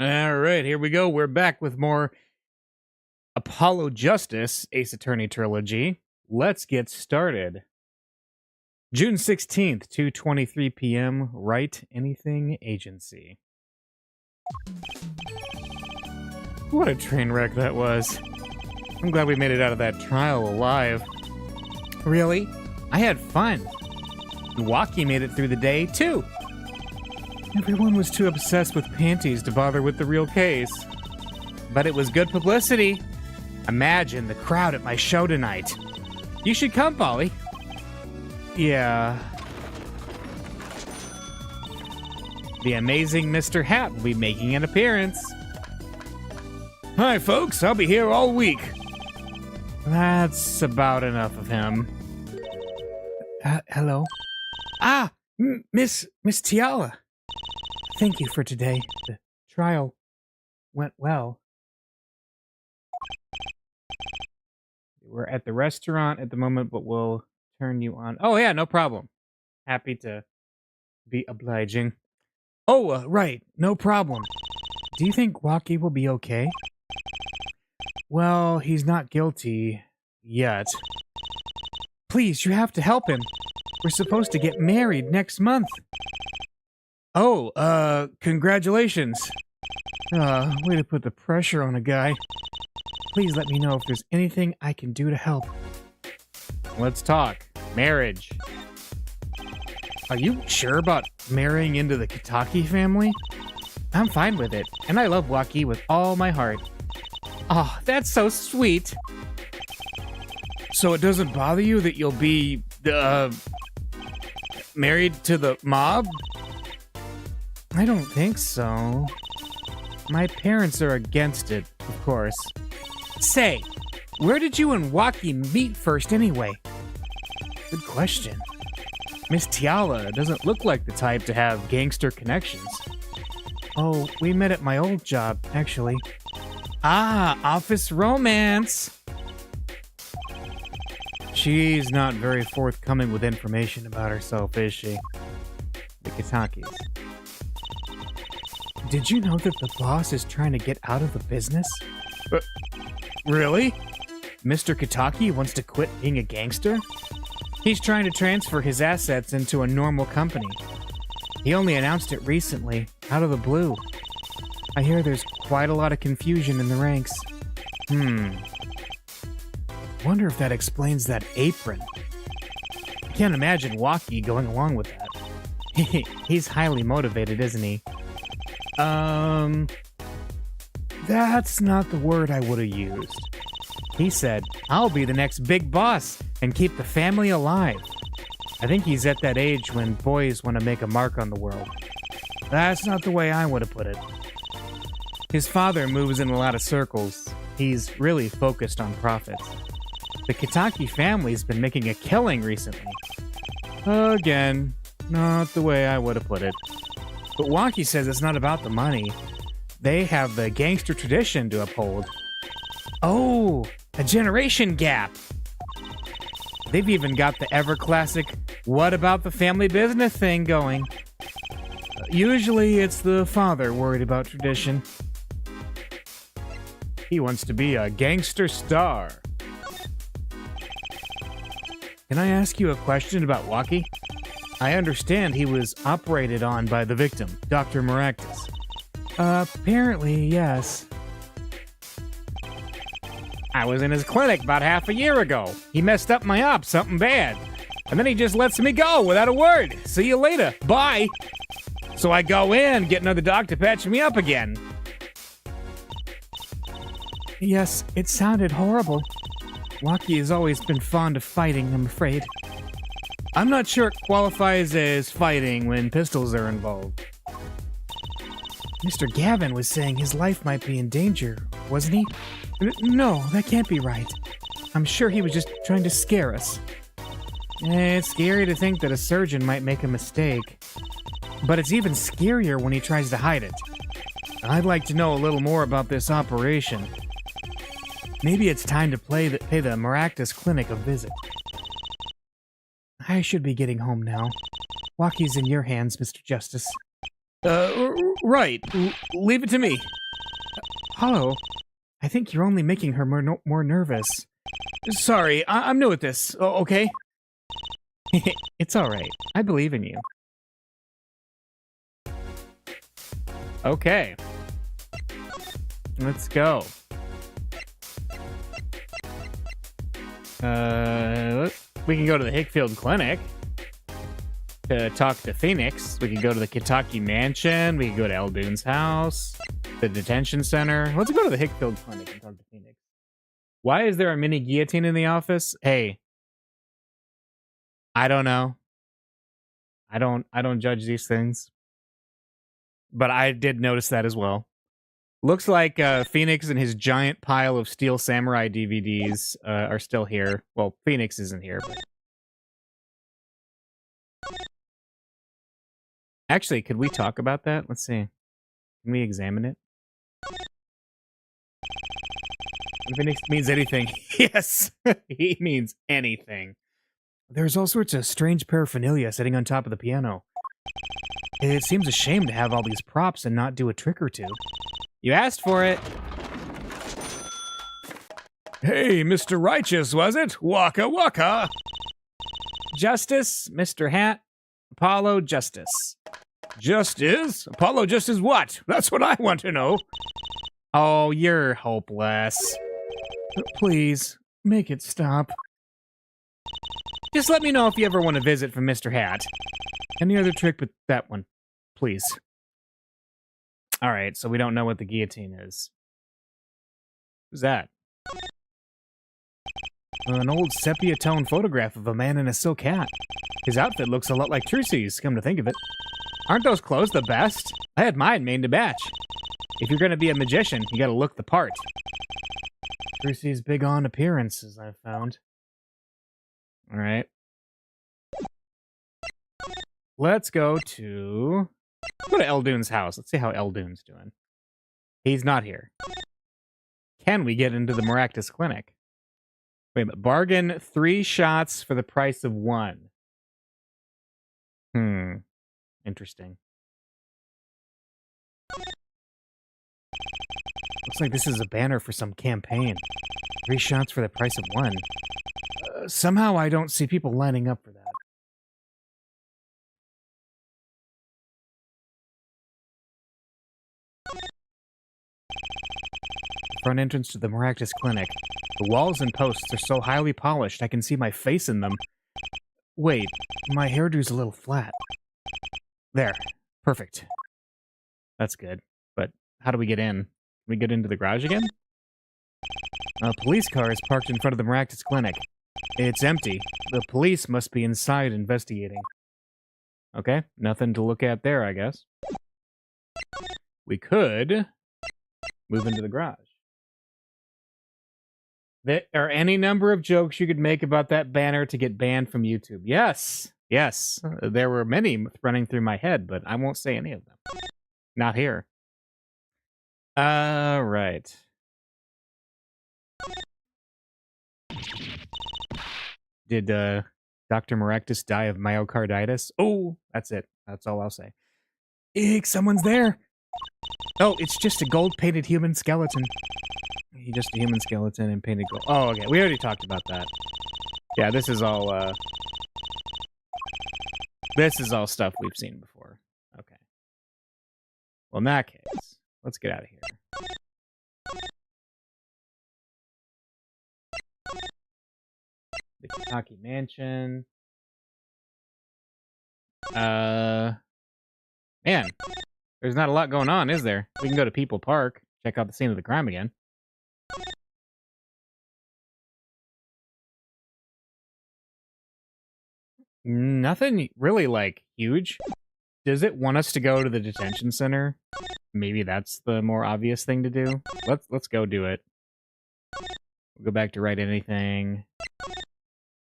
All right, here we go. We're back with more Apollo Justice Ace Attorney Trilogy. Let's get started. June 16th, 2:23 p.m. Write Anything Agency. What a train wreck that was. I'm glad we made it out of that trial alive. Really? I had fun. Waki made it through the day, too. Everyone was too obsessed with panties to bother with the real case. But it was good publicity. Imagine the crowd at my show tonight. You should come, Polly. Yeah. The amazing Mr. Hat will be making an appearance. Hi, folks. I'll be here all week. That's about enough of him. Hello? Ah, Miss Tiala. Thank you for today. The trial went well. We're at the restaurant at the moment, but we'll turn you on. Oh, yeah, no problem. Happy to be obliging. Oh, right, no problem. Do you think Waki will be okay? Well, he's not guilty yet. Please, you have to help him. We're supposed to get married next month. Oh, congratulations. Way to put the pressure on a guy. Please let me know if there's anything I can do to help. Let's talk. Marriage. Are you sure about marrying into the Kitaki family? I'm fine with it, and I love Waki with all my heart. Oh, that's so sweet. So it doesn't bother you that you'll be, married to the mob? I don't think so. My parents are against it, of course. Say, where did you and Waki meet first anyway? Good question. Miss Tiala doesn't look like the type to have gangster connections. Oh, we met at my old job, actually. Ah, office romance. She's not very forthcoming with information about herself, is she? The Kitakis. Did you know that the boss is trying to get out of the business? Really? Mr. Kitaki wants to quit being a gangster? He's trying to transfer his assets into a normal company. He only announced it recently, out of the blue. I hear there's quite a lot of confusion in the ranks. Wonder if that explains that apron. I can't imagine Waki going along with that. He's highly motivated, isn't he? That's not the word I would have used. He said, I'll be the next big boss and keep the family alive. I think he's at that age when boys want to make a mark on the world. That's not the way I would have put it. His father moves in a lot of circles. He's really focused on profits. The Kitaki family's been making a killing recently. Again, not the way I would have put it. But Waki says it's not about the money. They have the gangster tradition to uphold. Oh, a generation gap. They've even got the ever-classic what about the family business thing going. Usually it's the father worried about tradition. He wants to be a gangster star. Can I ask you a question about Waki? I understand he was operated on by the victim, Dr. Maractus. Apparently, yes. I was in his clinic about half a year ago. He messed up my op something bad. And then he just lets me go without a word. See you later. Bye. So I go in, get another doc to patch me up again. Yes, it sounded horrible. Waki has always been fond of fighting, I'm afraid. I'm not sure it qualifies as fighting when pistols are involved. Mr. Gavin was saying his life might be in danger, wasn't he? No, that can't be right. I'm sure he was just trying to scare us. It's scary to think that a surgeon might make a mistake. But it's even scarier when he tries to hide it. I'd like to know a little more about this operation. Maybe it's time to pay the Maractus Clinic a visit. I should be getting home now. Waki's in your hands, Mr. Justice. Right. Leave it to me. Apollo, I think you're only making her more nervous. Sorry, I'm new at this, okay? It's alright. I believe in you. Okay. Let's go. We can go to the Hickfield Clinic to talk to Phoenix. We can go to the Kentucky Mansion. We can go to Eldoon's house, the detention center. Let's go to the Hickfield Clinic and talk to Phoenix. Why is there a mini guillotine in the office? Hey, I don't know. I don't judge these things, but I did notice that as well. Looks like Phoenix and his giant pile of Steel Samurai DVDs are still here. Well, Phoenix isn't here, but... Actually, could we talk about that? Let's see. Can we examine it? Phoenix means anything. Yes, he means anything. There's all sorts of strange paraphernalia sitting on top of the piano. It seems a shame to have all these props and not do a trick or two. You asked for it. Hey, Mr. Righteous, was it? Waka waka. Justice, Mr. Hat, Apollo Justice. Justice? Apollo Justice what? That's what I want to know. Oh, you're hopeless. Please, make it stop. Just let me know if you ever want to visit from Mr. Hat. Any other trick but that one, please. Alright, so we don't know what the guillotine is. Who's that? An old sepia-tone photograph of a man in a silk hat. His outfit looks a lot like Trucy's, come to think of it. Aren't those clothes the best? I had mine made to match. If you're gonna be a magician, you gotta look the part. Trucy's big on appearances, I've found. Alright. Let's go to Eldoon's house. Let's see how Eldoon's doing. He's not here. Can we get into the Maractus Clinic? Wait a minute. Bargain 3 shots for the price of 1. Interesting. Looks like this is a banner for some campaign. 3 shots for the price of 1. Somehow I don't see people lining up for that. Front entrance to the Maractus Clinic. The walls and posts are so highly polished I can see my face in them. Wait, my hairdo's a little flat. There. Perfect. That's good. But how do we get in? Can we get into the garage again? A police car is parked in front of the Maractus Clinic. It's empty. The police must be inside investigating. Okay, nothing to look at there, I guess. We could move into the garage. There are any number of jokes you could make about that banner to get banned from YouTube. Yes, yes. There were many running through my head, but I won't say any of them. Not here. Right. Did Dr. Maractus die of myocarditis? Oh, that's it. That's all I'll say. Eek, someone's there. Oh, it's just a gold-painted human skeleton. He's just a human skeleton and painted gold. Oh, okay. We already talked about that. Yeah, this is all stuff we've seen before. Okay. Well, in that case, let's get out of here. The Kentucky Mansion. Man, there's not a lot going on, is there? We can go to People Park, check out the scene of the crime again. Nothing really, like, huge. Does it want us to go to the detention center? Maybe that's the more obvious thing to do. Let's go do it. We'll go back to Write Anything.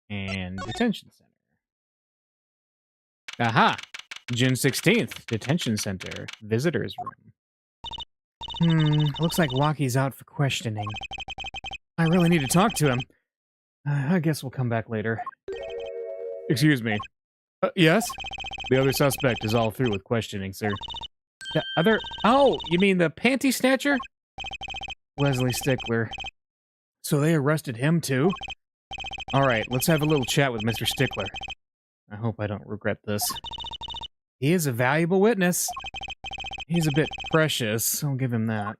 And Detention Center. Aha! June 16th, Detention Center, Visitors Room. Looks like Walkie's out for questioning. I really need to talk to him. I guess we'll come back later. Excuse me. Yes? The other suspect is all through with questioning, sir. The other... Oh, you mean the panty snatcher? Wesley Stickler. So they arrested him, too? All right, let's have a little chat with Mr. Stickler. I hope I don't regret this. He is a valuable witness. He's a bit precious, I'll give him that.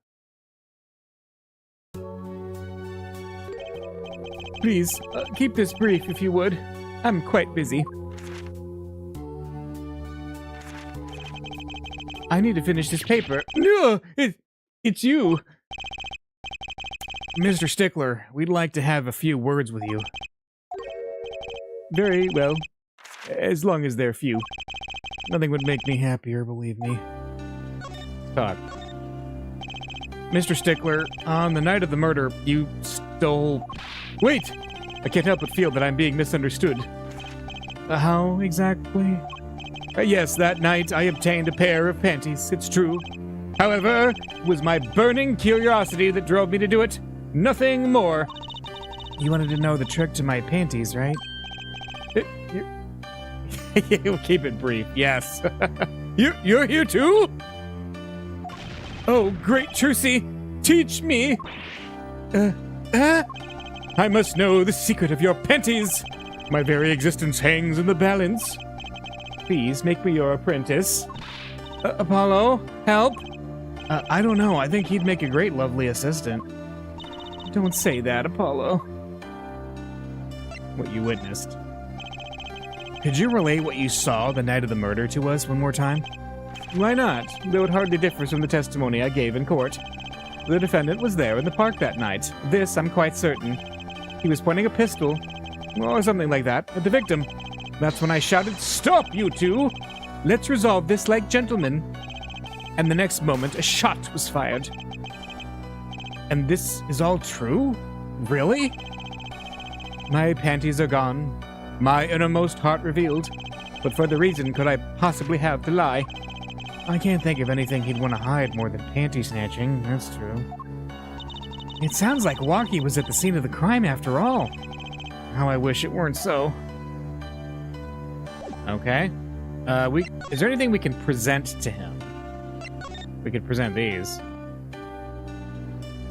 Please, keep this brief if you would. I'm quite busy. I need to finish this paper. No, it's you. Mr. Stickler, we'd like to have a few words with you. Very well. As long as they're few. Nothing would make me happier, believe me. Talk. Mr. Stickler, on the night of the murder, you stole... Wait! I can't help but feel that I'm being misunderstood. How exactly? Yes, that night I obtained a pair of panties, it's true. However, it was my burning curiosity that drove me to do it. Nothing more. You wanted to know the trick to my panties, right? We'll keep it brief, yes. You're here too? Oh, great Trucy, teach me. I must know the secret of your panties. My very existence hangs in the balance. Please make me your apprentice. Apollo, help? I don't know. I think he'd make a great lovely assistant. Don't say that, Apollo. What you witnessed. Could you relate what you saw the night of the murder to us one more time? Why not? Though it hardly differs from the testimony I gave in court. The defendant was there in the park that night. This, I'm quite certain. He was pointing a pistol, or something like that, at the victim. That's when I shouted, "Stop, you two! Let's resolve this like gentlemen." And the next moment, a shot was fired. And this is all true? Really? My panties are gone. My innermost heart revealed. What further reason could I possibly have to lie? I can't think of anything he'd want to hide more than panty snatching, that's true. It sounds like Walkie was at the scene of the crime after all. How I wish it weren't so. Okay. Is there anything we can present to him? We could present these.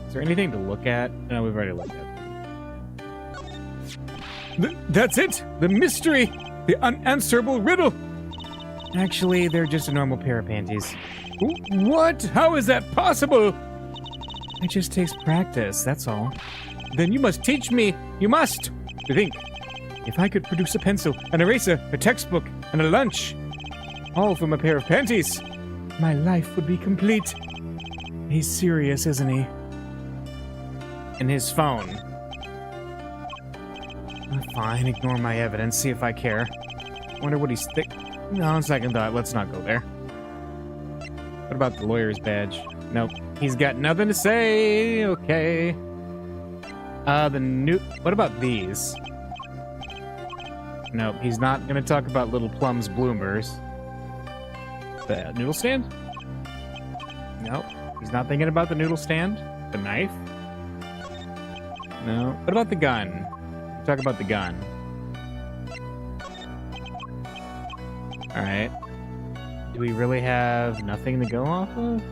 Is there anything to look at? No, we've already looked at. That's it! The mystery! The unanswerable riddle! Actually, they're just a normal pair of panties. What? How is that possible? It just takes practice, that's all. Then you must teach me. You must! To think. If I could produce a pencil, an eraser, a textbook, and a lunch, all from a pair of panties, my life would be complete. He's serious, isn't he? And his phone. Fine, ignore my evidence, see if I care. Wonder what he's No, on second thought, let's not go there. What about the lawyer's badge? Nope. He's got nothing to say. Okay. What about these? Nope, he's not gonna talk about Little Plum's bloomers. The noodle stand? Nope. He's not thinking about the noodle stand? The knife? No. What about the gun? Talk about the gun. Alright. Do we really have nothing to go off of?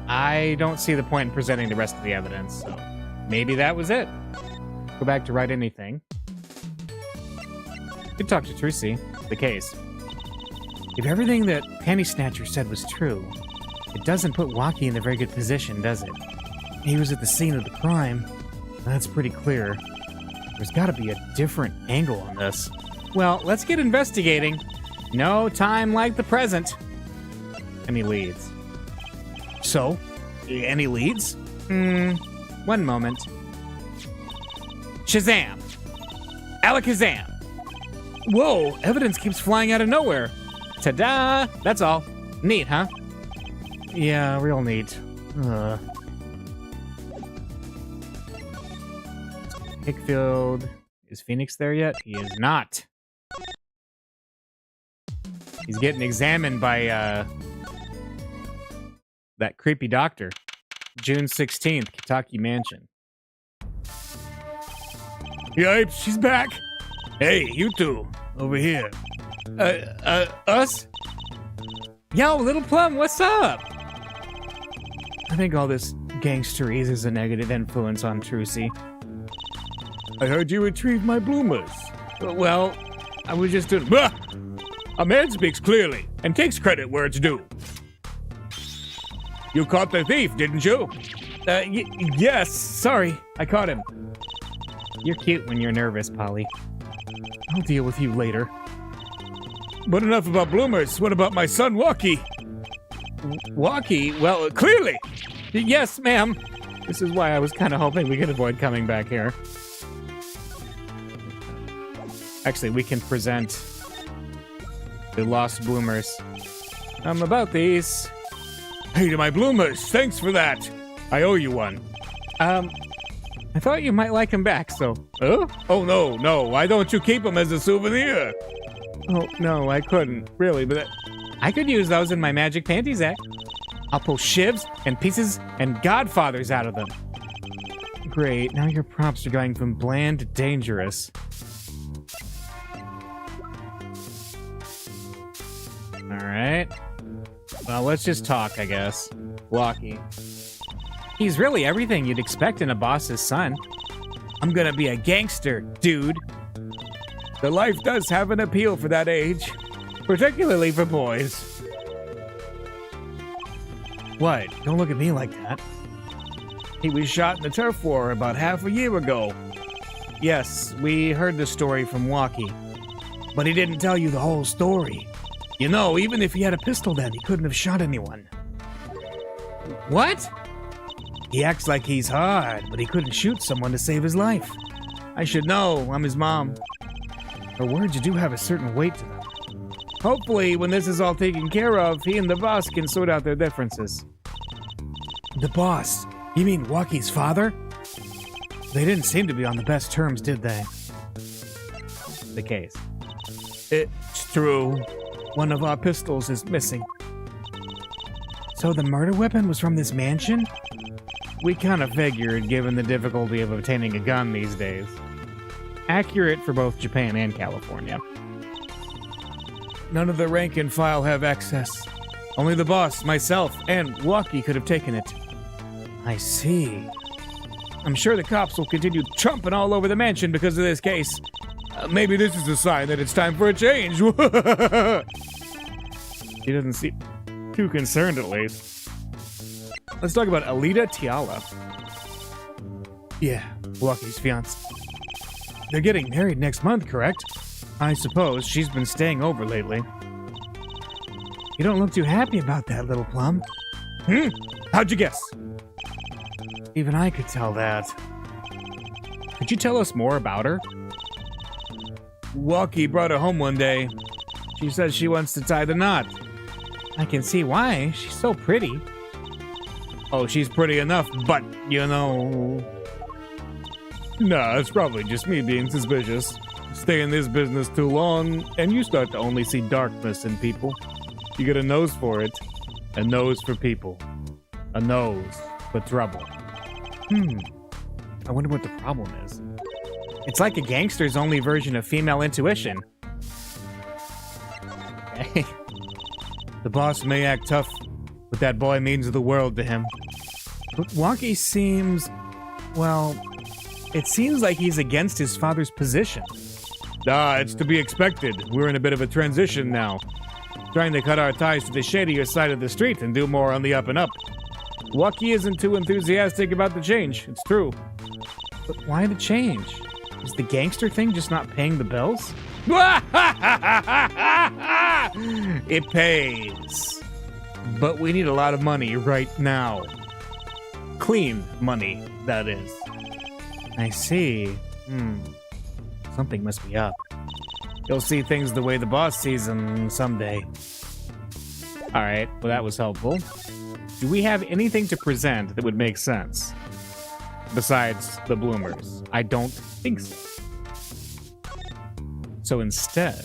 I don't see the point in presenting the rest of the evidence, so maybe that was it. Go back to write anything. Could talk to Trucy, the case. If everything that Panty Snatcher said was true, it doesn't put Walkie in a very good position, does it? He was at the scene of the crime. That's pretty clear. There's gotta be a different angle on this. Well, let's get investigating. No time like the present. Any leads? So, any leads? One moment. Shazam! Alakazam! Whoa, evidence keeps flying out of nowhere. Ta-da! That's all. Neat, huh? Yeah, real neat. Hickfield. Is Phoenix there yet? He is not. He's getting examined by, that creepy doctor. June 16th, Kentucky Mansion. Yipes, she's back. Hey, you two, over here. Us? Yo, Little Plum, what's up? I think all this gangsterese is a negative influence on Trucy. I heard you retrieved my bloomers. Well, I was just doing... Ah! A man speaks clearly and takes credit where it's due. You caught the thief, didn't you? Yes, sorry, I caught him. You're cute when you're nervous, Polly. I'll deal with you later. But enough about bloomers. What about my son, Walkie? Walkie? Well, clearly. Yes, ma'am. This is why I was kind of hoping we could avoid coming back here. Actually, we can present the lost bloomers. About these. Hey, to my bloomers. Thanks for that. I owe you one. I thought you might like them back, so... Oh, no. Why don't you keep them as a souvenir? Oh, no, I couldn't. Really, but... I could use those in my magic panties act. I'll pull shivs and pieces and godfathers out of them. Great, now your props are going from bland to dangerous. Alright. Well, let's just talk, I guess. Walkie. He's really everything you'd expect in a boss's son. I'm gonna be a gangster, dude. The life does have an appeal for that age. Particularly for boys. What? Don't look at me like that. He was shot in the turf war about half a year ago. Yes, we heard the story from Walkie. But he didn't tell you the whole story. You know, even if he had a pistol then, he couldn't have shot anyone. What? He acts like he's hard, but he couldn't shoot someone to save his life. I should know, I'm his mom. Her words do have a certain weight to them. Hopefully, when this is all taken care of, he and the boss can sort out their differences. The boss? You mean Walkie's father? They didn't seem to be on the best terms, did they? The case. It's true. One of our pistols is missing. So the murder weapon was from this mansion? We kind of figured, given the difficulty of obtaining a gun these days. Accurate for both Japan and California. None of the rank and file have access. Only the boss, myself, and Walkie could have taken it. I see. I'm sure the cops will continue trumping all over the mansion because of this case. Maybe this is a sign that it's time for a change. He doesn't seem too concerned, at least. Let's talk about Alita Tiala. Yeah, Walkie's fiancé. They're getting married next month, correct? I suppose she's been staying over lately. You don't look too happy about that, Little Plum. How'd you guess? Even I could tell that. Could you tell us more about her? Walkie brought her home one day. She says she wants to tie the knot. I can see why. She's so pretty. Oh, she's pretty enough, but, you know... Nah, it's probably just me being suspicious. Stay in this business too long, and you start to only see darkness in people. You get a nose for it. A nose for people. A nose for trouble. I wonder what the problem is. It's like a gangster's only version of female intuition. Okay. The boss may act tough, but that boy means the world to him. But Walkie seems... well... it seems like he's against his father's position. It's to be expected. We're in a bit of a transition now. Trying to cut our ties to the shadier side of the street and do more on the up and up. Walkie isn't too enthusiastic about the change, it's true. But why the change? Is the gangster thing just not paying the bills? It pays. But we need a lot of money right now. Clean money, that is. I see. Something must be up. You'll see things the way the boss sees them someday. Alright, well that was helpful. Do we have anything to present that would make sense? Besides the bloomers? I don't think so. So instead,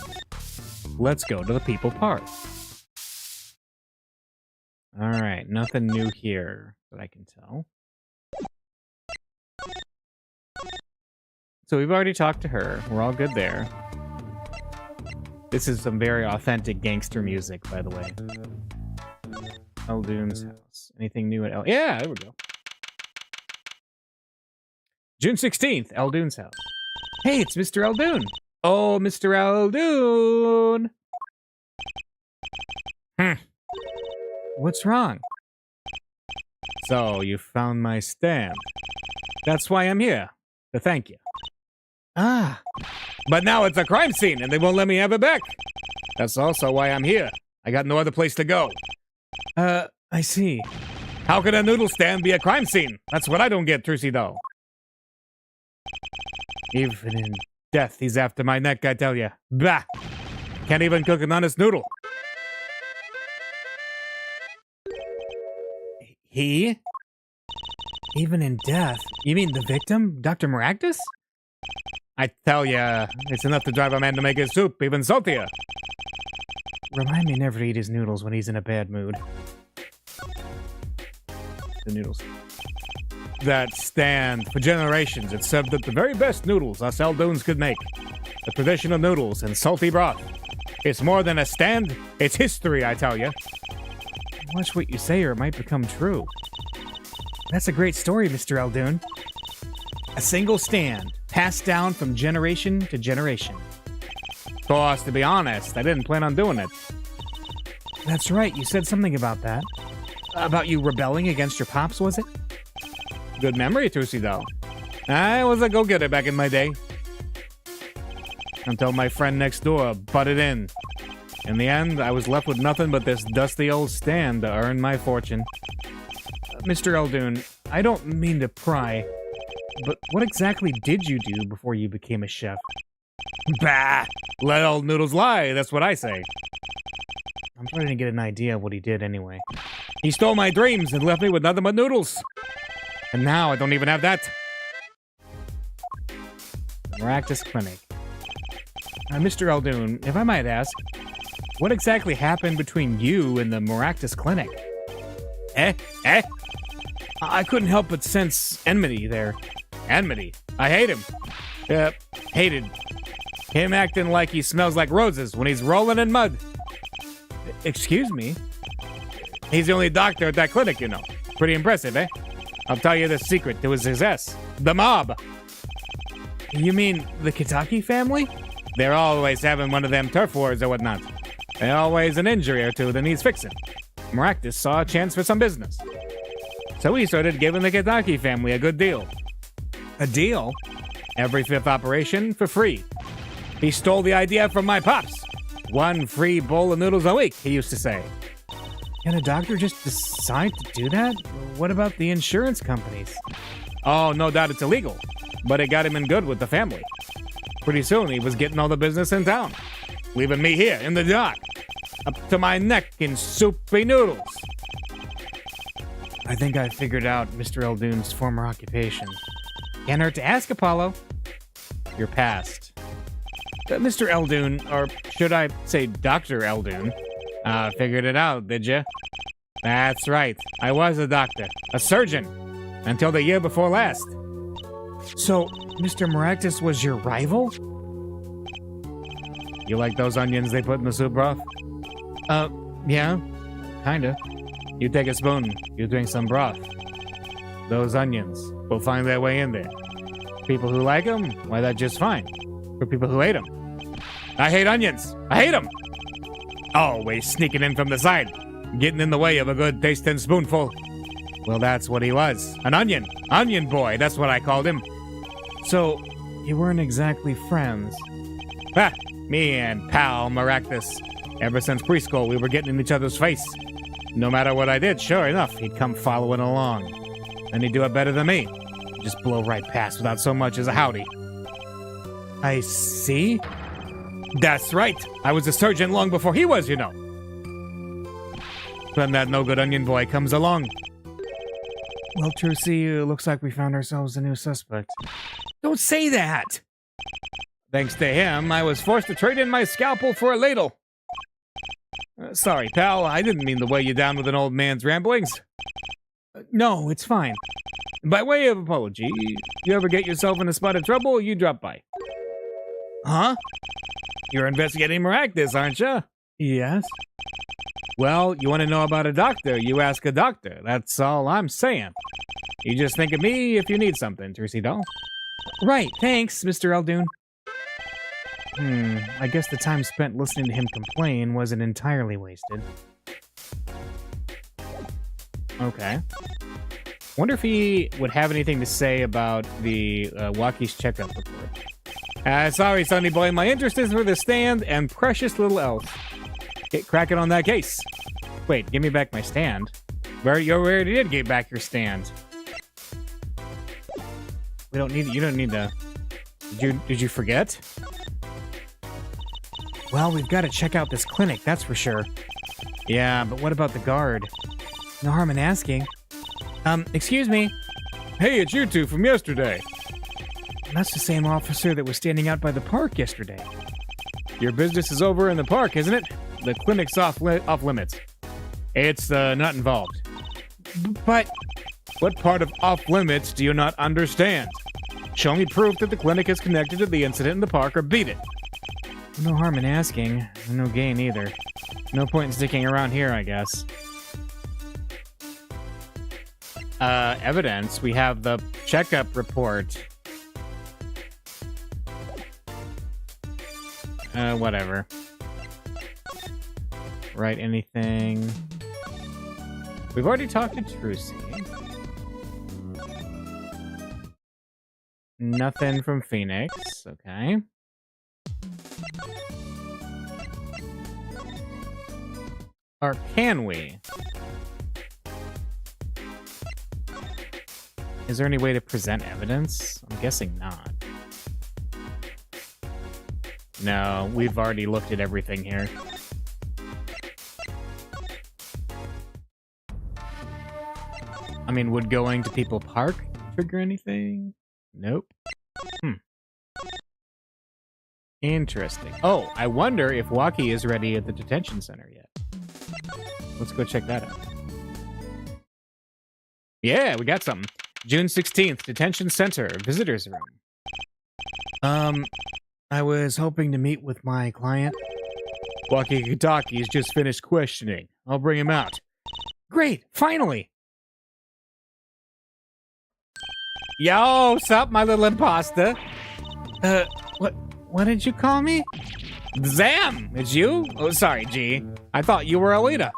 let's go to the people part. Alright, nothing new here that I can tell. So we've already talked to her. We're all good there. This is some very authentic gangster music, by the way. Eldoon's house. Anything new at Yeah, there we go. June 16th, Eldoon's house. Hey, it's Mr. Eldoon. Oh, Mr. Eldoon. What's wrong? So, you found my stand. That's why I'm here. To thank you. Ah. But now it's a crime scene, and they won't let me have it back. That's also why I'm here. I got no other place to go. I see. How could a noodle stand be a crime scene? That's what I don't get, Trucy, though. Even in death, he's after my neck, I tell you. Bah! Can't even cook an honest noodle. He? Even in death? You mean the victim, Dr. Maractus? I tell ya, it's enough to drive a man to make his soup even saltier. Remind me never to eat his noodles when he's in a bad mood. The noodles. That stand, for generations, it served up the very best noodles us Eldoons could make. The traditional noodles and salty broth. It's more than a stand, it's history, I tell ya. Watch what you say or it might become true. That's a great story, Mr. Eldoon. A single stand, passed down from generation to generation. Of course, to be honest, I didn't plan on doing it. That's right, you said something about that. About you rebelling against your pops, was it? Good memory, Trucy, though. I was a go-getter back in my day. Until my friend next door butted in. In the end, I was left with nothing but this dusty old stand to earn my fortune. Mr. Eldoon, I don't mean to pry, but what exactly did you do before you became a chef? Bah! Let old noodles lie, that's what I say. I'm trying to get an idea of what he did anyway. He stole my dreams and left me with nothing but noodles. And now I don't even have that. Maractus Clinic. Mr. Eldoon, if I might ask, what exactly happened between you and the Maractus Clinic? I couldn't help but sense enmity there. Enmity? I hate him. Hated. Him acting like he smells like roses when he's rolling in mud. Excuse me? He's the only doctor at that clinic, you know. Pretty impressive, eh? I'll tell you the secret to his success. The mob. You mean the Kitaki family? They're always having one of them turf wars or whatnot. There's always an injury or two that needs fixing. Maractus saw a chance for some business. So he started giving the Kitaki family a good deal. A deal? Every fifth operation for free. He stole the idea from my pops. One free bowl of noodles a week, he used to say. Can a doctor just decide to do that? What about the insurance companies? Oh, no doubt it's illegal. But it got him in good with the family. Pretty soon, he was getting all the business in town. Leaving me here, in the dark. Up to my neck in soupy noodles. I think I figured out Mr. Eldoon's former occupation. Can't hurt to ask, Apollo. Your past. Mr. Eldoon, or should I say Dr. Eldoon, figured it out, did you? That's right. I was a doctor. A surgeon. Until the year before last. So, Mr. Maractus was your rival? You like those onions they put in the soup broth? Yeah. Kinda. You take a spoon, you drink some broth. Those onions will find their way in there. People who like them, why, that's just fine. For people who hate them. I hate onions. I hate them. Always sneaking in from the side. Getting in the way of a good tasting spoonful. Well, that's what he was. An onion. Onion boy, that's what I called him. So, you weren't exactly friends. Ha! Me and pal Maractus. Ever since preschool, we were getting in each other's face. No matter what I did, sure enough, he'd come following along. And he'd do it better than me. Just blow right past without so much as a howdy. I see. That's right. I was a surgeon long before he was, you know. Then that no-good onion boy comes along. Well, Trucy, it looks like we found ourselves a new suspect. Don't say that! Thanks to him, I was forced to trade in my scalpel for a ladle. Sorry, pal, I didn't mean to weigh you down with an old man's ramblings. No, it's fine. By way of apology, you ever get yourself in a spot of trouble, you drop by. Huh? You're investigating Maractus, aren't you? Yes. Well, you want to know about a doctor, you ask a doctor. That's all I'm saying. You just think of me if you need something, Trissy doll. Right, thanks, Mr. Eldoon. I guess the time spent listening to him complain wasn't entirely wasted. Okay. Wonder if he would have anything to say about the Waki's checkup report. Sorry, Sonny boy, my interest is for the stand and precious little elf. Get cracking on that case. Wait, give me back my stand. You already did get back your stand. We don't need. You don't need to. Did you forget? Well, we've got to check out this clinic, that's for sure. Yeah, but what about the guard? No harm in asking. Excuse me. Hey, it's you two from yesterday. That's the same officer that was standing out by the park yesterday. Your business is over in the park, isn't it? The clinic's off limits. It's not involved. But what part of off limits do you not understand? Show me proof that the clinic is connected to the incident in the park, or beat it. No harm in asking. No gain either. No point in sticking around here, I guess. Evidence. We have the checkup report. Whatever. Write anything. We've already talked to Trucy. Nothing from Phoenix. Okay. Or can we? Is there any way to present evidence? I'm guessing not. No, we've already looked at everything here. I mean, would going to People Park trigger anything? Nope. Interesting. Oh, I wonder if Waki is ready at the detention center yet. Let's go check that out. Yeah, we got something. June 16th, detention center, visitors room. I was hoping to meet with my client. Waki Kataki's just finished questioning. I'll bring him out. Great, finally! Yo, sup, my little imposter? What did you call me? Zam! It's you? Oh, sorry, G. I thought you were Alita.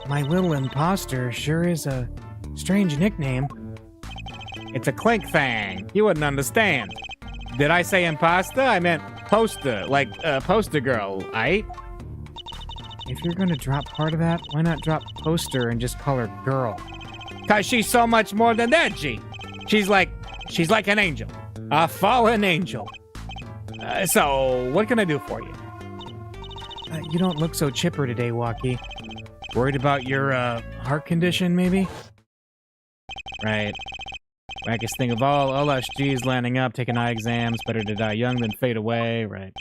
My little imposter sure is a strange nickname. It's a clink thing. You wouldn't understand. Did I say imposter? I meant poster, like poster girl, aight? If you're gonna drop part of that, why not drop poster and just call her girl? Cause she's so much more than that, G. She's like an angel. A fallen angel. So, what can I do for you? You don't look so chipper today, Waki. Worried about your, heart condition, maybe? Right. Wackest thing of all us G's landing up, taking eye exams. Better to die young than fade away, right.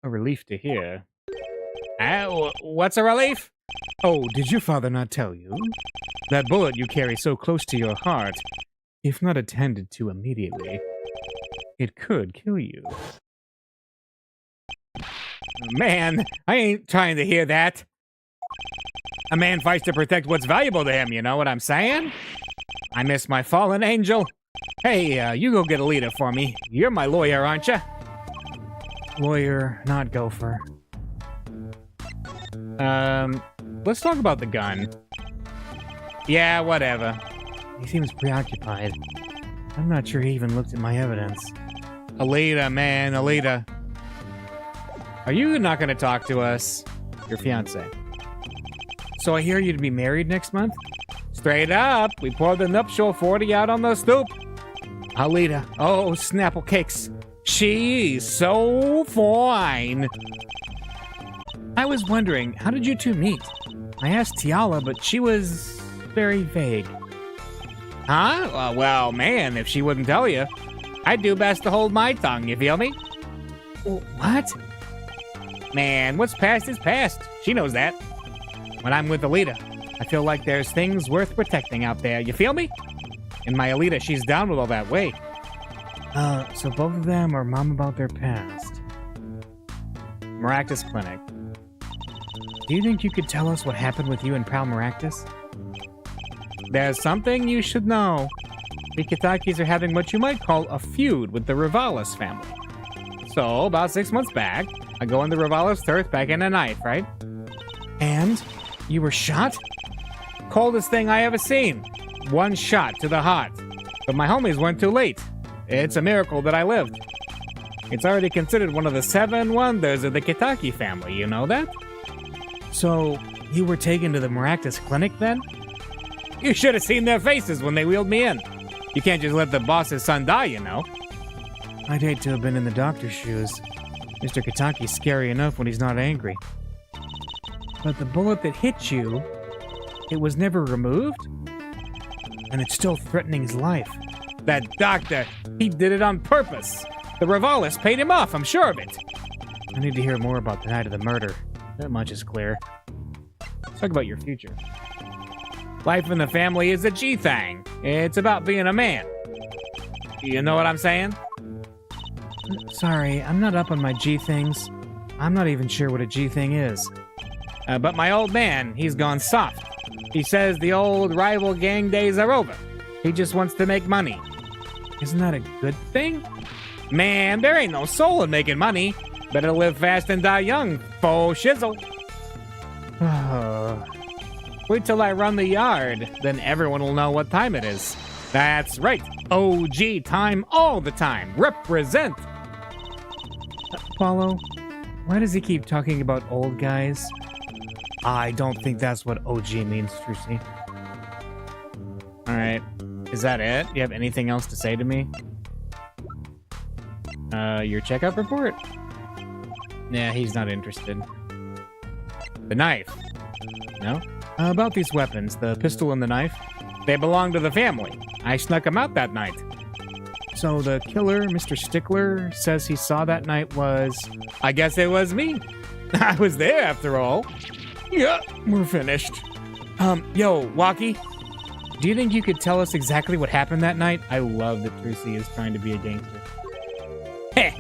A relief to hear. What's a relief? Oh, did your father not tell you? That bullet you carry so close to your heart, if not attended to immediately, it could kill you. Man, I ain't trying to hear that. A man fights to protect what's valuable to him, you know what I'm saying? I miss my fallen angel. Hey, you go get a leader for me. You're my lawyer, aren't you? Lawyer, not gopher. Let's talk about the gun. Yeah, whatever. He seems preoccupied. I'm not sure he even looked at my evidence. Alita, man, Alita. Are you not going to talk to us? Your fiancé. So I hear you to be married next month? Straight up, we poured the nuptial 40 out on the stoop. Alita, oh, Snapple cakes. She's so fine. I was wondering, how did you two meet? I asked Tiala, but she was very vague. Huh? Well, man, if she wouldn't tell you, I'd do best to hold my tongue, you feel me? What? Man, what's past is past. She knows that. When I'm with Alita, I feel like there's things worth protecting out there, you feel me? And my Alita, she's down with all that weight. So both of them are mum about their past. Maractus Clinic. Do you think you could tell us what happened with you and Pal Maractus? There's something you should know. The Kitakis are having what you might call a feud with the Ravalis family. So, about 6 months back, I go into Ravalis' turf back in a knife, right? And? You were shot? Coldest thing I ever seen. 1 shot to the heart. But my homies weren't too late. It's a miracle that I lived. It's already considered one of the 7 wonders of the Kitaki family, you know that? So, you were taken to the Maractus clinic then? You should have seen their faces when they wheeled me in. You can't just let the boss's son die, you know. I'd hate to have been in the doctor's shoes. Mr. Kitaki's scary enough when he's not angry. But the bullet that hit you, it was never removed? And it's still threatening his life. That doctor, he did it on purpose. The Ravalis paid him off, I'm sure of it. I need to hear more about the night of the murder. That much is clear. Let's talk about your future. Life in the family is a G thing. It's about being a man. You know what I'm saying? Sorry, I'm not up on my G things. I'm not even sure what a G thing is. But my old man, he's gone soft. He says the old rival gang days are over. He just wants to make money. Isn't that a good thing? Man, there ain't no soul in making money. Better live fast and die young, faux shizzle. Wait till I run the yard, then everyone will know what time it is. That's right, OG time all the time. Represent! Paulo, why does he keep talking about old guys? I don't think that's what OG means, Trucy. Alright, is that it? Do you have anything else to say to me? Your checkup report? Yeah, he's not interested. The knife? No? About these weapons, the pistol and the knife, they belong to the family. I snuck them out that night. So the killer, Mr. Stickler, says he saw that night was... I guess it was me. I was there after all. Yeah, we're finished. Yo, Walkie, do you think you could tell us exactly what happened that night? I love that Trucy is trying to be a gangster. Heh,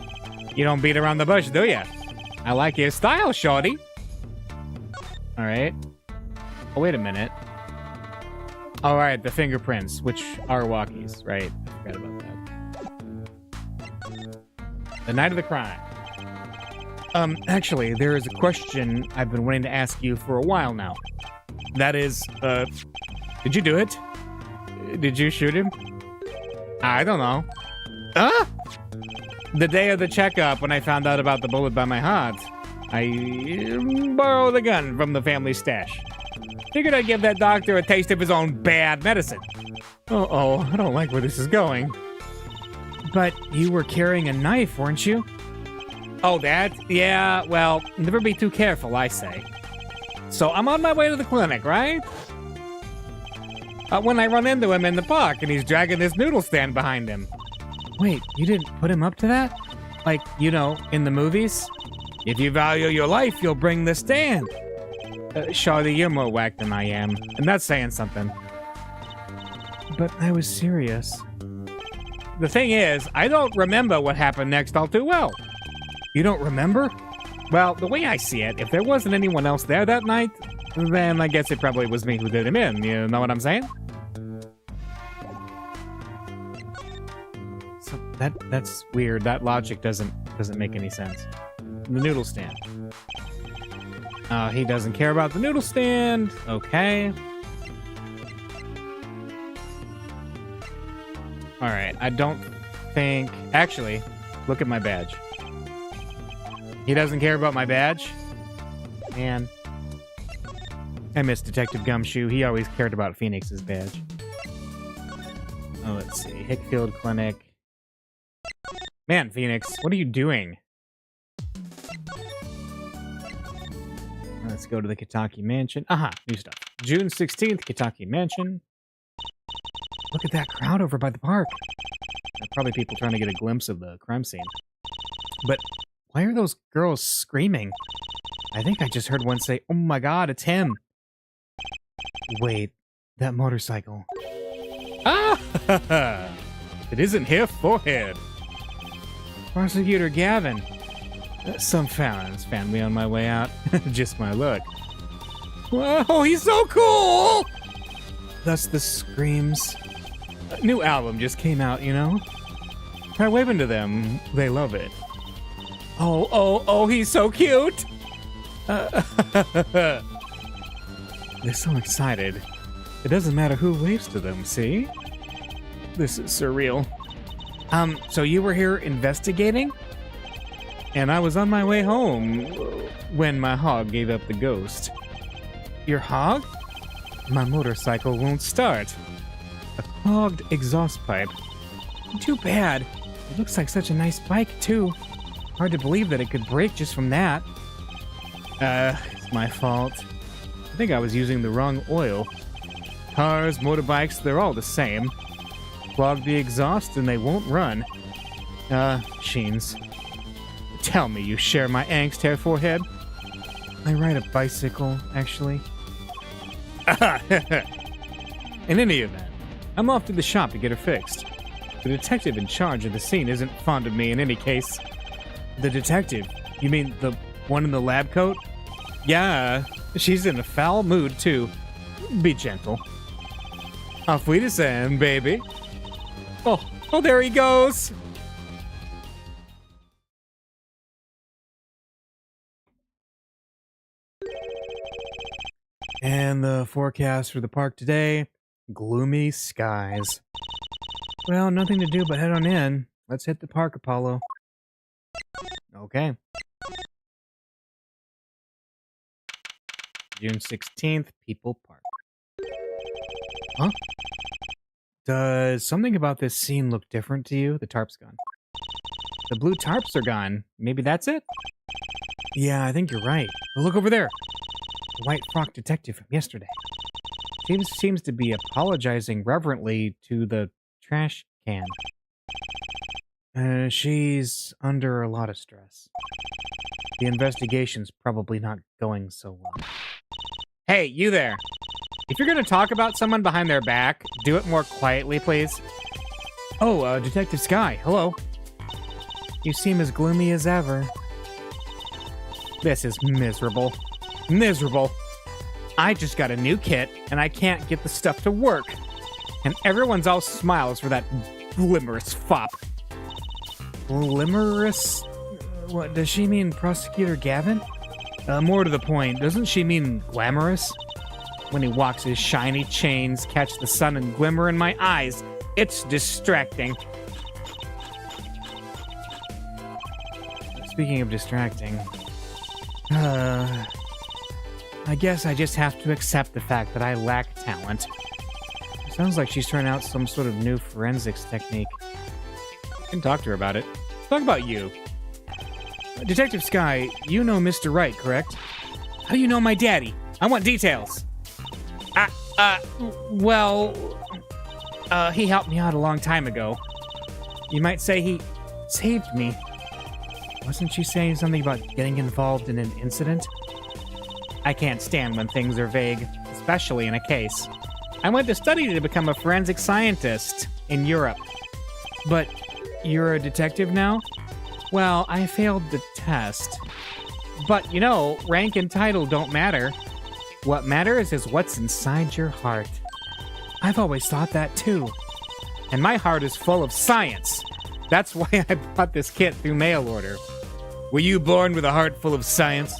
you don't beat around the bush, do ya? I like your style, shorty. Alright. Oh, wait a minute. All right, the fingerprints, which are Walkie's, right? I forgot about that. The night of the crime. Actually, there is a question I've been wanting to ask you for a while now. That is, did you do it? Did you shoot him? I don't know. Huh? The day of the checkup, when I found out about the bullet by my heart, I borrowed a gun from the family stash. Figured I'd give that doctor a taste of his own bad medicine. Uh-oh, I don't like where this is going. But you were carrying a knife, weren't you? Oh, that? Yeah, well, never be too careful, I say. So I'm on my way to the clinic, right? When I run into him in the park and he's dragging this noodle stand behind him. Wait, you didn't put him up to that? Like, you know, in the movies? If you value your life, you'll bring the stand. Shawty, you're more whack than I am, and that's saying something. But I was serious. The thing is, I don't remember what happened next all too well. You don't remember? Well, the way I see it, if there wasn't anyone else there that night, then I guess it probably was me who did him in, you know what I'm saying? So that's weird. That logic doesn't make any sense. The noodle stand. He doesn't care about the noodle stand. Okay. Alright, I don't think... Actually, look at my badge. He doesn't care about my badge? Man. I miss Detective Gumshoe. He always cared about Phoenix's badge. Oh, let's see. Hickfield Clinic. Man, Phoenix, what are you doing? Let's go to the Kitaki Mansion. Aha, new stuff. June 16th, Kitaki Mansion. Look at that crowd over by the park. Probably people trying to get a glimpse of the crime scene. But why are those girls screaming? I think I just heard one say, "Oh my god, it's him." Wait, that motorcycle. Ah! It isn't his forehead. Prosecutor Gavin. Some found me on my way out. Just my luck. Whoa, he's so cool! Thus the screams. A new album just came out, you know? Try waving to them. They love it. Oh, he's so cute! They're so excited. It doesn't matter who waves to them, see? This is surreal. So you were here investigating? And I was on my way home when my hog gave up the ghost. Your hog? My motorcycle won't start. A clogged exhaust pipe. Too bad. It looks like such a nice bike, too. Hard to believe that it could break just from that. It's my fault. I think I was using the wrong oil. Cars, motorbikes, they're all the same. Clog the exhaust and they won't run. Sheens. Tell me you share my angst, hair forehead. I ride a bicycle, actually. In any event, I'm off to the shop to get her fixed. The detective in charge of the scene isn't fond of me in any case. The detective? You mean the one in the lab coat? Yeah, she's in a foul mood, too. Be gentle. Off we descend, baby. Oh, there he goes! And the forecast for the park today, gloomy skies. Well, nothing to do but head on in. Let's hit the park, Apollo. Okay. June 16th, People Park. Huh? Does something about this scene look different to you? The tarp's gone. The blue tarps are gone. Maybe that's it? Yeah, I think you're right. But look over there. The white frock detective from yesterday. Seems to be apologizing reverently to the trash can. She's under a lot of stress. The investigation's probably not going so well. Hey, you there! If you're gonna talk about someone behind their back, do it more quietly, please. Oh, Detective Sky, hello. You seem as gloomy as ever. This is miserable. Miserable. I just got a new kit, and I can't get the stuff to work. And everyone's all smiles for that glimmerous fop. Glimmerous? What, does she mean Prosecutor Gavin? More to the point, doesn't she mean glamorous? When he walks his shiny chains, catch the sun and glimmer in my eyes. It's distracting. Speaking of distracting, I guess I just have to accept the fact that I lack talent. Sounds like she's trying out some sort of new forensics technique. I can talk to her about it. Talk about you. Detective Sky, you know Mr. Wright, correct? How do you know my daddy? I want details. He helped me out a long time ago. You might say he saved me. Wasn't she saying something about getting involved in an incident? I can't stand when things are vague, especially in a case. I went to study to become a forensic scientist in Europe. But you're a detective now? Well, I failed the test. But, you know, rank and title don't matter. What matters is what's inside your heart. I've always thought that too. And my heart is full of science. That's why I bought this kit through mail order. Were you born with a heart full of science?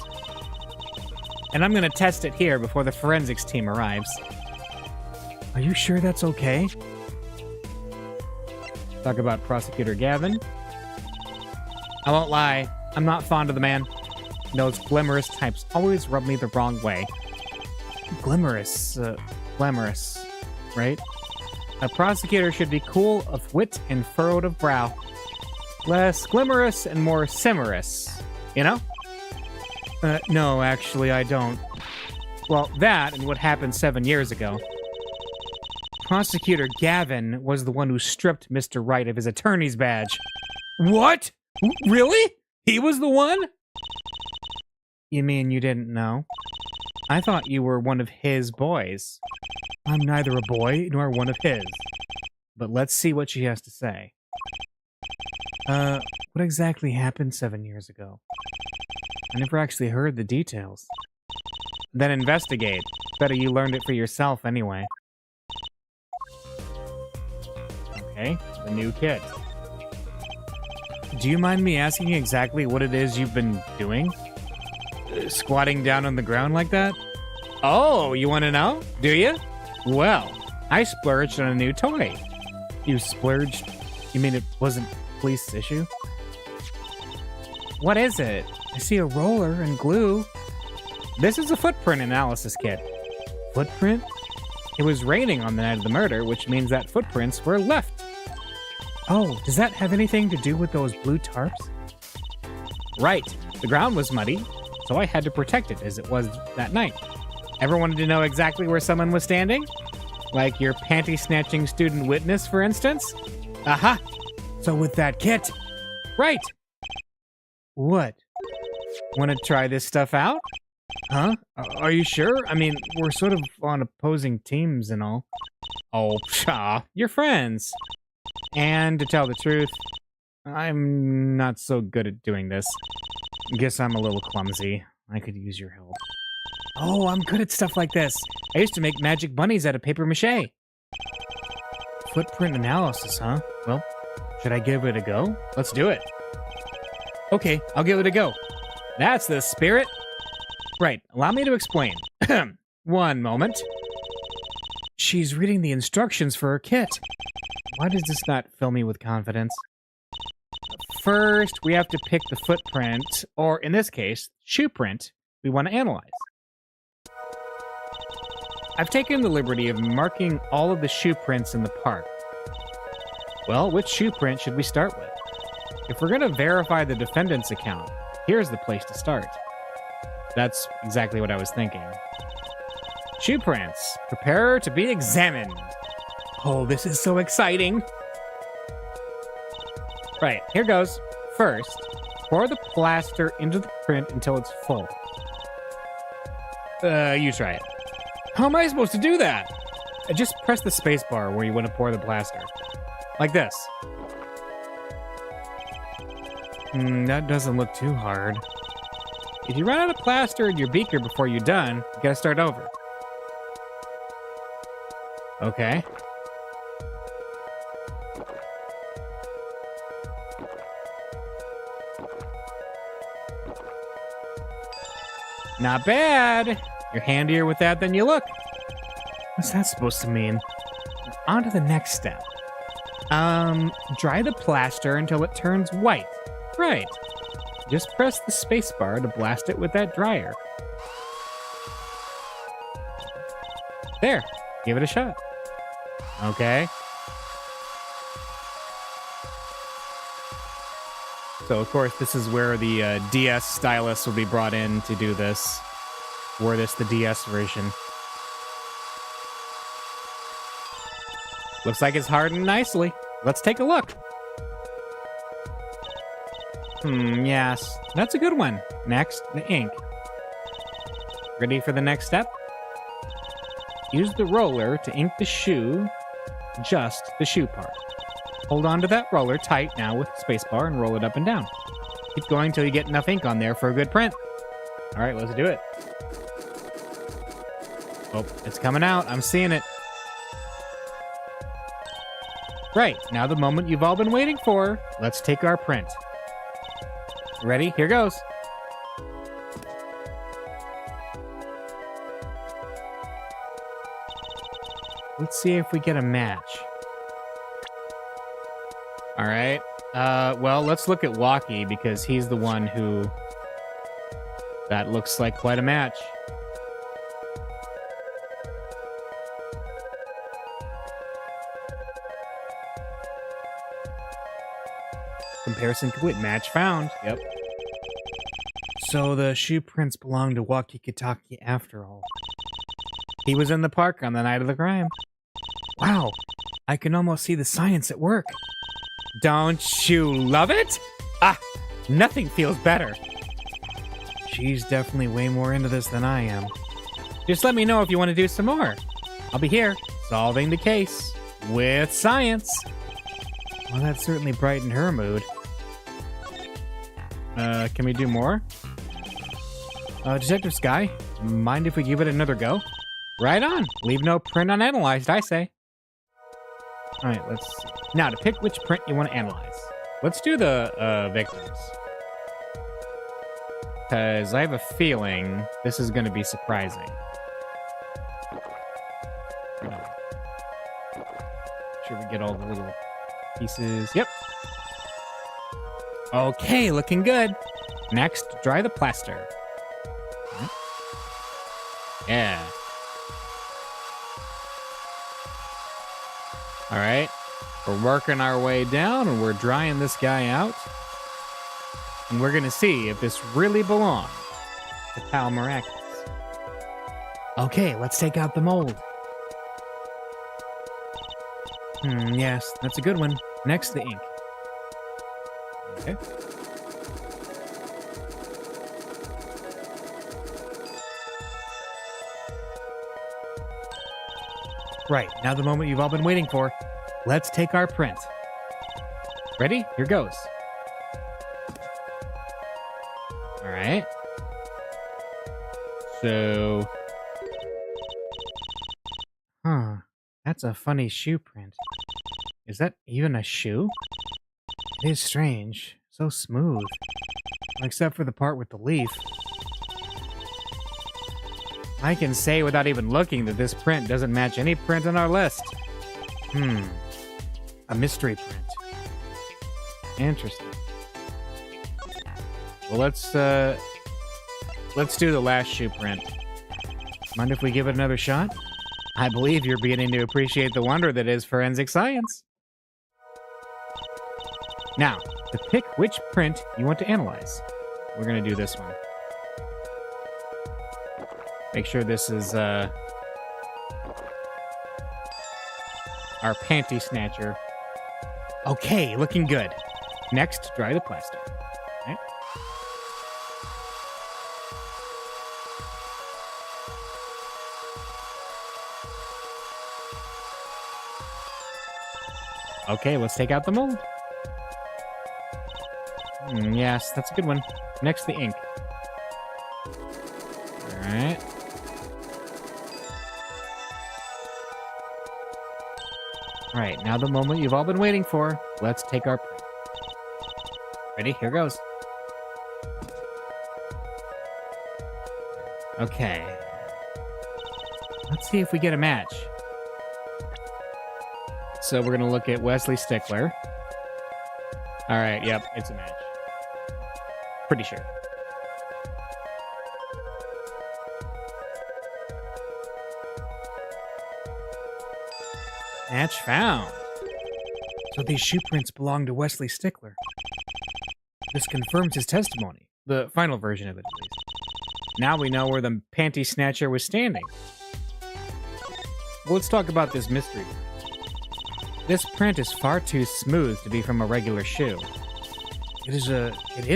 And I'm gonna test it here before the forensics team arrives. Are you sure that's okay? Talk about Prosecutor Gavin. I won't lie, I'm not fond of the man. Those glamorous types always rub me the wrong way. Glamorous, right? A prosecutor should be cool of wit and furrowed of brow. Less glamorous and more simorous, you know? No, actually, I don't. Well, that and what happened 7 years ago. Prosecutor Gavin was the one who stripped Mr. Wright of his attorney's badge. What? Really? He was the one? You mean you didn't know? I thought you were one of his boys. I'm neither a boy nor one of his. But let's see what she has to say. What exactly happened 7 years ago? I never actually heard the details. Then investigate. Better you learned it for yourself anyway. Okay, the new kit. Do you mind me asking exactly what it is you've been doing? Squatting down on the ground like that? Oh, you want to know? Do you? Well, I splurged on a new toy. You splurged? You mean it wasn't police issue? What is it? I see a roller and glue. This is a footprint analysis kit. Footprint? It was raining on the night of the murder, which means that footprints were left. Oh, does that have anything to do with those blue tarps? Right. The ground was muddy, so I had to protect it as it was that night. Ever wanted to know exactly where someone was standing? Like your panty-snatching student witness, for instance? Aha! So with that kit... Right! What? Want to try this stuff out? Huh? Are you sure? I mean, we're sort of on opposing teams and all. Oh, pshaw. You're friends. And to tell the truth, I'm not so good at doing this. Guess I'm a little clumsy. I could use your help. Oh, I'm good at stuff like this. I used to make magic bunnies out of paper mache. Footprint analysis, huh? Well, should I give it a go? Let's do it. Okay, I'll give it a go. That's the spirit. Right, allow me to explain. One moment. She's reading the instructions for her kit. Why does this not fill me with confidence? First, we have to pick the footprint, or in this case, shoe print, we want to analyze. I've taken the liberty of marking all of the shoe prints in the park. Well, which shoe print should we start with? If we're going to verify the defendant's account, here's the place to start. That's exactly what I was thinking. Shoe prints. Prepare to be examined. Oh, this is so exciting. Right, here goes. First, pour the plaster into the print until it's full. You try it. How am I supposed to do that? Just press the space bar where you want to pour the plaster. Like this. That doesn't look too hard. If you run out of plaster in your beaker before you're done, you gotta start over. Okay. Not bad. You're handier with that than you look. What's that supposed to mean? On to the next step. Dry the plaster until it turns white. Right. Just press the spacebar to blast it with that dryer. There. Give it a shot. Okay. So, of course, this is where the DS stylus will be brought in to do this. Were this the DS version. Looks like it's hardened nicely. Let's take a look. Yes. That's a good one. Next, the ink. Ready for the next step? Use the roller to ink the shoe, just the shoe part. Hold on to that roller tight now with the spacebar and roll it up and down. Keep going till you get enough ink on there for a good print. All right, let's do it. Oh, it's coming out. I'm seeing it. Right, now the moment you've all been waiting for. Let's take our print. Ready? Here goes. Let's see if we get a match. All right. Well, let's look at Walkie because he's the one who... That looks like quite a match. Comparison complete. Match found. Yep. So the shoe prints belong to Walkie Kitaki after all. He was in the park on the night of the crime. Wow. I can almost see the science at work. Don't you love it? Ah, nothing feels better. She's definitely way more into this than I am. Just let me know if you want to do some more. I'll be here, solving the case with science. Well, that certainly brightened her mood. Can we do more? Detective Sky, Mind if we give it another go? Right on. Leave no print unanalyzed, I say. All right, let's see. Now, to pick which print you want to analyze. Let's do the victims. Because I have a feeling this is going to be surprising. Sure we get all the little pieces. Yep. Okay, looking good. Next, dry the plaster. Yeah. All right. We're working our way down and we're drying this guy out. And we're going to see if this really belongs to Pal Miraculous. Okay, let's take out the mold. Yes, that's a good one. Next, the ink. Okay. Right, now the moment you've all been waiting for. Let's take our print. Ready? Here goes. All right. So... That's a funny shoe print. Is that even a shoe? It is strange. So smooth. Except for the part with the leaf. I can say without even looking that this print doesn't match any print on our list. A mystery print. Interesting. Well, let's do the last shoe print. Mind if we give it another shot? I believe you're beginning to appreciate the wonder that is forensic science. Now, to pick which print you want to analyze, we're going to do this one. Make sure this is our panty snatcher. Okay, looking good. Next, dry the plaster. Okay. Okay, let's take out the mold. Yes, that's a good one. Next, the ink. All right. All right, now the moment you've all been waiting for. Let's take our print. Ready? Here goes. Okay. Let's see if we get a match. So we're going to look at Wesley Stickler. All right, yep, it's a match. Pretty sure. Match found. So these shoe prints belong to Wesley Stickler. This confirms his testimony. The final version of it, at least. Now we know where the panty snatcher was standing. Well, let's talk about this mystery. This print is far too smooth to be from a regular shoe. It is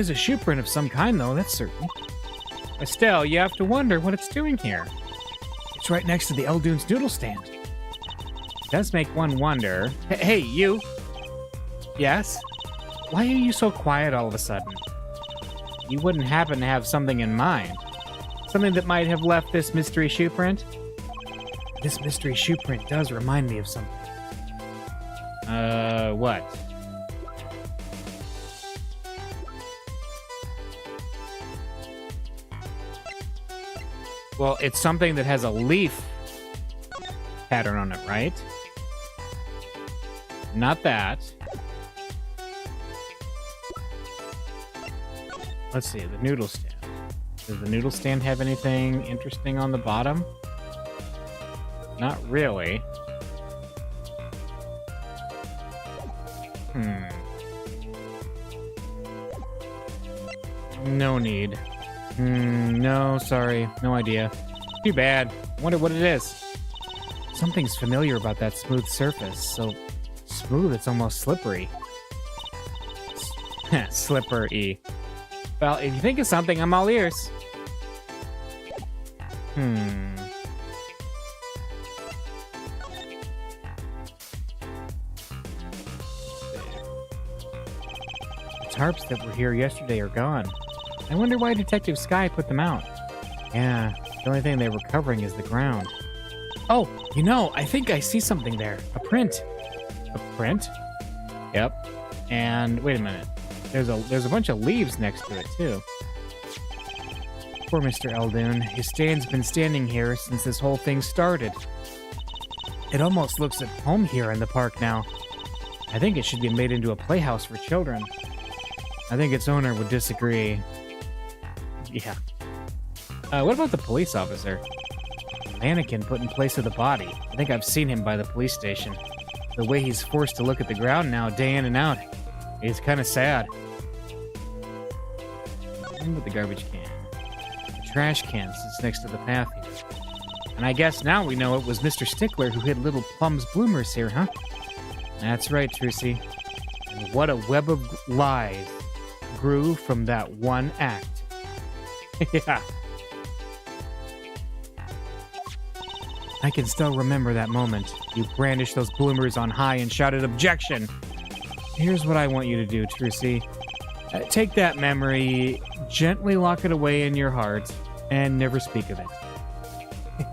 a shoe print of some kind, though, that's certain. Estelle, you have to wonder what it's doing here. It's right next to the Eldoon's noodle stand. It does make one wonder. Hey, you! Yes? Why are you so quiet all of a sudden? You wouldn't happen to have something in mind? Something that might have left this mystery shoe print? This mystery shoe print does remind me of something. What? Well, it's something that has a leaf pattern on it, right? Not that. Let's see, the noodle stand. Does the noodle stand have anything interesting on the bottom? Not really. No need. No, sorry. No idea. Too bad. Wonder what it is. Something's familiar about that smooth surface. So smooth it's almost slippery. Slippery. Well, if you think of something, I'm all ears. The tarps that were here yesterday are gone. I wonder why Detective Sky put them out. Yeah, The only thing they're recovering is the ground. Oh, you know, I think I see something there. A print. A print? Yep. And wait a minute. There's a bunch of leaves next to it, too. Poor Mr. Eldoon. His stand's been standing here since this whole thing started. It almost looks at home here in the park now. I think it should be made into a playhouse for children. I think its owner would disagree. Yeah. What about the police officer? The mannequin put in place of the body. I think I've seen him by the police station. The way he's forced to look at the ground now, day in and out. It's kind of sad. And with the garbage can. The trash can sits next to the path here. And I guess now we know it was Mr. Stickler who hid little Plum's bloomers here, huh? That's right, Trucy. And what a web of lies grew from that one act. Yeah. I can still remember that moment. You brandished those bloomers on high and shouted, "Objection!" Here's what I want you to do, Trucy. Take that memory, gently lock it away in your heart, and never speak of it.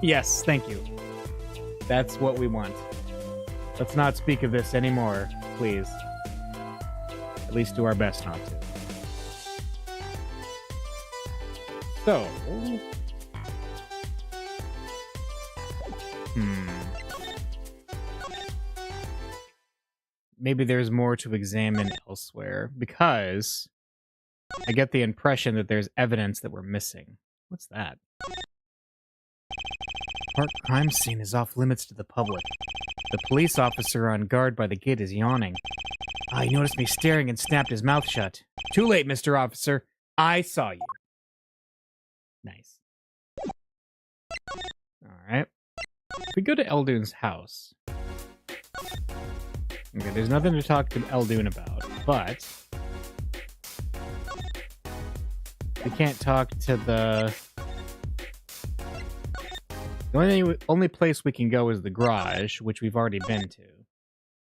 Yes, thank you. That's what we want. Let's not speak of this anymore, please. At least do our best not to. So... Maybe there's more to examine elsewhere, because I get the impression that there's evidence that we're missing. What's that? Park crime scene is off limits to the public. The police officer on guard by the gate is yawning. He noticed me staring and snapped his mouth shut. Too late, Mr. Officer. I saw you. Nice. Alright. If we go to Eldoon's house... Okay, there's nothing to talk to Eldoon about, but... we can't talk to the... The only place we can go is the garage, which we've already been to.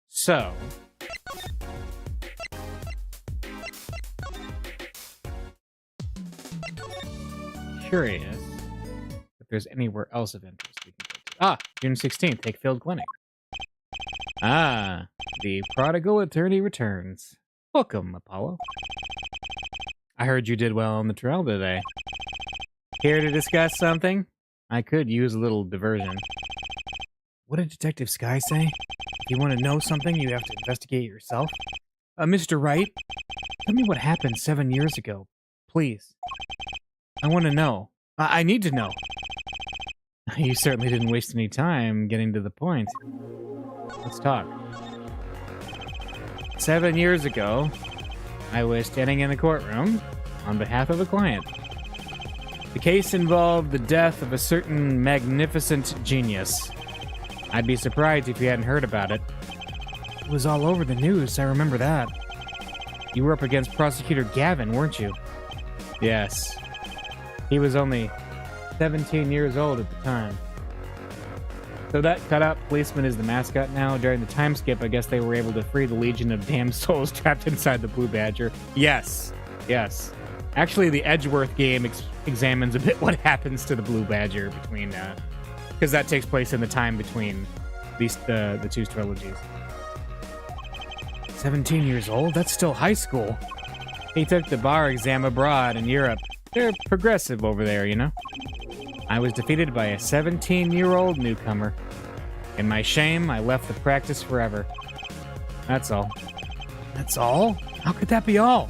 So... curious if there's anywhere else of interest we can go to. June 16th, Hakefield Clinic. The prodigal attorney returns. Welcome, Apollo. I heard you did well on the trail today. Care to discuss something? I could use a little diversion. What did Detective Sky say? If you want to know something, you have to investigate yourself. Mr. Wright, tell me what happened 7 years ago, please. I want to know. I need to know. You certainly didn't waste any time getting to the point. Let's talk. 7 years ago, I was standing in the courtroom on behalf of a client. The case involved the death of a certain magnificent genius. I'd be surprised if you hadn't heard about it. It was all over the news, I remember that. You were up against Prosecutor Gavin, weren't you? Yes. He was only 17 years old at the time. So that cutout policeman is the mascot now. During the time skip, I guess they were able to free the legion of damned souls trapped inside the Blue Badger. Yes. Yes. Actually, the Edgeworth game examines a bit what happens to the Blue Badger between... because that takes place in the time between these the two trilogies. 17 years old? That's still high school. He took the bar exam abroad in Europe. They're progressive over there, you know? I was defeated by a 17-year-old newcomer. In my shame, I left the practice forever. That's all. That's all? How could that be all?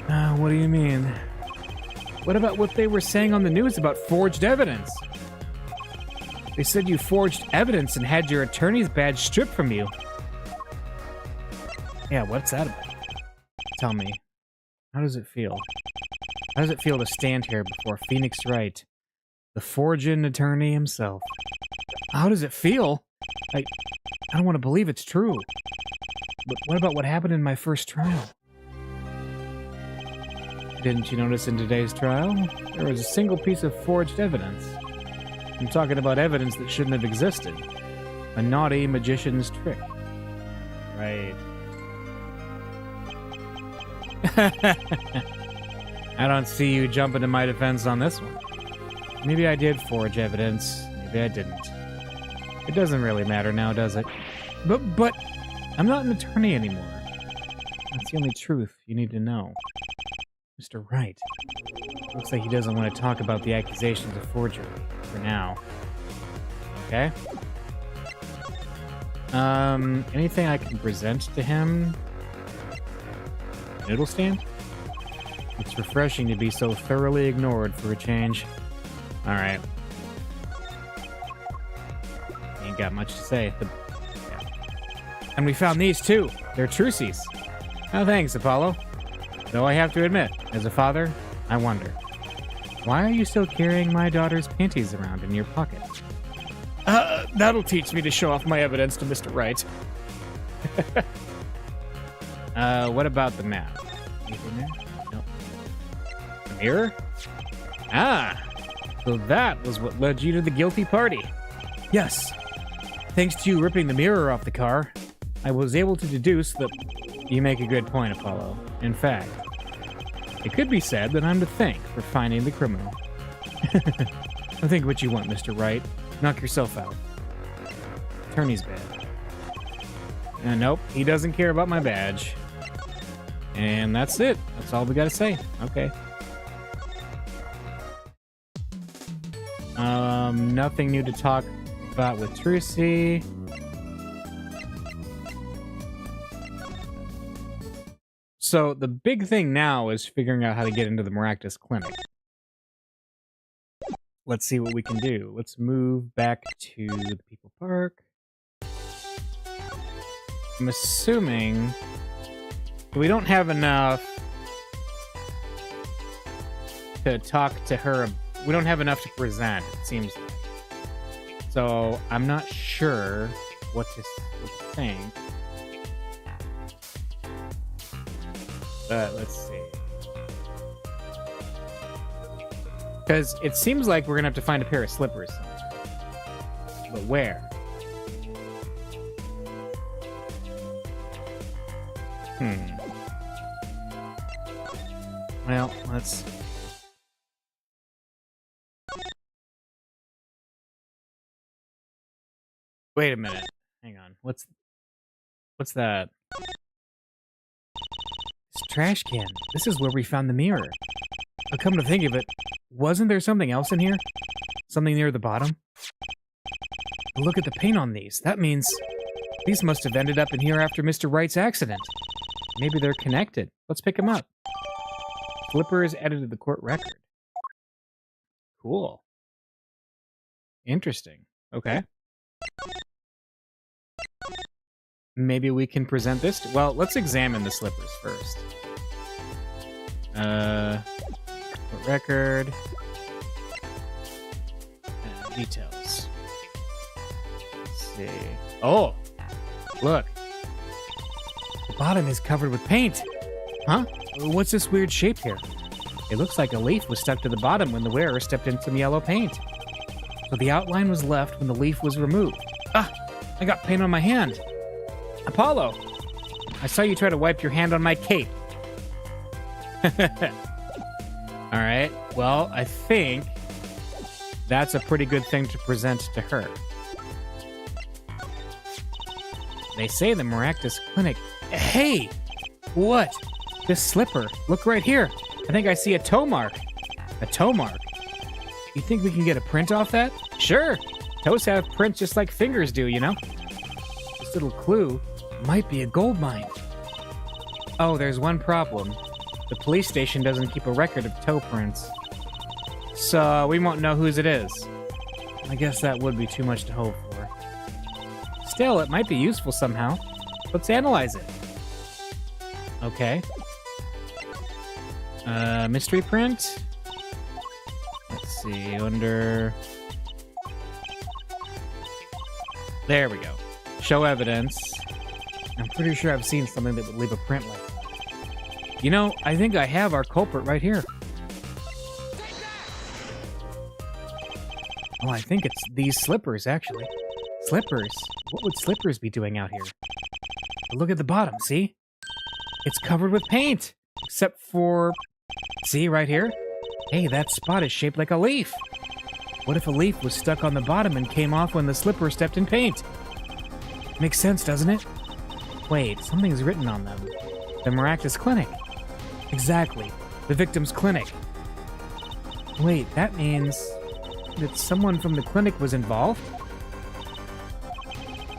What do you mean? What about what they were saying on the news about forged evidence? They said you forged evidence and had your attorney's badge stripped from you. Yeah, what's that about? Tell me. How does it feel? How does it feel to stand here before Phoenix Wright, the forging attorney himself? How does it feel? I don't want to believe it's true. But what about what happened in my first trial? Didn't you notice in today's trial? There was a single piece of forged evidence. I'm talking about evidence that shouldn't have existed. A naughty magician's trick. Right. I don't see you jumping to my defense on this one. Maybe I did forge evidence. Maybe I didn't. It doesn't really matter now, does it? But I'm not an attorney anymore. That's the only truth you need to know. Mr. Wright. Looks like he doesn't want to talk about the accusations of forgery for now. Okay. Anything I can present to him? Noodle stand? It's refreshing to be so thoroughly ignored for a change. Alright. Ain't got much to say. And we found these too. They're trucies. Oh, thanks, Apollo. Though I have to admit, as a father, I wonder. Why are you still carrying my daughter's panties around in your pocket? That'll teach me to show off my evidence to Mr. Wright. What about the map? Anything there? Nope. The mirror? Ah! So that was what led you to the guilty party. Yes. Thanks to you ripping the mirror off the car, I was able to deduce that... You make a good point, Apollo. In fact, it could be said that I'm to thank for finding the criminal. Think what you want, Mr. Wright. Knock yourself out. Attorney's bad. Nope, he doesn't care about my badge. And that's it. That's all we gotta say. Okay. Nothing new to talk about with Trucy. So the big thing now is figuring out how to get into the Maractus Clinic. Let's see what we can do. Let's move back to the People Park. I'm assuming we don't have enough to talk to her. We don't have enough to present, it seems like. So I'm not sure what to think. But let's see. Because it seems like we're going to have to find a pair of slippers somewhere. But where? Well, let's... Wait a minute. Hang on. What's that? It's a trash can. This is where we found the mirror. But come to think of it, wasn't there something else in here? Something near the bottom? Look at the paint on these. That means these must have ended up in here after Mr. Wright's accident. Maybe they're connected. Let's pick them up. Flipper is added to the court record. Cool. Interesting. Okay. Maybe we can present this to... Well, let's examine the slippers first. Court record. Details. Let's see. Oh! Look. The bottom is covered with paint. Huh? What's this weird shape here? It looks like a leaf was stuck to the bottom when the wearer stepped in some yellow paint. So the outline was left when the leaf was removed. Ah! I got paint on my hand. Apollo! I saw you try to wipe your hand on my cape. Alright, well, I think that's a pretty good thing to present to her. They say the Maractus Clinic... Hey! What? This slipper. Look right here. I think I see a toe mark. A toe mark? You think we can get a print off that? Sure! Toes have prints just like fingers do, you know? This little clue might be a gold mine. Oh, there's one problem. The police station doesn't keep a record of toe prints. So we won't know whose it is. I guess that would be too much to hope for. Still, it might be useful somehow. Let's analyze it. Okay. Mystery print? Let's see, under... There we go. Show evidence. I'm pretty sure I've seen something that would leave a print like that. You know, I think I have our culprit right here. Oh, I think it's these slippers, actually. Slippers? What would slippers be doing out here? But look at the bottom, see? It's covered with paint! Except for... See, right here? Hey, that spot is shaped like a leaf. What if a leaf was stuck on the bottom and came off when the slipper stepped in paint? Makes sense, doesn't it? Wait, something's written on them. The Maractus Clinic. Exactly, the victim's clinic. Wait, that means that someone from the clinic was involved?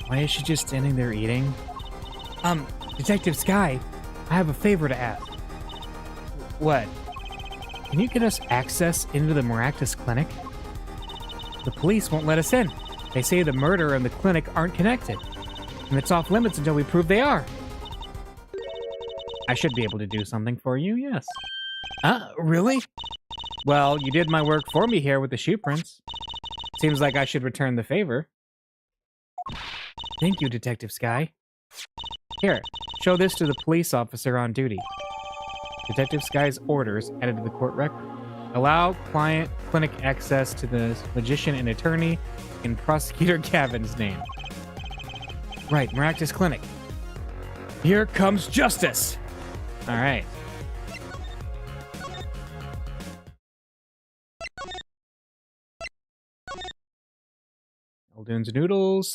Why is she just standing there eating? Detective Sky, I have a favor to ask. What? Can you get us access into the Maractus Clinic? The police won't let us in. They say the murder and the clinic aren't connected, and it's off limits until we prove they are. I should be able to do something for you, yes. Really? Well, you did my work for me here with the shoe prints. Seems like I should return the favor. Thank you, Detective Sky. Here, show this to the police officer on duty. Detective Sky's orders added to the court record. Allow clinic access to the magician and attorney in Prosecutor Gavin's name. Right, Maractus Clinic. Here comes justice! Alright. Eldoon's Noodles.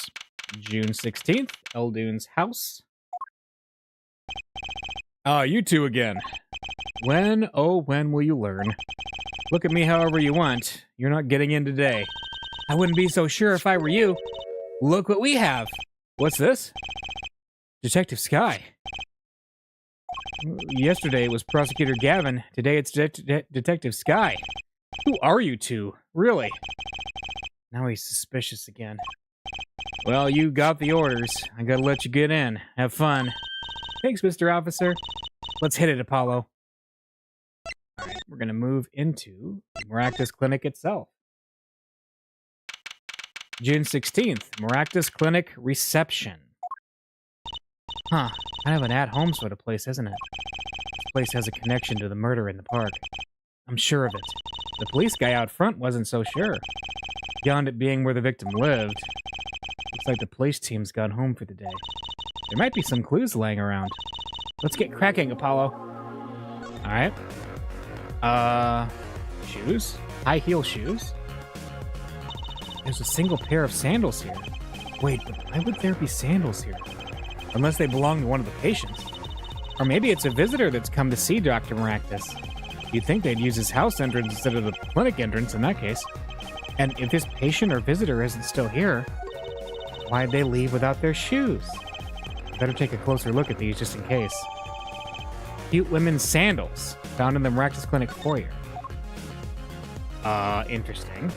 June 16th. Eldoon's house. You two again. When, oh, when will you learn? Look at me however you want. You're not getting in today. I wouldn't be so sure if I were you. Look what we have. What's this? Detective Sky. Yesterday it was Prosecutor Gavin. Today it's Detective Sky. Who are you two? Really? Now he's suspicious again. Well, you got the orders. I gotta let you get in. Have fun. Thanks, Mr. Officer. Let's hit it, Apollo. Alright, we're gonna move into the Maractus Clinic itself. June 16th, Maractus Clinic reception. Huh, kind of an at-home sort of place, isn't it? This place has a connection to the murder in the park. I'm sure of it. The police guy out front wasn't so sure. Beyond it being where the victim lived, looks like the police team's gone home for the day. There might be some clues laying around. Let's get cracking, Apollo. Alright. Shoes? High heel shoes? There's a single pair of sandals here. Wait, but why would there be sandals here? Unless they belong to one of the patients. Or maybe it's a visitor that's come to see Dr. Maractus. You'd think they'd use his house entrance instead of the clinic entrance in that case. And if this patient or visitor isn't still here, why'd they leave without their shoes? Better take a closer look at these just in case. Cute women's sandals found in the Maractus Clinic foyer. Interesting.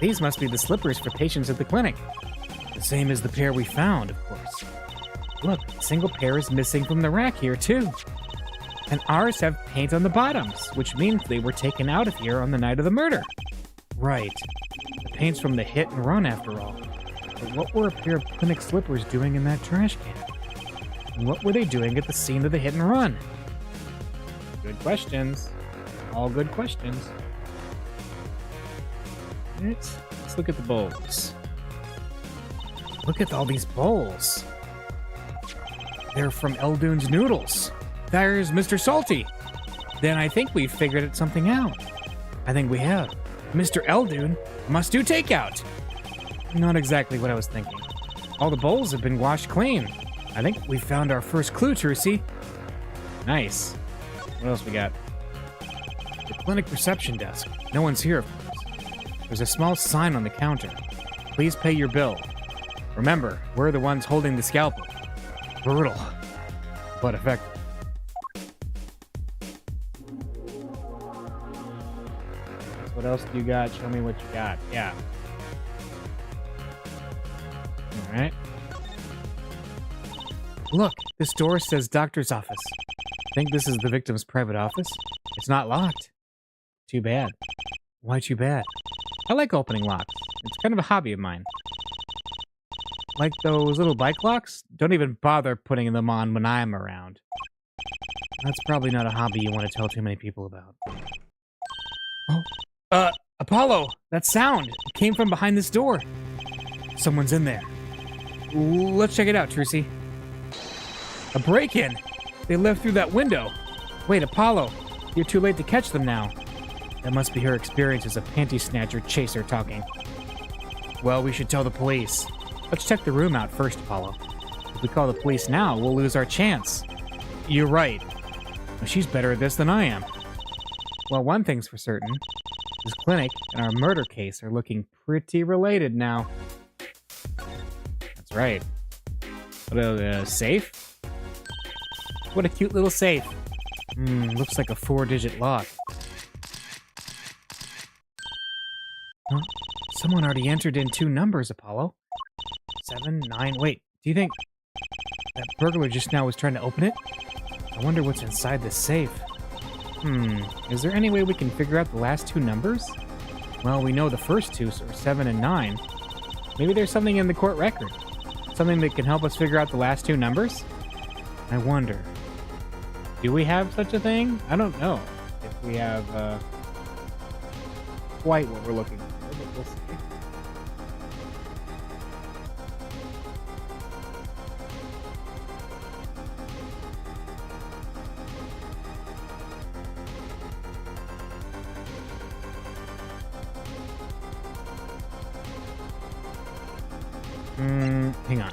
These must be the slippers for patients at the clinic. The same as the pair we found, of course. Look, a single pair is missing from the rack here, too. And ours have paint on the bottoms, which means they were taken out of here on the night of the murder. Right. The paint's from the hit and run, after all. But what were a pair of clinic slippers doing in that trash can? And what were they doing at the scene of the hit and run? Good questions. All good questions. Let's look at the bowls. Look at all these bowls. They're from Eldoon's Noodles. There's Mr. Salty. Then I think we've figured something out. I think we have. Mr. Eldoon must do takeout. Not exactly what I was thinking. All the bowls have been washed clean. I think we found our first clue, Trucy. Nice. What else we got? The clinic reception desk. No one's here, of course. There's a small sign on the counter. Please pay your bill. Remember, we're the ones holding the scalpel. Brutal, but effective. What else do you got? Show me what you got. Yeah. All right. Look, this door says doctor's office. Think this is the victim's private office? It's not locked. Too bad. Why too bad? I like opening locks. It's kind of a hobby of mine. Like those little bike locks? Don't even bother putting them on when I'm around. That's probably not a hobby you want to tell too many people about. Oh, Apollo! That sound! It came from behind this door. Someone's in there. Let's check it out, Trucy. A break-in! They left through that window. Wait, Apollo, you're too late to catch them now. That must be her experience as a panty snatcher chaser talking. Well, we should tell the police. Let's check the room out first, Apollo. If we call the police now, we'll lose our chance. You're right. Well, she's better at this than I am. Well, one thing's for certain. This clinic and our murder case are looking pretty related now. That's right. What a safe? What a cute little safe. Looks like a 4-digit lock. Huh? Someone already entered in 2 numbers, Apollo. 7, 9... Wait, do you think that burglar just now was trying to open it? I wonder what's inside this safe. Is there any way we can figure out the last 2 numbers? Well, we know the first 2 are 7 and 9. Maybe there's something in the court record. Something that can help us figure out the last 2 numbers? I wonder. Do we have such a thing? I don't know if we have quite what we're looking for, but we'll see. Hang on.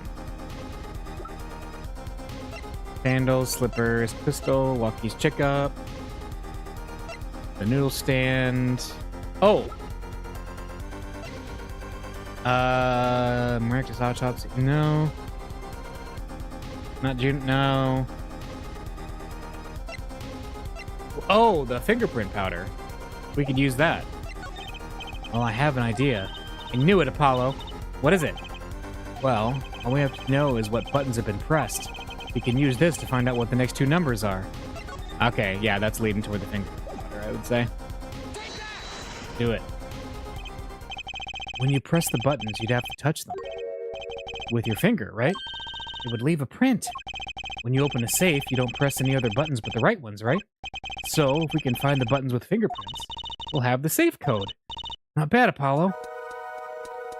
Sandals, slippers, pistol, Walkie's checkup, the noodle stand. Oh! Miraculous autopsy. No. Not June. No. Oh, the fingerprint powder. We could use that. Well, I have an idea. I knew it, Apollo. What is it? Well, all we have to know is what buttons have been pressed. We can use this to find out what the next 2 numbers are. Okay, yeah, that's leading toward the fingerprint powder, I would say. Do it. When you press the buttons, you'd have to touch them. With your finger, right? It would leave a print. When you open a safe, you don't press any other buttons but the right ones, right? So, if we can find the buttons with fingerprints, we'll have the safe code. Not bad, Apollo.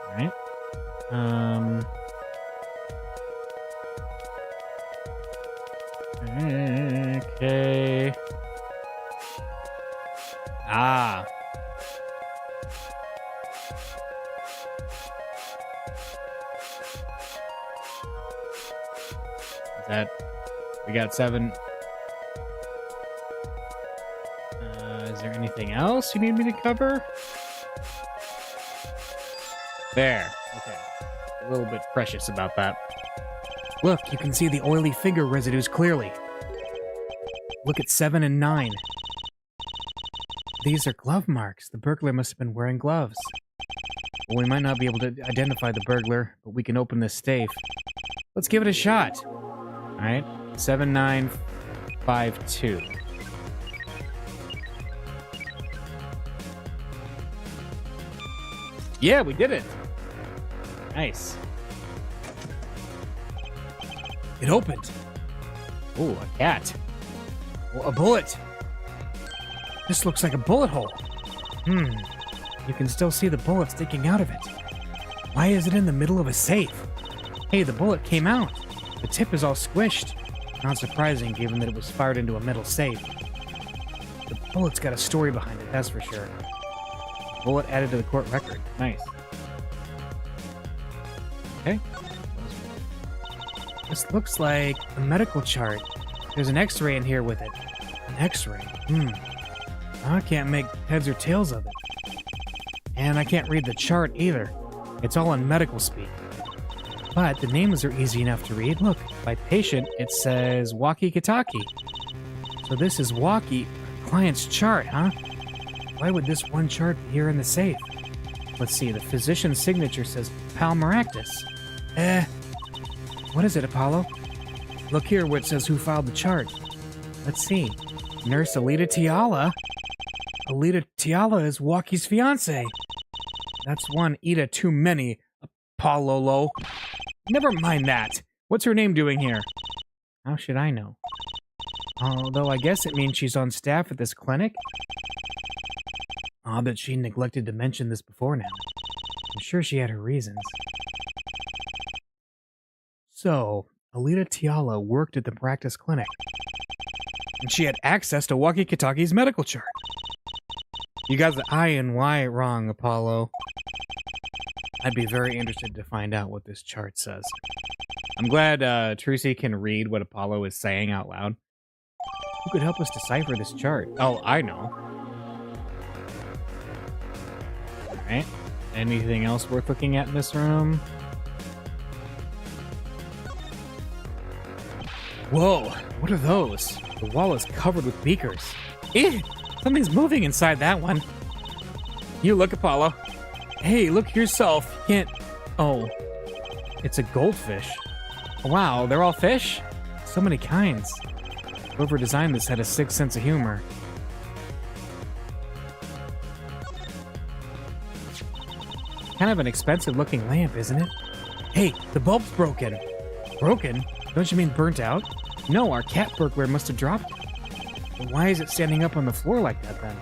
Alright. Okay. Ah. Is that... We got 7. Is there anything else you need me to cover? There. Okay. A little bit precious about that. Look, you can see the oily finger residues clearly. Look at 7 and 9. These are glove marks. The burglar must have been wearing gloves. Well, we might not be able to identify the burglar, but we can open this safe. Let's give it a shot. Alright, 7952. Yeah, we did it. Nice. It opened. Ooh, a cat. Oh, a bullet. This looks like a bullet hole. You can still see the bullet sticking out of it. Why is it in the middle of a safe? Hey, the bullet came out. The tip is all squished. Not surprising, given that it was fired into a metal safe. The bullet's got a story behind it, that's for sure. Bullet added to the court record. Nice. Okay. This looks like a medical chart. There's an x-ray in here with it. An x-ray? I can't make heads or tails of it. And I can't read the chart either. It's all in medical speak. But the names are easy enough to read. Look, by patient, it says Walkie Kitaki. So this is Walkie, client's chart, huh? Why would this one chart be here in the safe? Let's see, the physician's signature says Pal Maractus. What is it, Apollo? Look here where it says who filed the chart. Let's see. Nurse Alita Tiala. Alita Tiala is Walkie's fiancé. That's one Ida too many, Apollo. Never mind that. What's her name doing here? How should I know? Although I guess it means she's on staff at this clinic. I'll bet she neglected to mention this before now. I'm sure she had her reasons. So, Alita Tiala worked at the practice clinic. And she had access to Walkie Kitaki's medical chart. You got the I and Y wrong, Apollo. I'd be very interested to find out what this chart says. I'm glad Trucy can read what Apollo is saying out loud. Who could help us decipher this chart? Oh, I know. Alright. Anything else worth looking at in this room? Whoa, what are those? The wall is covered with beakers. Eh, something's moving inside that one. You look, Apollo. Hey, look yourself. You can't... Oh, it's a goldfish. Wow, they're all fish? So many kinds. Whoever designed this had a sick sense of humor. Kind of an expensive looking lamp, isn't it? Hey, the bulb's broken. Broken? Don't you mean burnt out? No, our cat burglar must have dropped it. But why is it standing up on the floor like that then?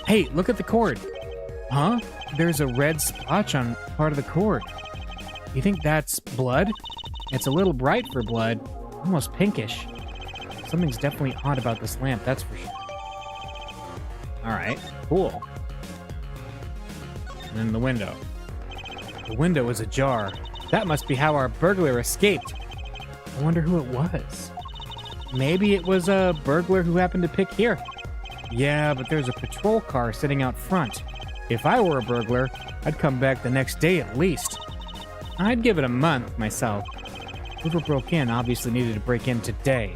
Hey, look at the cord. Huh? There's a red splotch on part of the cord. You think that's blood? It's a little bright for blood. Almost pinkish. Something's definitely odd about this lamp, that's for sure. Alright, cool. And then the window. The window is ajar. That must be how our burglar escaped. I wonder who it was. Maybe it was a burglar who happened to pick here. Yeah, but there's a patrol car sitting out front. If I were a burglar, I'd come back the next day at least. I'd give it a month, myself. Whoever broke in obviously needed to break in today.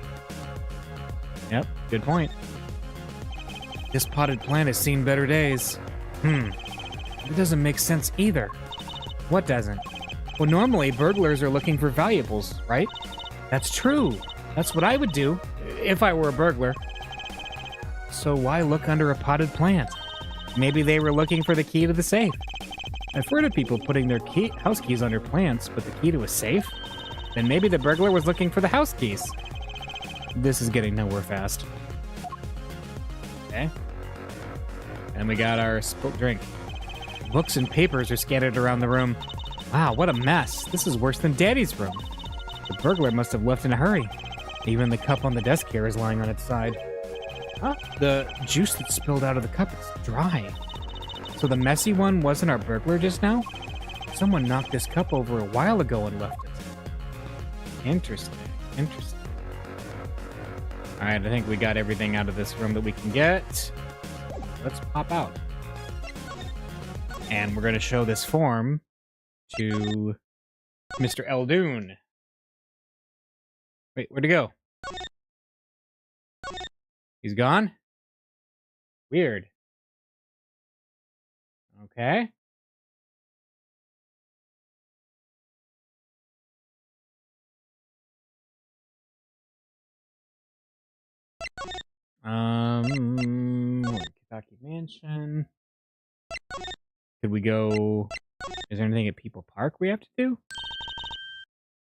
Yep, good point. This potted plant has seen better days. It doesn't make sense either. What doesn't? Well, normally burglars are looking for valuables, right? That's true. That's what I would do if I were a burglar. So why look under a potted plant? Maybe they were looking for the key to the safe. I've heard of people putting their house keys under plants, but the key to a safe? Then maybe the burglar was looking for the house keys. This is getting nowhere fast. Okay. And we got our spilt drink. Books and papers are scattered around the room. Wow, what a mess. This is worse than Daddy's room. The burglar must have left in a hurry. Even the cup on the desk here is lying on its side. Huh? The juice that spilled out of the cup is dry. So the messy one wasn't our burglar just now? Someone knocked this cup over a while ago and left it. Interesting. Interesting. Alright, I think we got everything out of this room that we can get. Let's pop out. And we're going to show this form to Mr. Eldoon. Wait, where'd he go? He's gone? Weird. Okay. Kentucky Mansion. Could we go... Is there anything at People Park we have to do?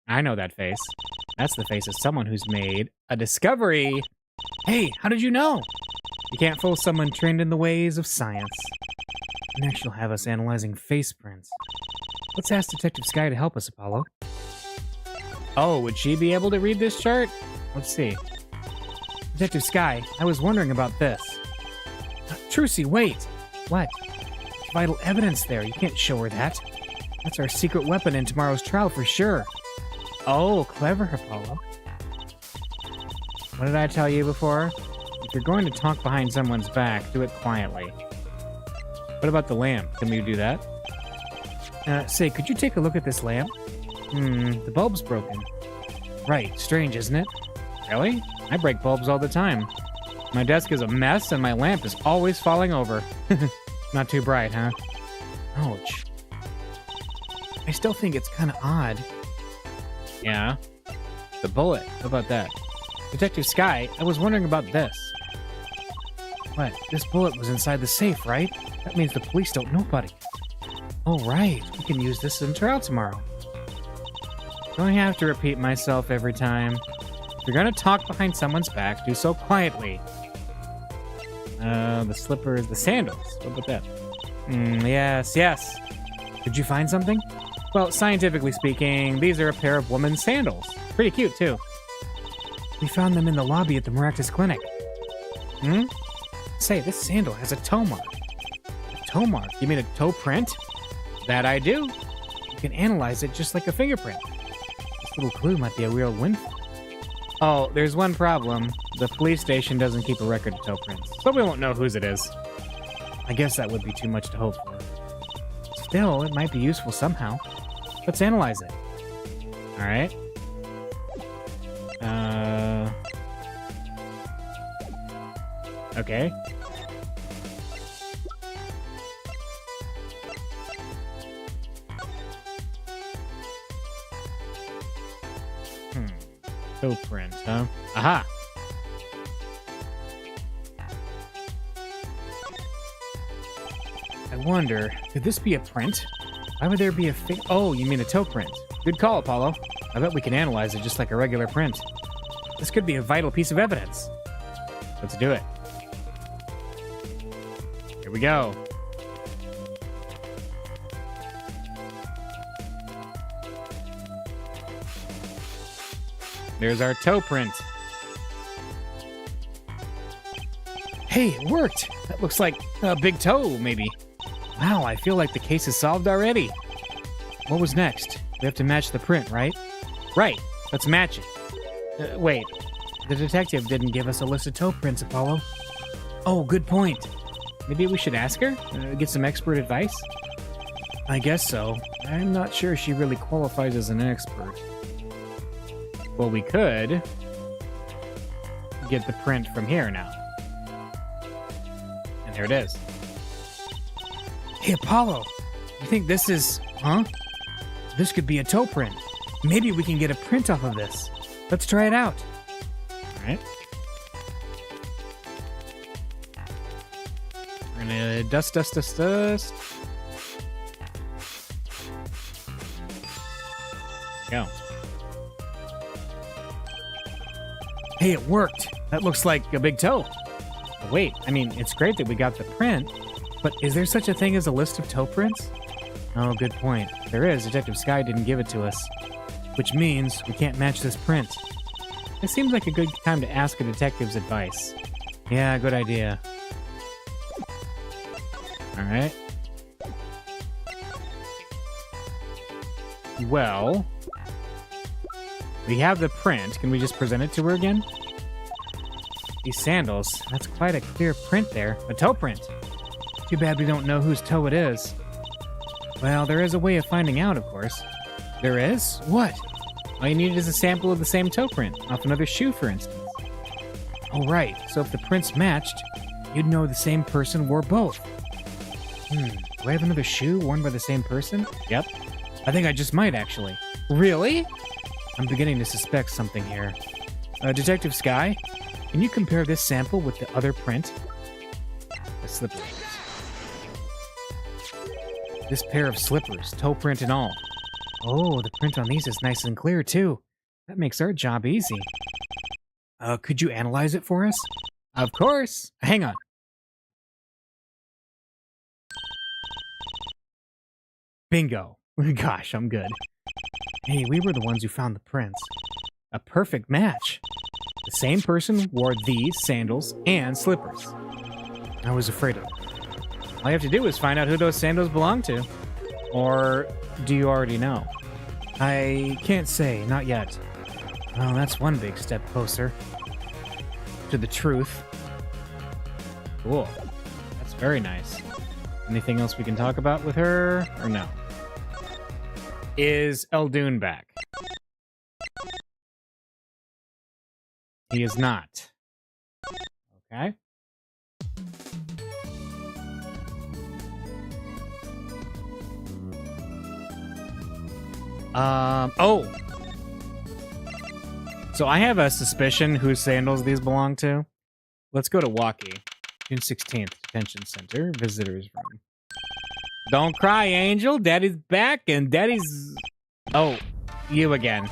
I know that face. That's the face of someone who's made a discovery. Hey, how did you know? You can't fool someone trained in the ways of science. Next, you'll have us analyzing face prints. Let's ask Detective Sky to help us, Apollo. Oh, would she be able to read this chart? Let's see. Detective Sky, I was wondering about this. Trucy, wait. What? There's vital evidence there. You can't show her that. That's our secret weapon in tomorrow's trial for sure. Oh, clever, Apollo. What did I tell you before? If you're going to talk behind someone's back, do it quietly. What about the lamp? Can we do that? Say, could you take a look at this lamp? The bulb's broken. Right, strange, isn't it? Really? I break bulbs all the time. My desk is a mess and my lamp is always falling over. Not too bright, huh? Ouch. I still think it's kind of odd. Yeah. The bullet. How about that? Detective Sky, I was wondering about this. What? This bullet was inside the safe, right? That means the police don't know about it. Oh, right. We can use this in trial tomorrow. Don't have to repeat myself every time. If you're gonna talk behind someone's back, do so quietly. The slippers, the sandals. What about that? Yes. Did you find something? Well, scientifically speaking, these are a pair of women's sandals. Pretty cute, too. We found them in the lobby at the Maractus Clinic. Say, this sandal has a toe mark. toe mark. You mean a toe print? That I do. You can analyze it just like a fingerprint. This little clue might be a real windfall. Oh, there's one problem. The police station doesn't keep a record of toe prints, so we won't know whose it is. I guess that would be too much to hope for. Still, it might be useful somehow. Let's analyze it. Alright. Okay. Toe print, huh? Aha! I wonder, could this be a print? Why would there be a Oh, you mean a toe print. Good call, Apollo. I bet we can analyze it just like a regular print. This could be a vital piece of evidence. Let's do it. Here we go. There's our toe print. Hey, it worked! That looks like a big toe, maybe. Wow, I feel like the case is solved already. What was next? We have to match the print, right? Right, let's match it. Wait, the detective didn't give us a list of toe prints, Apollo. Oh, good point. Maybe we should ask her? Get some expert advice? I guess so. I'm not sure she really qualifies as an expert. Well, we could get the print from here now. And there it is. Hey, Apollo, you think this is... Huh? This could be a toe print. Maybe we can get a print off of this. Let's try it out. All right. We're gonna dust. Go. Hey, it worked. That looks like a big toe. Wait, I mean, it's great that we got the print, but is there such a thing as a list of toe prints? Oh, good point. There is. Detective Sky didn't give it to us, which means we can't match this print. It seems like a good time to ask a detective's advice. Yeah, good idea. All right. Well, we have the print. Can we just present it to her again? These sandals, that's quite a clear print there. A toe print. Too bad we don't know whose toe it is. Well, there is a way of finding out, of course. There is? What? All you need is a sample of the same toe print, off another shoe, for instance. Oh, right. So if the prints matched, you'd know the same person wore both. Do I have another shoe worn by the same person? Yep. I think I just might, actually. Really? I'm beginning to suspect something here. Detective Sky, can you compare this sample with the other print? The slippers. This pair of slippers, toe print and all. Oh, the print on these is nice and clear, too. That makes our job easy. Could you analyze it for us? Of course. Hang on. Bingo. Gosh, I'm good. Hey, we were the ones who found the prints. A perfect match. The same person wore these sandals and slippers. I was afraid of it. All you have to do is find out who those sandals belong to. Or do you already know? I can't say, not yet. Well, that's one big step closer to the truth. Cool. That's very nice. Anything else we can talk about with her, or no? Is Eldoon back? He is not. Okay. Oh! So I have a suspicion whose sandals these belong to. Let's go to Walkie. June 16th, Detention Center, Visitors Room. Don't cry, Angel. Daddy's back, and Daddy's... Oh, you again.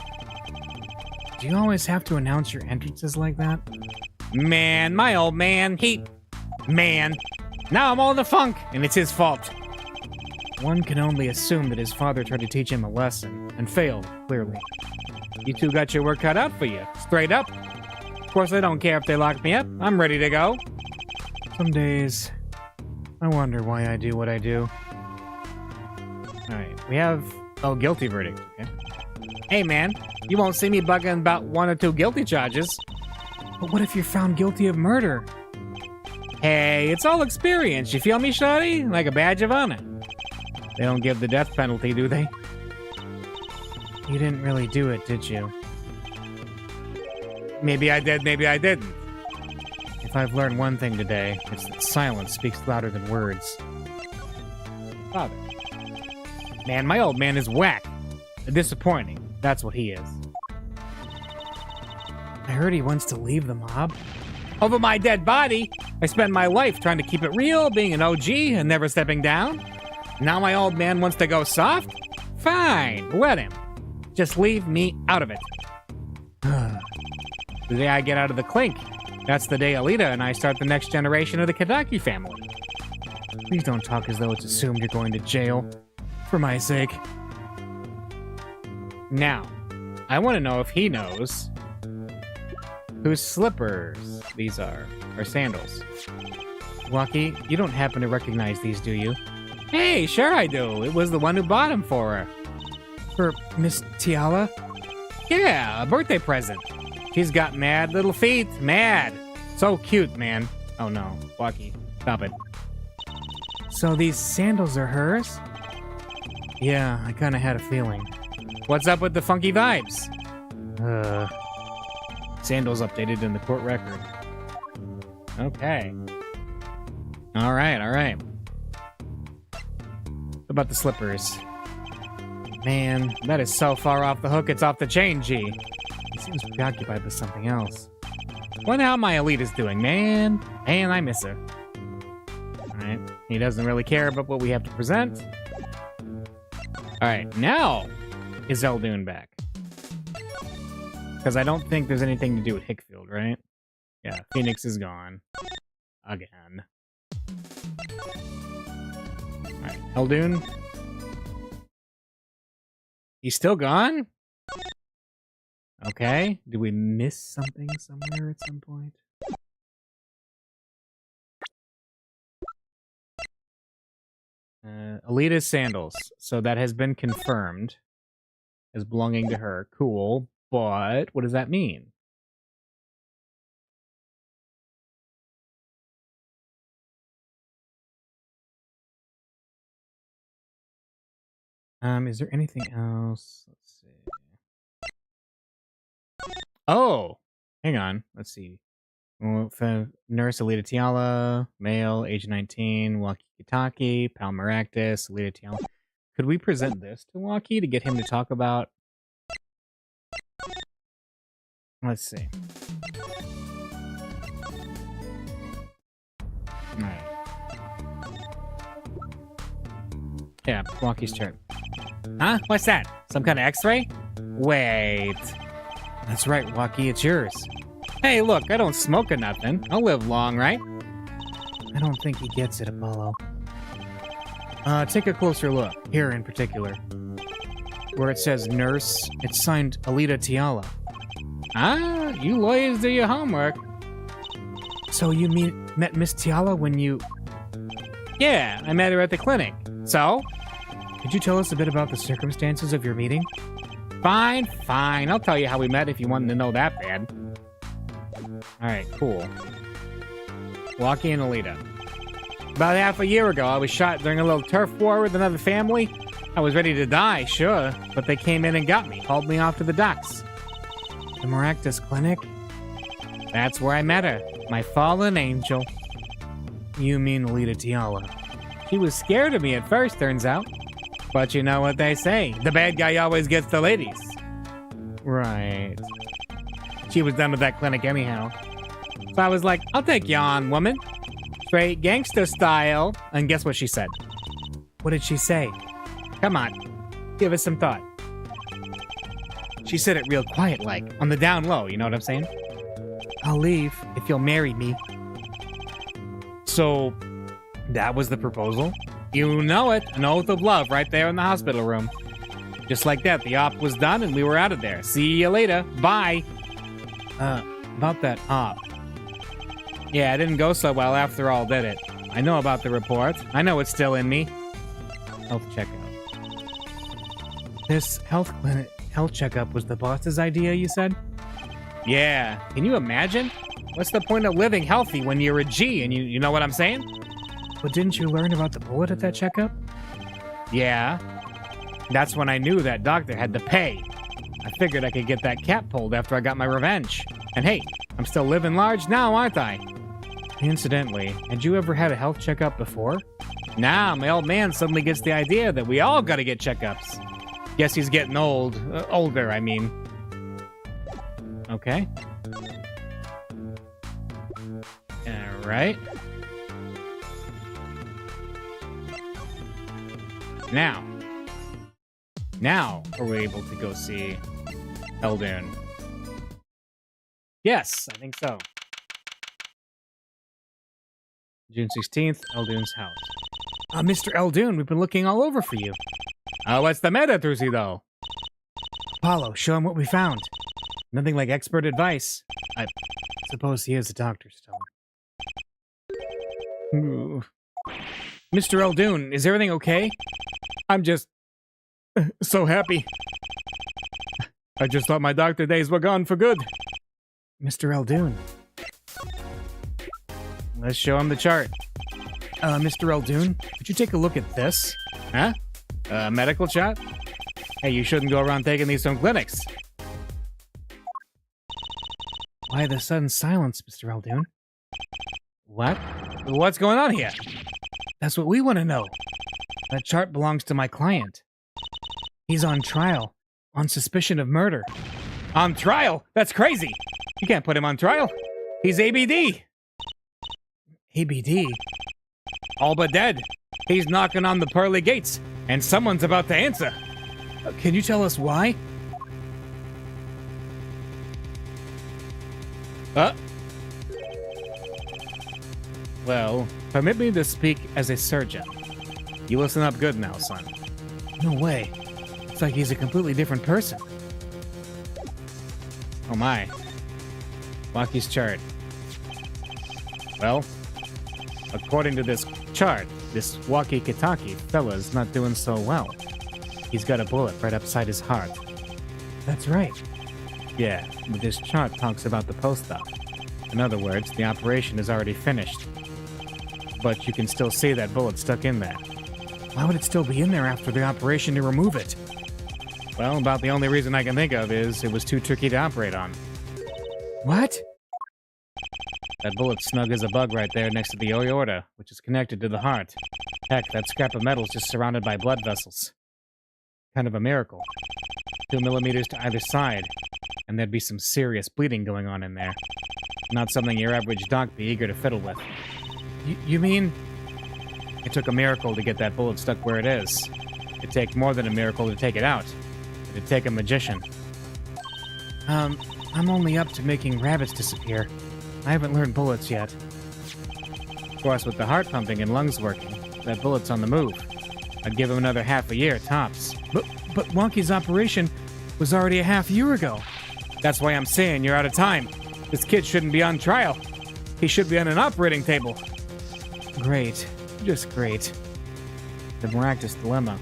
Do you always have to announce your entrances like that? Man, my old man, Man. Now I'm all in the funk, and it's his fault. One can only assume that his father tried to teach him a lesson, and failed, clearly. You two got your work cut out for you, straight up. Of course, I don't care if they lock me up. I'm ready to go. Some days, I wonder why I do what I do. Alright, we have... Oh, guilty verdict. Okay. Hey, man, you won't see me bugging about 1 or 2 guilty charges. But what if you're found guilty of murder? Hey, it's all experience. You feel me, shawty? Like a badge of honor. They don't give the death penalty, do they? You didn't really do it, did you? Maybe I did, maybe I didn't. If I've learned one thing today, it's that silence speaks louder than words. Father. Man, my old man is whack. Disappointing. That's what he is. I heard he wants to leave the mob. Over my dead body, I spent my life trying to keep it real, being an OG and never stepping down. Now my old man wants to go soft? Fine, let him. Just leave me out of it. The day I get out of the clink, that's the day Alita and I start the next generation of the Kadaki family. Please don't talk as though it's assumed you're going to jail. For my sake. Now, I want to know if he knows whose slippers these are, or sandals. Waki, you don't happen to recognize these, do you? Hey, sure I do. It was the one who bought them for her. For Miss Tiala? Yeah, a birthday present. She's got mad little feet. Mad. So cute, man. Oh no, Waki, stop it. So these sandals are hers? Yeah, I kinda had a feeling. What's up with the funky vibes? Sandals updated in the court record. Okay. Alright, alright. What about the slippers? Man, that is so far off the hook, it's off the chain, G. He seems preoccupied with something else. Wonder how my elite is doing, man. Man, I miss her. Alright, he doesn't really care about what we have to present. Alright, now is Eldoon back? Because I don't think there's anything to do with Hickfield, right? Yeah, Phoenix is gone. Again. Alright, Eldoon. He's still gone? Okay. Did we miss something somewhere at some point? Alita's sandals. So that has been confirmed as belonging to her. Cool. But what does that mean? Is there anything else? Let's see. Oh! Hang on. Let's see. Nurse Alita Tiala, male, age 19, Waki Kitaki, Pal Maractus, Alita Tiala. Could we present this to Waki to get him to talk about... Let's see. Alright. Yeah, Waki's turn. Huh? What's that? Some kind of x-ray? Wait. That's right, Waki, it's yours. Hey, look, I don't smoke or nothing. I'll live long, right? I don't think he gets it, Apollo. Take a closer look. Here in particular. Where it says nurse, it's signed Alita Tiala. Ah, you lawyers do your homework. So you met Miss Tiala when you... Yeah, I met her at the clinic. So? Could you tell us a bit about the circumstances of your meeting? Fine, fine. I'll tell you how we met if you wanted to know that bad. Alright, cool. Waki and Alita. About half a year ago, I was shot during a little turf war with another family. I was ready to die, sure, but they came in and got me, hauled me off to the docks. The Maractus Clinic? That's where I met her, my fallen angel. You mean Alita Tiala. She was scared of me at first, turns out. But you know what they say, the bad guy always gets the ladies. Right. She was done with that clinic anyhow. So I was like, I'll take you on, woman. Straight gangster style. And guess what she said? What did she say? Come on, give us some thought. She said it real quiet like, on the down low, you know what I'm saying? I'll leave if you'll marry me. So, that was the proposal? You know it, an oath of love right there in the hospital room. Just like that, the op was done and we were out of there. See you later, bye. About that op. Yeah, it didn't go so well after all, did it? I know about the report. I know it's still in me. Health checkup. This health checkup was the boss's idea, you said? Yeah. Can you imagine? What's the point of living healthy when you're a G and you know what I'm saying? But didn't you learn about the bullet at that checkup? Yeah. That's when I knew that doctor had to pay. I figured I could get that cap pulled after I got my revenge. And hey, I'm still living large now, aren't I? Incidentally, had you ever had a health checkup before? Nah, my old man suddenly gets the idea that we all gotta get checkups. Guess he's getting old. Older, I mean. Okay. Alright. Now are we able to go see Eldoon? Yes, I think so. June 16th, Eldoon's house. Mr. Eldoon, we've been looking all over for you. What's the matter, Trucy, Apollo, show him what we found. Nothing like expert advice. I suppose he is a doctor still. Mr. Eldoon, is everything okay? I'm just so happy. I just thought my doctor days were gone for good. Mr. Eldoon. Let's show him the chart. Mr. Eldoon, could you take a look at this? Huh? Medical chart? Hey, you shouldn't go around taking these from clinics. Why the sudden silence, Mr. Eldoon? What? What's going on here? That's what we want to know. That chart belongs to my client. He's on trial, on suspicion of murder. On trial? That's crazy! You can't put him on trial. He's ABD. ABD? All but dead. He's knocking on the pearly gates, and someone's about to answer. Can you tell us why? Well, permit me to speak as a surgeon. You listen up good now, son. No way. It's like he's a completely different person. Oh my. Waki's chart. Well, according to this chart, this Waki Kitaki fella's not doing so well. He's got a bullet right upside his heart. That's right. Yeah, but this chart talks about the post-op. In other words, the operation is already finished. But you can still see that bullet stuck in there. Why would it still be in there after the operation to remove it? Well, about the only reason I can think of is it was too tricky to operate on. What? That bullet's snug as a bug right there next to the aorta, which is connected to the heart. Heck, that scrap of metal's just surrounded by blood vessels. Kind of a miracle. 2 millimeters to either side, and there'd be some serious bleeding going on in there. Not something your average doc'd be eager to fiddle with. You mean? It took a miracle to get that bullet stuck where it is. It'd take more than a miracle to take it out. It'd take a magician. I'm only up to making rabbits disappear. I haven't learned bullets yet. Of course, with the heart pumping and lungs working, that bullet's on the move. I'd give him another half a year, tops. But Wonky's operation was already a half year ago. That's why I'm saying you're out of time. This kid shouldn't be on trial. He should be on an operating table. Great. Just great. The Maractus dilemma.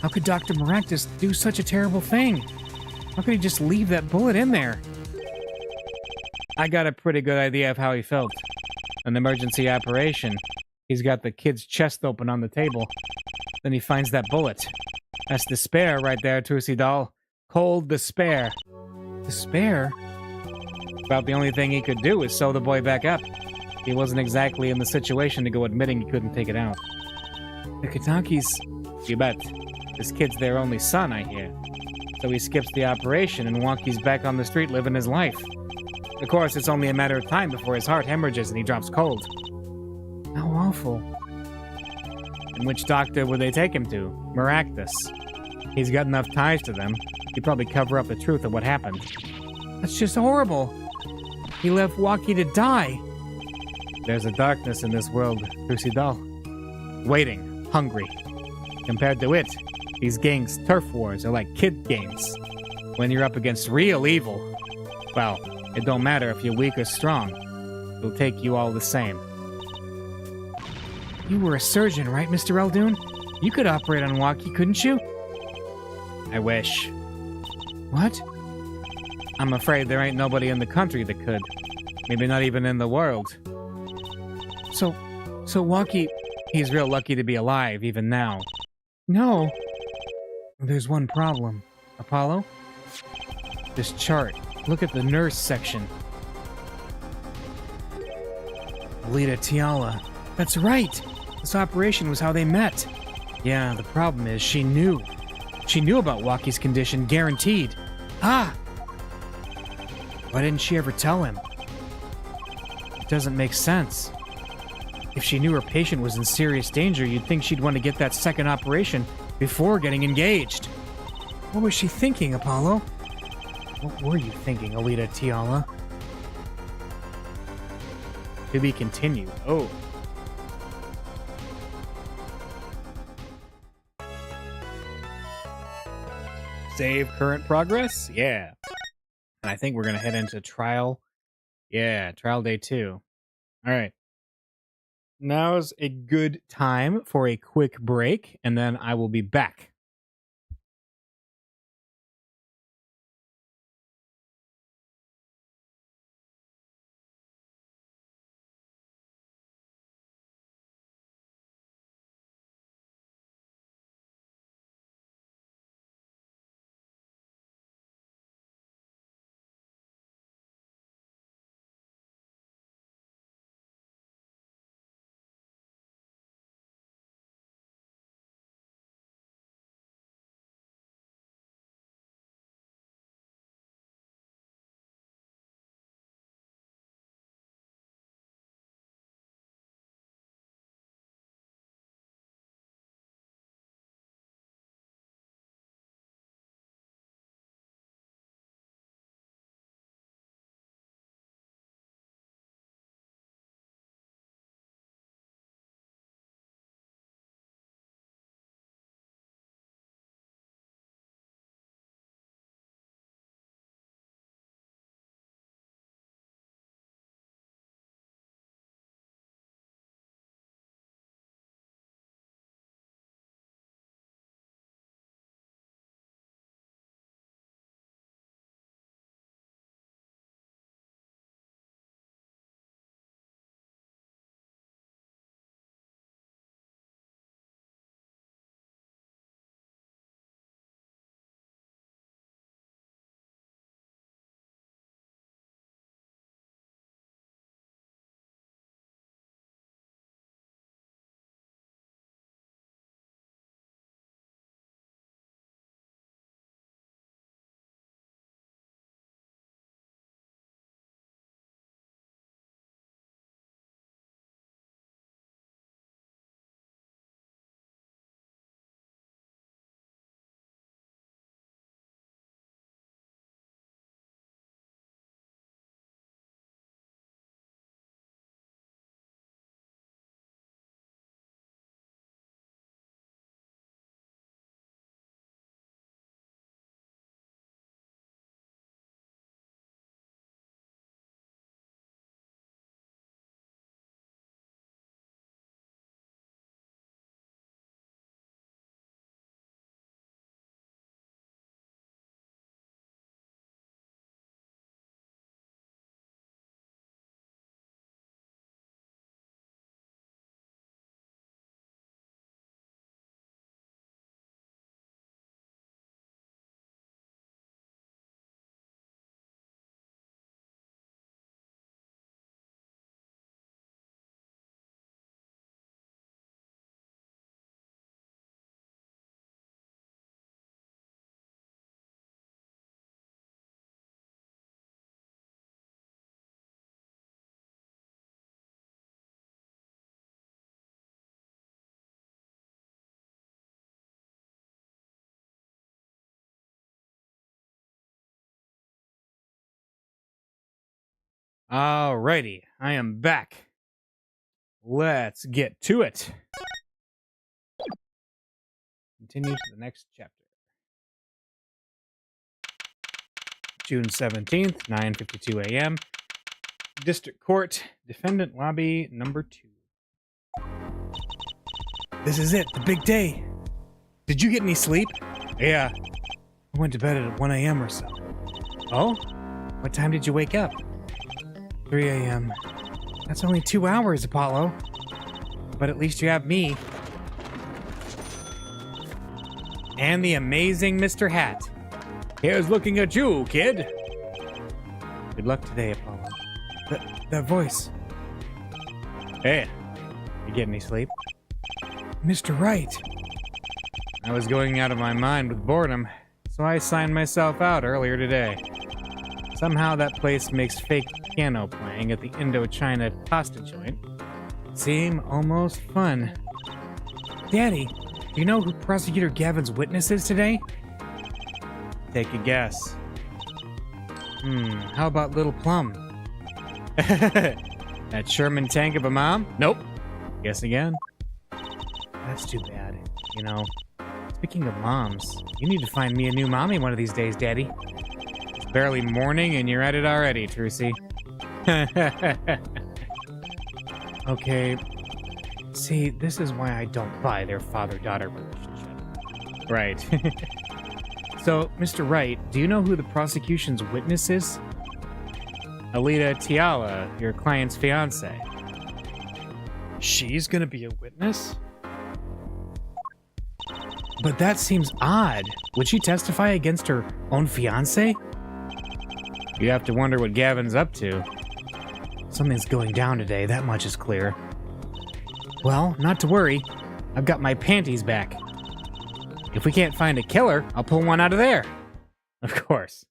How could Dr. Maractus do such a terrible thing? How could he just leave that bullet in there? I got a pretty good idea of how he felt. An emergency operation. He's got the kid's chest open on the table. Then he finds that bullet. That's despair right there, Trucy doll. Cold despair. Despair? About the only thing he could do is sew the boy back up. He wasn't exactly in the situation to go admitting he couldn't take it out. The Kitakis... You bet. This kid's their only son, I hear. So he skips the operation and Wonky's back on the street living his life. Of course, it's only a matter of time before his heart hemorrhages and he drops cold. How awful. And which doctor would they take him to? Maractus. He's got enough ties to them. He'd probably cover up the truth of what happened. That's just horrible. He left Waki to die. There's a darkness in this world, Trucy doll. Waiting, hungry. Compared to it, these gangs' turf wars are like kid games. When you're up against real evil, well, it don't matter if you're weak or strong. It'll take you all the same. You were a surgeon, right, Mr. Eldoon? You could operate on Walkie, couldn't you? I wish. What? I'm afraid there ain't nobody in the country that could. Maybe not even in the world. So Walkie, he's real lucky to be alive, even now. No. There's one problem. Apollo? This chart. Look at the nurse section. Alita Tiala. That's right! This operation was how they met. Yeah, the problem is she knew. She knew about Walkie's condition, guaranteed. Ah! Why didn't she ever tell him? It doesn't make sense. If she knew her patient was in serious danger, you'd think she'd want to get that second operation before getting engaged. What was she thinking, Apollo? What were you thinking, Alita Tiala? To be continued. Oh. Save current progress? Yeah. And I think we're going to head into trial. Yeah, trial day 2. All right. Now's a good time for a quick break, and then I will be back. Alrighty, I am back. Let's get to it. Continue to the next chapter. June 17th, 9:52 a.m. District Court, Defendant Lobby number 2. This is it, the big day. Did you get any sleep? Yeah. I went to bed at 1 a.m. or so. Oh? What time did you wake up? 3 a.m. That's only 2 hours, Apollo. But at least you have me. And the amazing Mr. Hat. Here's looking at you, kid. Good luck today, Apollo. That voice. Hey, you get any sleep? Mr. Wright. I was going out of my mind with boredom, so I signed myself out earlier today. Somehow that place makes fake piano playing at the Indochina pasta joint seem almost fun. Daddy, do you know who Prosecutor Gavin's witness is today? Take a guess. How about Little Plum? That Sherman tank of a mom? Nope. Guess again. That's too bad. You know, speaking of moms, you need to find me a new mommy one of these days, Daddy. It's barely morning and you're at it already, Trucy. Okay. See, this is why I don't buy their father-daughter relationship. Right. So, Mr. Wright, do you know who the prosecution's witness is? Alita Tiala, your client's fiancé. She's gonna be a witness? But that seems odd. Would she testify against her own fiancé? You have to wonder what Gavin's up to. Something's going down today, that much is clear. Well, not to worry. I've got my panties back. If we can't find a killer, I'll pull one out of there. Of course.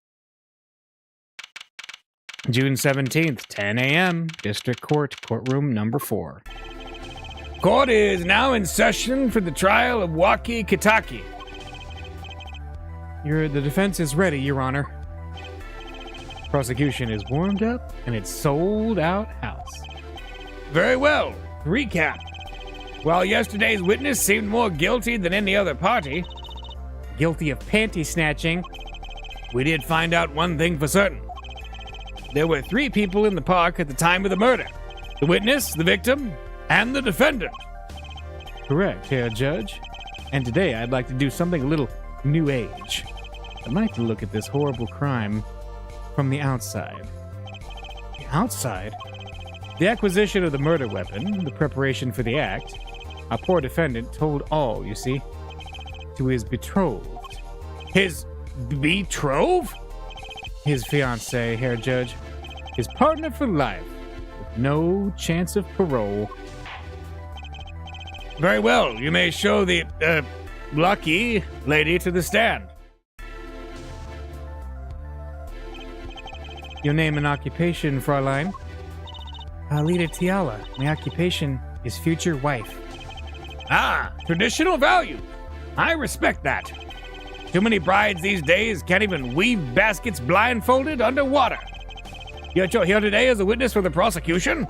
June 17th, 10 a.m., District Court, Courtroom number 4. Court is now in session for the trial of Waki Kitaki. The defense is ready, Your Honor. Prosecution is warmed up, and it's sold-out house. Very well. Recap. While yesterday's witness seemed more guilty than any other party, guilty of panty snatching, we did find out one thing for certain. There were 3 people in the park at the time of the murder. The witness, the victim, and the defendant. Correct, Herr Judge. And today I'd like to do something a little new age. I'd like to look at this horrible crime from the outside. The outside? The acquisition of the murder weapon, the preparation for the act. Our poor defendant told all, you see, to his betrothed. His betrothed? His fiancée, Herr Judge. His partner for life, with no chance of parole. Very well. You may show the, lucky lady to the stand. Your name and occupation, Fräulein? Alita Tiala. My occupation is future wife. Ah, traditional value. I respect that. Too many brides these days can't even weave baskets blindfolded underwater. You're here today as a witness for the prosecution?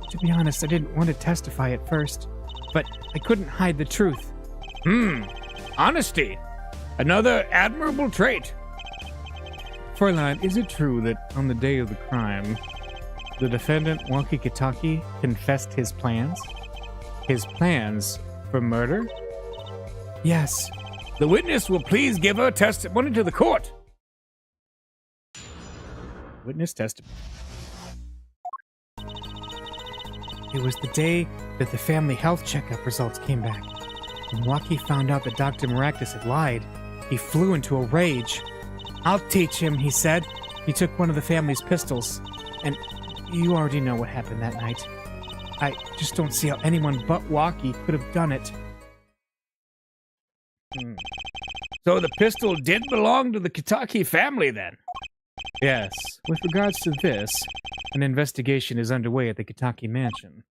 To be honest, I didn't want to testify at first, but I couldn't hide the truth. Honesty. Another admirable trait. Fräulein, is it true that on the day of the crime, the defendant, Waki Kitaki, confessed his plans? His plans for murder? Yes. The witness will please give her testimony to the court. Witness testimony. It was the day that the family health checkup results came back. When Waki found out that Dr. Maractus had lied, he flew into a rage. I'll teach him, he said. He took one of the family's pistols. And you already know what happened that night. I just don't see how anyone but Waki could have done it. So the pistol did belong to the Kitaki family, then? Yes. With regards to this, an investigation is underway at the Kitaki mansion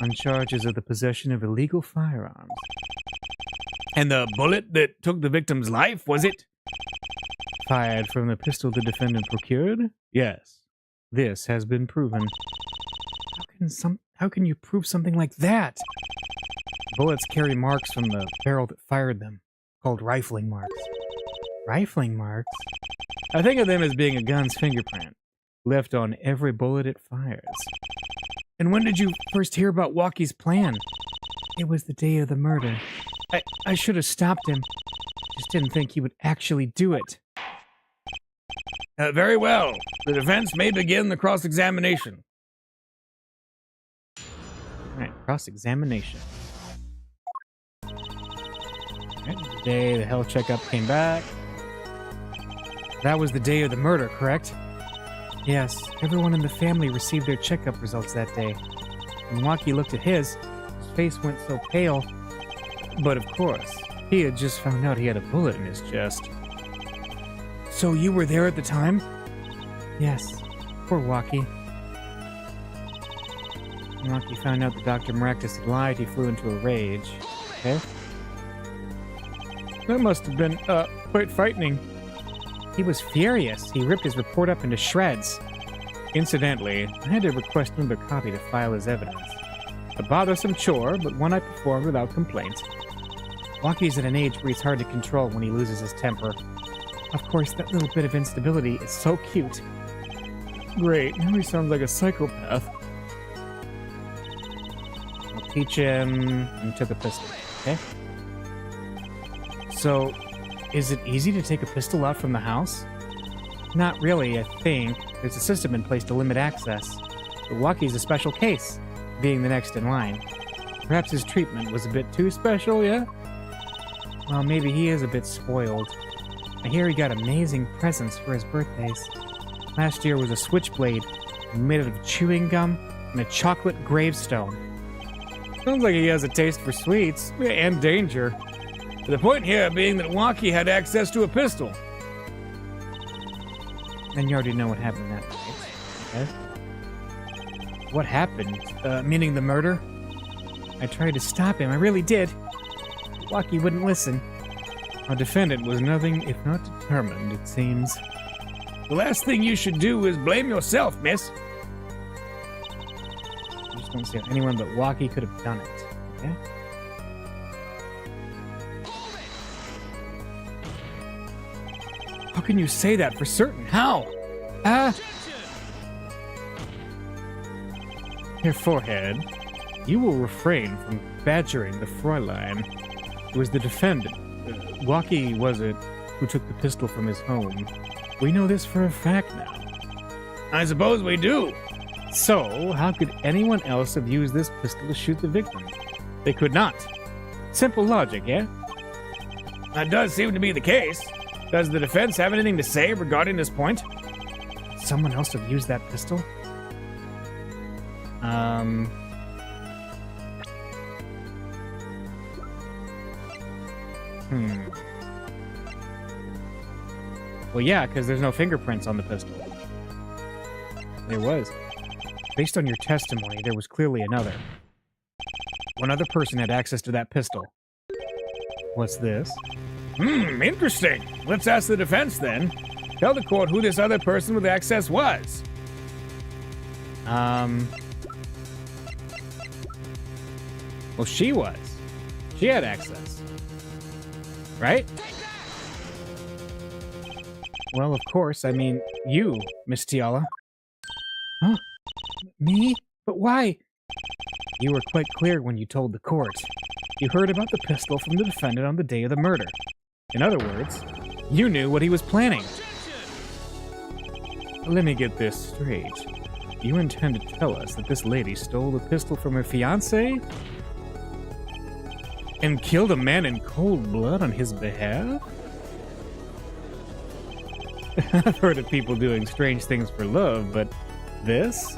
on charges of the possession of illegal firearms. And the bullet that took the victim's life, was it? Fired from the pistol the defendant procured? Yes. This has been proven. How can you prove something like that? Bullets carry marks from the barrel that fired them, called rifling marks. Rifling marks? I think of them as being a gun's fingerprint. left on every bullet it fires. And when did you first hear about Walkie's plan? It was the day of the murder. I should have stopped him. Just didn't think he would actually do it. Very well. The defense may begin the cross-examination. Alright, cross-examination. Alright, the day the health checkup came back. That was the day of the murder, correct? Yes, everyone in the family received their checkup results that day. When Walkie looked at his face went so pale. But of course, he had just found out he had a bullet in his chest. So you were there at the time? Yes, poor Walkie. When Walkie found out that Dr. Maractus had lied, he flew into a rage. Okay. That must have been, quite frightening. He was furious. He ripped his report up into shreds. Incidentally, I had to request another copy to file as evidence. A bothersome chore, but one I performed without complaint. Walkie's at an age where he's hard to control when he loses his temper. Of course, that little bit of instability is so cute. Great, now he sounds like a psychopath. I'll teach him and took a pistol, okay? So, is it easy to take a pistol out from the house? Not really, I think. There's a system in place to limit access. But Walkie's a special case, being the next in line. Perhaps his treatment was a bit too special, yeah? Well, maybe he is a bit spoiled. I hear he got amazing presents for his birthdays. Last year was a switchblade made out of chewing gum and a chocolate gravestone. Sounds like he has a taste for sweets and danger. The point here being that Walkie had access to a pistol. And you already know what happened that night, okay? What happened? Meaning the murder? I tried to stop him, I really did. Walkie wouldn't listen. Our defendant was nothing if not determined, it seems. The last thing you should do is blame yourself, miss. I just don't see how anyone but Walkie could have done it, okay? How can you say that for certain? How? Your forehead. You will refrain from badgering the Fräulein. It was the defendant. Walkie, was it, who took the pistol from his home. We know this for a fact now. I suppose we do. So, how could anyone else have used this pistol to shoot the victim? They could not. Simple logic, yeah? That does seem to be the case. Does the defense have anything to say regarding this point? Someone else have used that pistol? Well, yeah, because there's no fingerprints on the pistol. There was. Based on your testimony, there was clearly another. One other person had access to that pistol. What's this? Interesting. Let's ask the defense then. Tell the court who this other person with access was. Well, she was. She had access. Right? Well, of course, I mean, you, Miss Tiala. Huh? Me? But why? You were quite clear when you told the court. You heard about the pistol from the defendant on the day of the murder. In other words, you knew what he was planning. Let me get this straight. You intend to tell us that this lady stole the pistol from her fiancé? And killed a man in cold blood on his behalf? I've heard of people doing strange things for love, but this?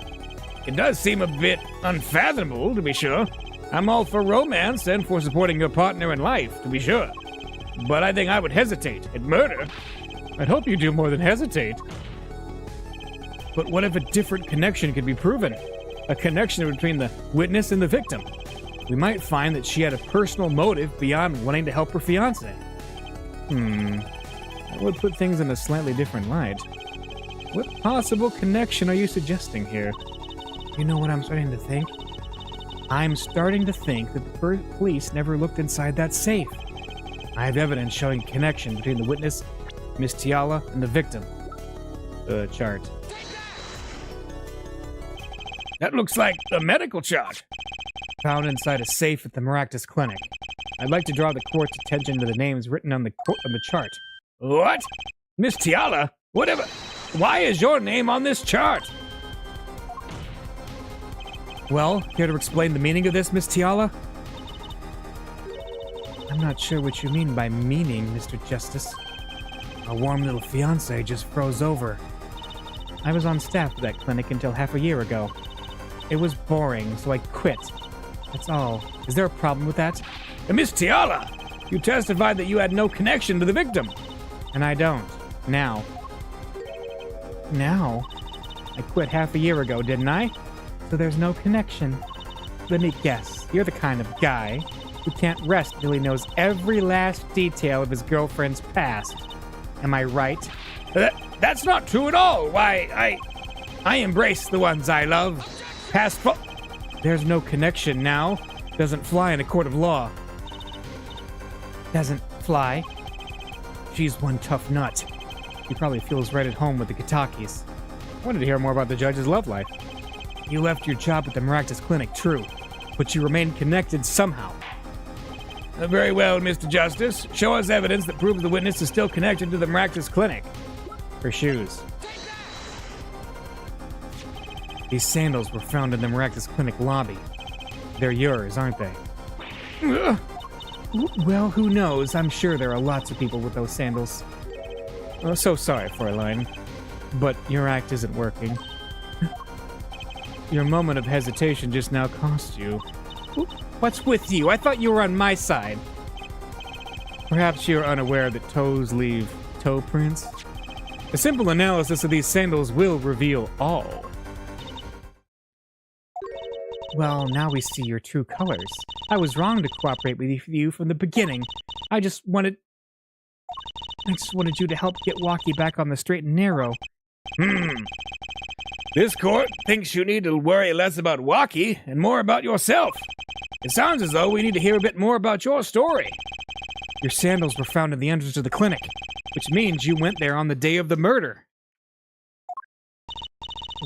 It does seem a bit unfathomable, to be sure. I'm all for romance and for supporting your partner in life, to be sure. But I think I would hesitate at murder. I'd hope you do more than hesitate. But what if a different connection could be proven? A connection between the witness and the victim? We might find that she had a personal motive beyond wanting to help her fiancé. That would put things in a slightly different light. What possible connection are you suggesting here? You know what I'm starting to think? I'm starting to think that the police never looked inside that safe. I have evidence showing connection between the witness, Miss Tiala, and the victim. The chart. That looks like a medical chart. Found inside a safe at the Maractus Clinic. I'd like to draw the court's attention to the names written on the chart. What? Miss Tiala? Whatever. Why is your name on this chart? Well, care to explain the meaning of this, Miss Tiala? I'm not sure what you mean by meaning, Mr. Justice. A warm little fiancé just froze over. I was on staff at that clinic until half a year ago. It was boring, so I quit. That's all. Is there a problem with that? Miss Tiala, you testified that you had no connection to the victim. And I don't. Now? I quit half a year ago, didn't I? So there's no connection. Let me guess. You're the kind of guy who can't rest until he knows every last detail of his girlfriend's past. Am I right? That's not true at all. Why, I embrace the ones I love. There's no connection now. Doesn't fly in a court of law. Doesn't fly? She's one tough nut. He probably feels right at home with the Kitakis. I wanted to hear more about the judge's love life. You left your job at the Maractus Clinic, true, but you remained connected somehow. Very well, Mr. Justice. Show us evidence that proves the witness is still connected to the Maractus Clinic. Her shoes. These sandals were found in the Maractus Clinic lobby. They're yours, aren't they? Well, who knows? I'm sure there are lots of people with those sandals. Oh, so sorry, Fräulein, but your act isn't working. Your moment of hesitation just now cost you. What's with you? I thought you were on my side. Perhaps you're unaware that toes leave toe prints? A simple analysis of these sandals will reveal all. Well, now we see your true colors. I was wrong to cooperate with you from the beginning. I just wanted you to help get Walkie back on the straight and narrow. This court thinks you need to worry less about Walkie and more about yourself. It sounds as though we need to hear a bit more about your story. Your sandals were found at the entrance to the clinic, which means you went there on the day of the murder.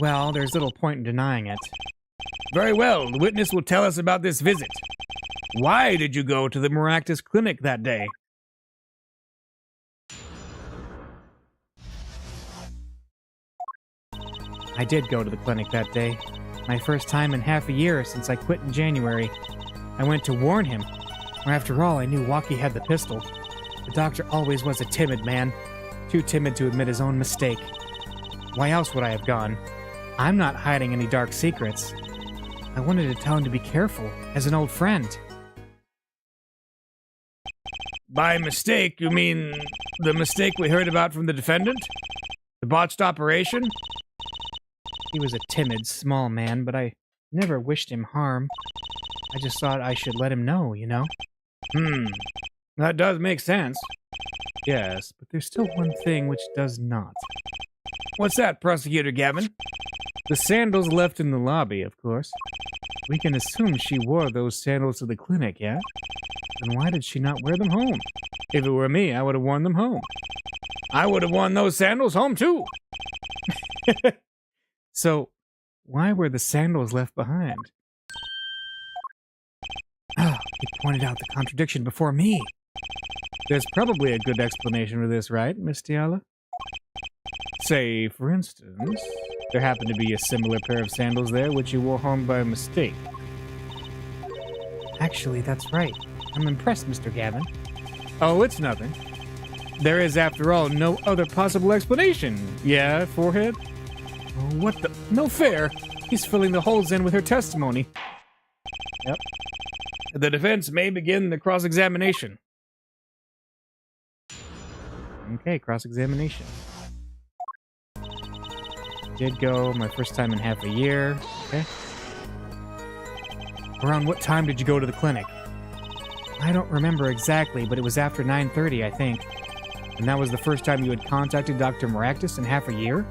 Well, there's little point in denying it. Very well, the witness will tell us about this visit. Why did you go to the Maractus Clinic that day? I did go to the clinic that day. My first time in half a year since I quit in January. I went to warn him. After all, I knew Walkie had the pistol. The doctor always was a timid man. Too timid to admit his own mistake. Why else would I have gone? I'm not hiding any dark secrets. I wanted to tell him to be careful, as an old friend. By mistake, you mean the mistake we heard about from the defendant? The botched operation? He was a timid, small man, but I never wished him harm. I just thought I should let him know, you know? That does make sense. Yes, but there's still one thing which does not. What's that, Prosecutor Gavin? The sandals left in the lobby, of course. We can assume she wore those sandals to the clinic, yeah? Then why did she not wear them home? If it were me, I would have worn them home. I would have worn those sandals home, too. So, why were the sandals left behind? Ah, he pointed out the contradiction before me. There's probably a good explanation for this, right, Miss Tiala? Say, for instance, there happened to be a similar pair of sandals there which you wore home by mistake. Actually, that's right. I'm impressed, Mr. Gavin. Oh, it's nothing. There is, after all, no other possible explanation. Yeah, forehead? Oh, what the? No fair! He's filling the holes in with her testimony. Yep. The defense may begin the cross-examination. Okay, cross-examination. Did go my first time in half a year. Okay. Around what time did you go to the clinic? I don't remember exactly, but it was after 9:30, I think. And that was the first time you had contacted Dr. Maractus in half a year?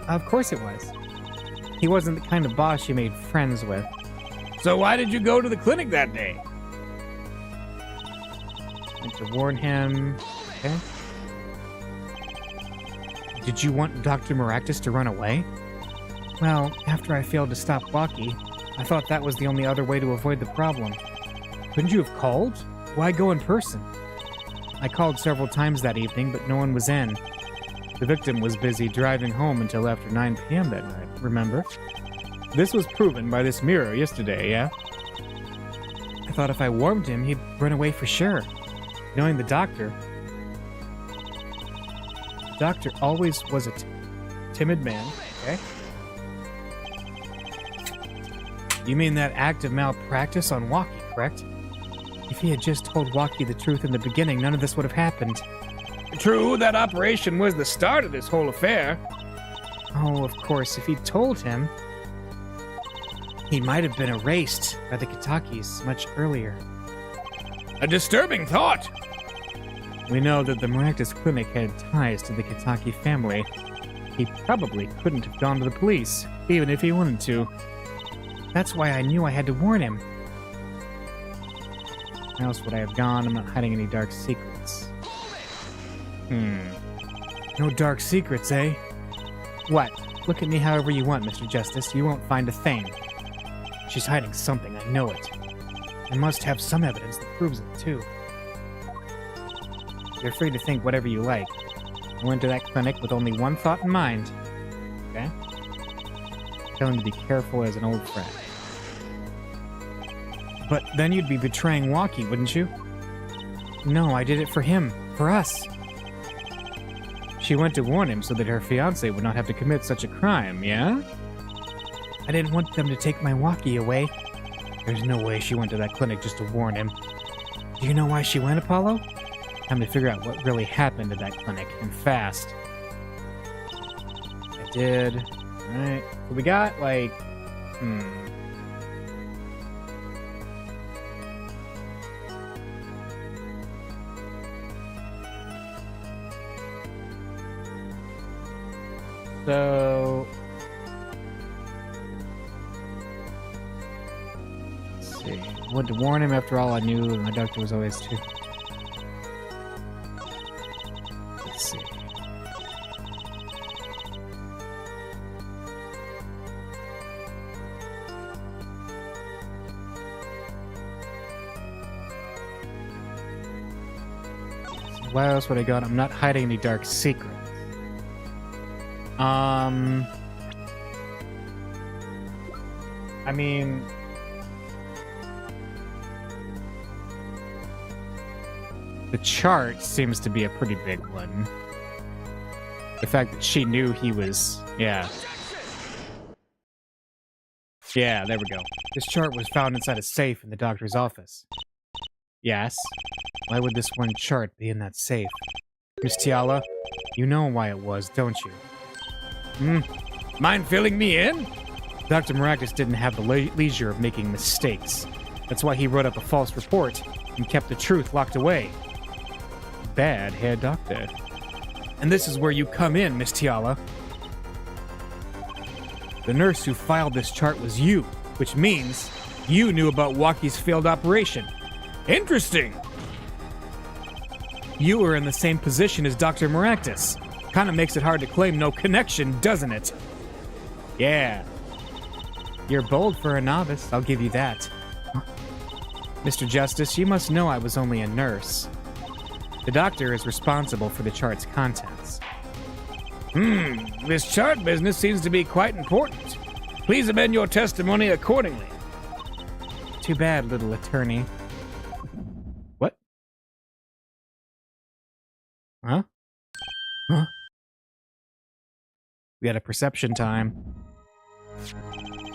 Of course it was. He wasn't the kind of boss you made friends with. So why did you go to the clinic that day? Went to warn him. Okay. Did you want Dr. Maractus to run away? Well, after I failed to stop Walkie, I thought that was the only other way to avoid the problem. Couldn't you have called? Why go in person? I called several times that evening, but no one was in. The victim was busy driving home until after 9 p.m. that night, remember? This was proven by this mirror yesterday, yeah? I thought if I warned him, he'd run away for sure. Knowing the doctor always was a timid man, okay? You mean that act of malpractice on Walkie, correct? If he had just told Walkie the truth in the beginning, none of this would have happened. True, that operation was the start of this whole affair. Oh, of course, if he'd told him, he might have been erased by the Kitakis much earlier. A disturbing thought. We know that the Maractus Clinic had ties to the Kitaki family. He probably couldn't have gone to the police, even if he wanted to. That's why I knew I had to warn him. Where else would I have gone? I'm not hiding any dark secrets. No dark secrets, eh? What? Look at me however you want, Mr. Justice. You won't find a thing. She's hiding something, I know it. I must have some evidence that proves it, too. You're free to think whatever you like. I went to that clinic with only one thought in mind. Okay? Tell him to be careful as an old friend. But then you'd be betraying Walkie, wouldn't you? No, I did it for him. For us. She went to warn him so that her fiancé would not have to commit such a crime, yeah? I didn't want them to take my Walkie away. There's no way she went to that clinic just to warn him. Do you know why she went, Apollo? Time to figure out what really happened at that clinic, and fast. I did. Alright. So we got, like... So... let's see. I wanted to warn him after all I knew, and my doctor was always too... Let's see. What else would I got? I'm not hiding any dark secrets. I mean... the chart seems to be a pretty big one. The fact that she knew he was... Yeah. Yeah, there we go. This chart was found inside a safe in the doctor's office. Yes? Why would this one chart be in that safe? Miss Tiala, you know why it was, don't you? Mind filling me in? Dr. Maractus didn't have the leisure of making mistakes. That's why he wrote up a false report and kept the truth locked away. Bad Herr Doctor. And this is where you come in, Miss Tiala. The nurse who filed this chart was you, which means you knew about Walkie's failed operation. Interesting. You were in the same position as Dr. Maractus. Kinda makes it hard to claim no connection, doesn't it? Yeah. You're bold for a novice, I'll give you that. Mr. Justice, you must know I was only a nurse. The doctor is responsible for the chart's contents. This chart business seems to be quite important. Please amend your testimony accordingly. Too bad, little attorney. What? Huh? Huh? We had a perception time.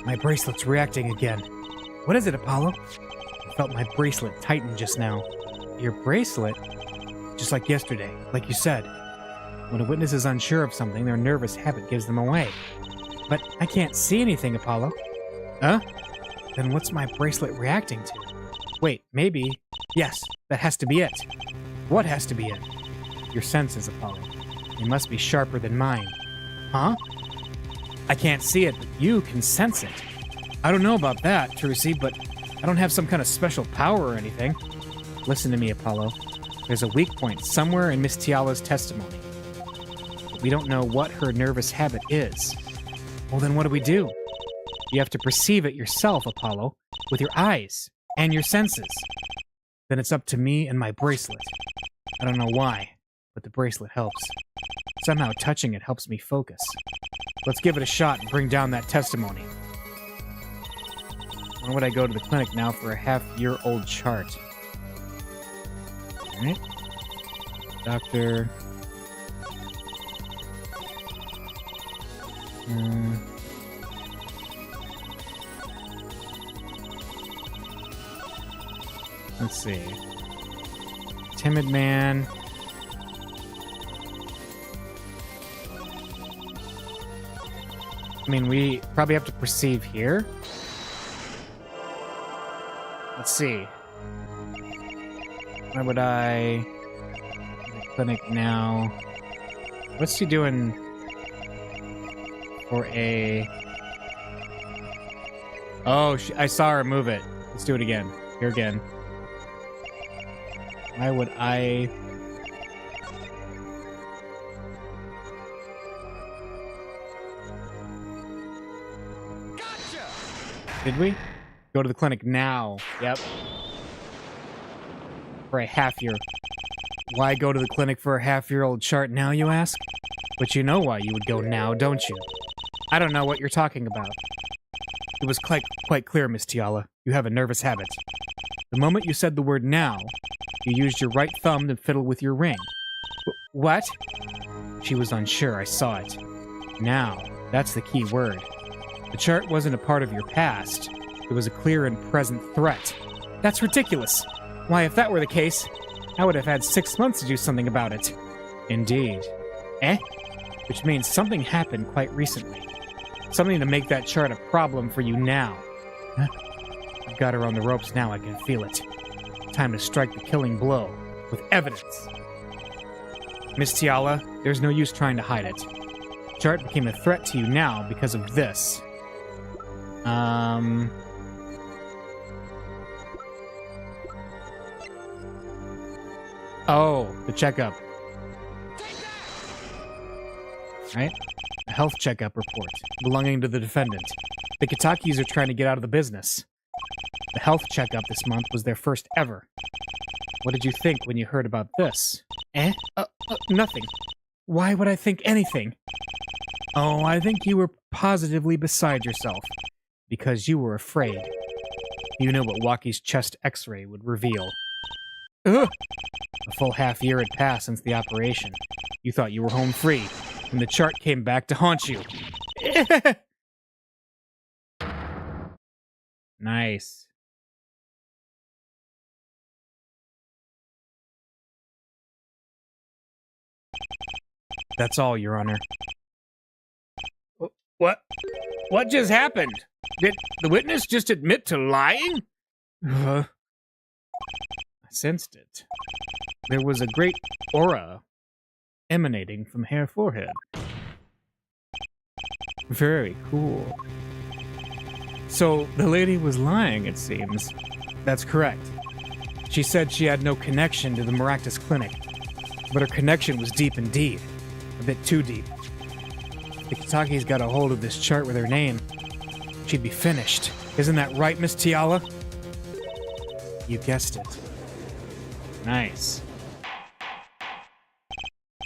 My bracelet's reacting again. What is it, Apollo? I felt my bracelet tighten just now. Your bracelet? Just like yesterday, like you said. When a witness is unsure of something, their nervous habit gives them away. But I can't see anything, Apollo. Huh? Then what's my bracelet reacting to? Wait, maybe... Yes, that has to be it. What has to be it? Your senses, Apollo. They must be sharper than mine. Huh? I can't see it, but you can sense it. I don't know about that, Trucy, but I don't have some kind of special power or anything. Listen to me, Apollo. There's a weak point somewhere in Miss Tiala's testimony. But we don't know what her nervous habit is. Well, then what do we do? You have to perceive it yourself, Apollo, with your eyes and your senses. Then it's up to me and my bracelet. I don't know why, but the bracelet helps. Somehow touching it helps me focus. Let's give it a shot and bring down that testimony. When would I go to the clinic now for a half-year-old chart? Alright. Doctor... Let's see. Timid man. I mean, we probably have to perceive here. Let's see. Why would I... The clinic now. What's she doing for a... Oh, I saw her move it. Let's do it again. Here again. Why would I... Gotcha! Did we? Go to the clinic now. Yep. For a half year. Why go to the clinic for a half-year-old chart now, you ask? But you know why you would go now, don't you? I don't know what you're talking about. It was quite clear, Miss Tiala. You have a nervous habit. The moment you said the word now, you used your right thumb to fiddle with your ring. What? She was unsure. I saw it. Now, that's the key word. The chart wasn't a part of your past. It was a clear and present threat. That's ridiculous. Why, if that were the case, I would have had 6 months to do something about it. Indeed. Eh? Which means something happened quite recently. Something to make that chart a problem for you now. Huh? I've got her on the ropes now, I can feel it. Time to strike the killing blow. With evidence. Miss Tiala, there's no use trying to hide it. The chart became a threat to you now because of this. Oh, the checkup. Right? A health checkup report belonging to the defendant. The Kitakis are trying to get out of the business. The health checkup this month was their first ever. What did you think when you heard about this? Eh? Nothing. Why would I think anything? Oh, I think you were positively beside yourself. Because you were afraid. You knew what Waki's chest x-ray would reveal. Ugh! A full half year had passed since the operation. You thought you were home free, and the chart came back to haunt you. Nice. That's all, Your Honor. What? What just happened? Did the witness just admit to lying? I sensed it. There was a great aura emanating from her forehead. Very cool. So, the lady was lying, it seems. That's correct. She said she had no connection to the Maractus Clinic, but her connection was deep indeed. A bit too deep. The Kitaki's got a hold of this chart with her name. She'd be finished. Isn't that right, Miss Tiala? You guessed it. Nice.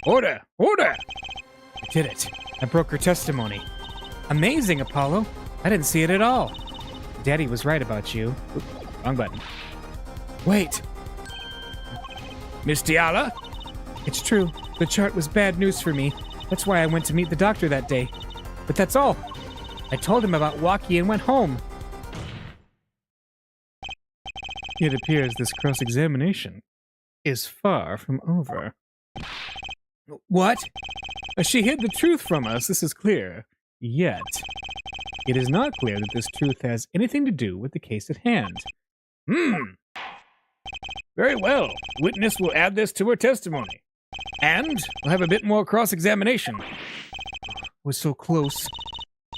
Order! Order! I did it. I broke her testimony. Amazing, Apollo. I didn't see it at all. Daddy was right about you. Oop, wrong button. Wait. Miss Tiala? It's true. The chart was bad news for me. That's why I went to meet the doctor that day. But that's all. I told him about Waki and went home. It appears this cross-examination is far from over. What? She hid the truth from us, this is clear. Yet, it is not clear that this truth has anything to do with the case at hand. Very well. Witness will add this to her testimony. And we'll have a bit more cross-examination. Was so close.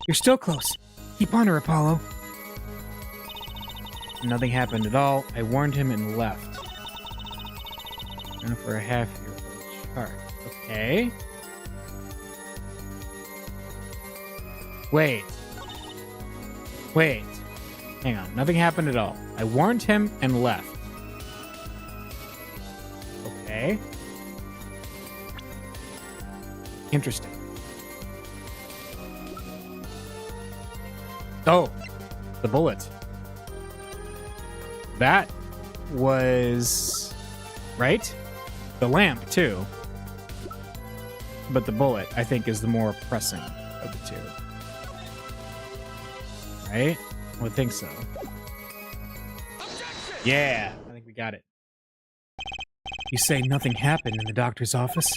You're still close. Keep on her, Apollo. Nothing happened at all. I warned him and left. Now for a half-year chart. Okay. Wait. Wait. Hang on. Nothing happened at all. I warned him and left. Okay. Interesting. Oh, the bullet. That was... right? The lamp, too. But the bullet, I think, is the more pressing of the two. Right? I would think so. Yeah, I think we got it. You say nothing happened in the doctor's office?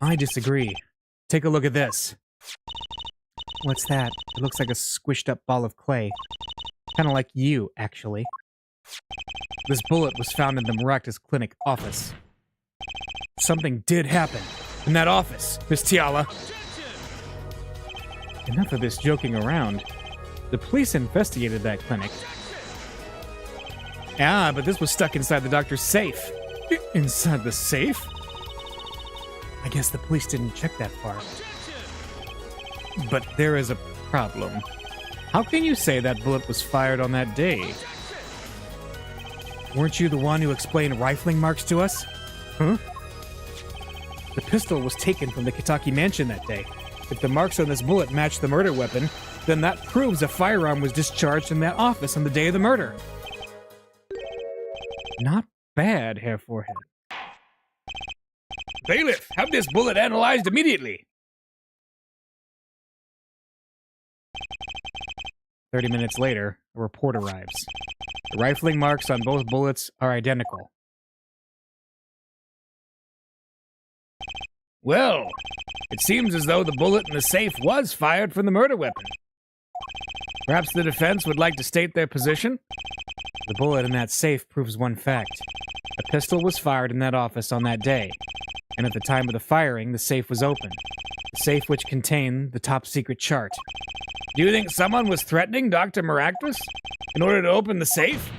I disagree. Take a look at this. What's that? It looks like a squished up ball of clay. Kind of like you, actually. This bullet was found in the Maractus Clinic office. Something did happen in that office, Miss Tiala. Enough of this joking around. The police investigated that clinic. Ah, but this was stuck inside the doctor's safe. Inside the safe? I guess the police didn't check that far. But there is a problem. How can you say that bullet was fired on that day? Weren't you the one who explained rifling marks to us? Huh? The pistol was taken from the Kitaki mansion that day. If the marks on this bullet match the murder weapon, then that proves a firearm was discharged in that office on the day of the murder. Not bad, Herr Forehead. Bailiff, have this bullet analyzed immediately. 30 minutes later, a report arrives. The rifling marks on both bullets are identical. Well, it seems as though the bullet in the safe was fired from the murder weapon. Perhaps the defense would like to state their position? The bullet in that safe proves one fact. A pistol was fired in that office on that day, and at the time of the firing, the safe was open. The safe which contained the top-secret chart. Do you think someone was threatening Dr. Maractus in order to open the safe?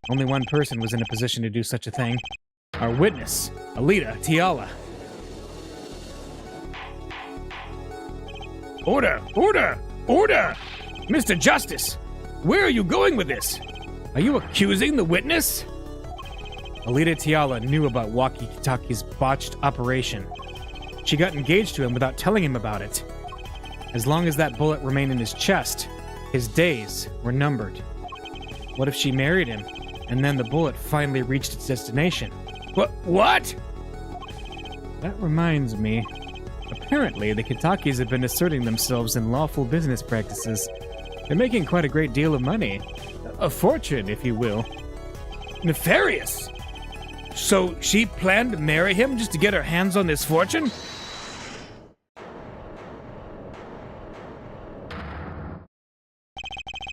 Only one person was in a position to do such a thing. Our witness, Alita Tiala. Order! Order! Order! Mr. Justice, where are you going with this? Are you accusing the witness? Alita Tiala knew about Waki Kitaki's botched operation. She got engaged to him without telling him about it. As long as that bullet remained in his chest, his days were numbered. What if she married him, and then the bullet finally reached its destination? What? That reminds me. Apparently, the Kitakis have been asserting themselves in lawful business practices. They're making quite a great deal of money. A fortune, if you will. Nefarious! So she planned to marry him just to get her hands on this fortune?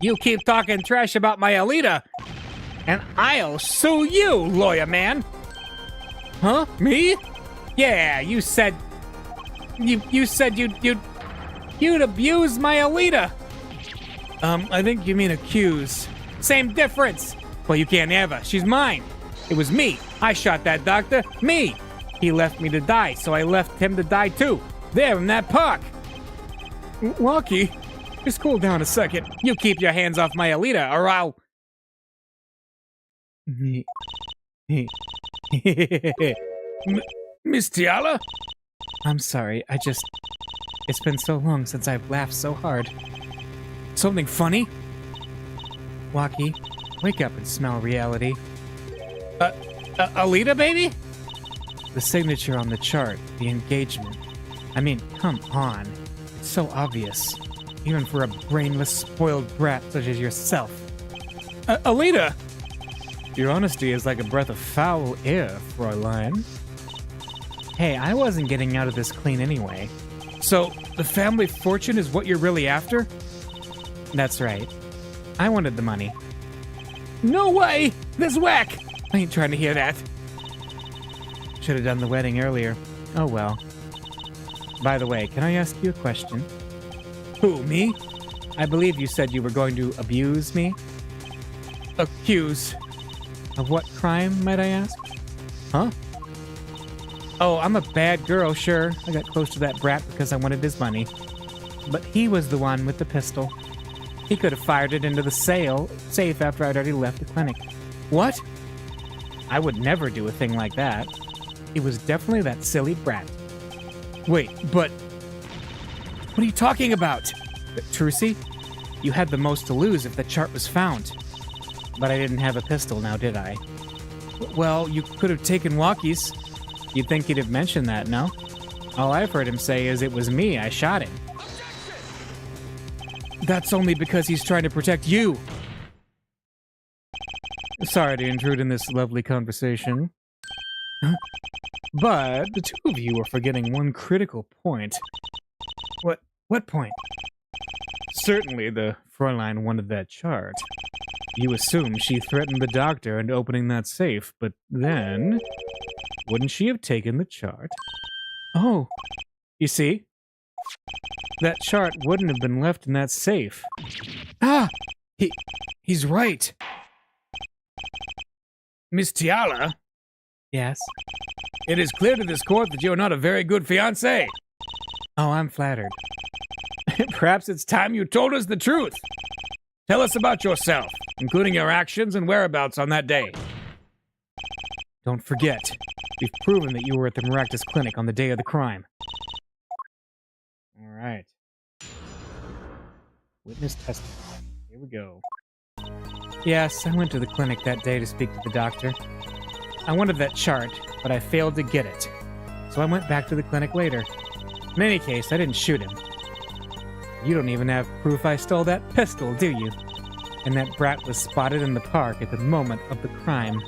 You keep talking trash about my Alita, and I'll sue you, lawyer man. Huh? Me? Yeah, you said you'd abuse my Alita. I think you mean accuse. Same difference. Well, you can't have her. She's mine. It was me. I shot that doctor. Me. He left me to die, so I left him to die too. There in that park. Waki, just cool down a second. You keep your hands off my Alita, or I'll... Miss Tiala? I'm sorry, it's been so long since I've laughed so hard. Something funny? Waki, wake up and smell reality. Alita, baby? The signature on the chart, the engagement. I mean, come on. It's so obvious. Even for a brainless, spoiled brat such as yourself. Alita! Your honesty is like a breath of foul air, Fräulein. Hey, I wasn't getting out of this clean anyway. So, the family fortune is what you're really after? That's right. I wanted the money. No way! This whack! I ain't trying to hear that. Should have done the wedding earlier. Oh well. By the way, can I ask you a question? Who, me? I believe you said you were going to abuse me. Accuse. Of what crime, might I ask? Huh? Oh, I'm a bad girl, sure. I got close to that brat because I wanted his money. but he was the one with the pistol. He could have fired it into the safe after I'd already left the clinic. What? I would never do a thing like that. It was definitely that silly brat. Wait, but... What are you talking about? Trucy, you had the most to lose if the chart was found. But I didn't have a pistol now, did I? Well, you could have taken walkies. You'd think he'd have mentioned that, no? All I've heard him say is it was me, I shot him. That's only because he's trying to protect you. Sorry to intrude in this lovely conversation. Huh? But the two of you are forgetting one critical point. What point? Certainly the Fräulein wanted that chart. You assume she threatened the doctor into opening that safe, but then... wouldn't she have taken the chart? Oh, you see? That chart wouldn't have been left in that safe. Ah! He's right. Miss Tiala? Yes? It is clear to this court that you are not a very good fiancé. Oh, I'm flattered. Perhaps it's time you told us the truth. Tell us about yourself, including your actions and whereabouts on that day. Don't forget, we've proven that you were at the Maractus Clinic on the day of the crime. All right. Witness testimony. Here we go. Yes, I went to the clinic that day to speak to the doctor. I wanted that chart, but I failed to get it. So I went back to the clinic later. In any case, I didn't shoot him. You don't even have proof I stole that pistol, do you? And that brat was spotted in the park at the moment of the crime.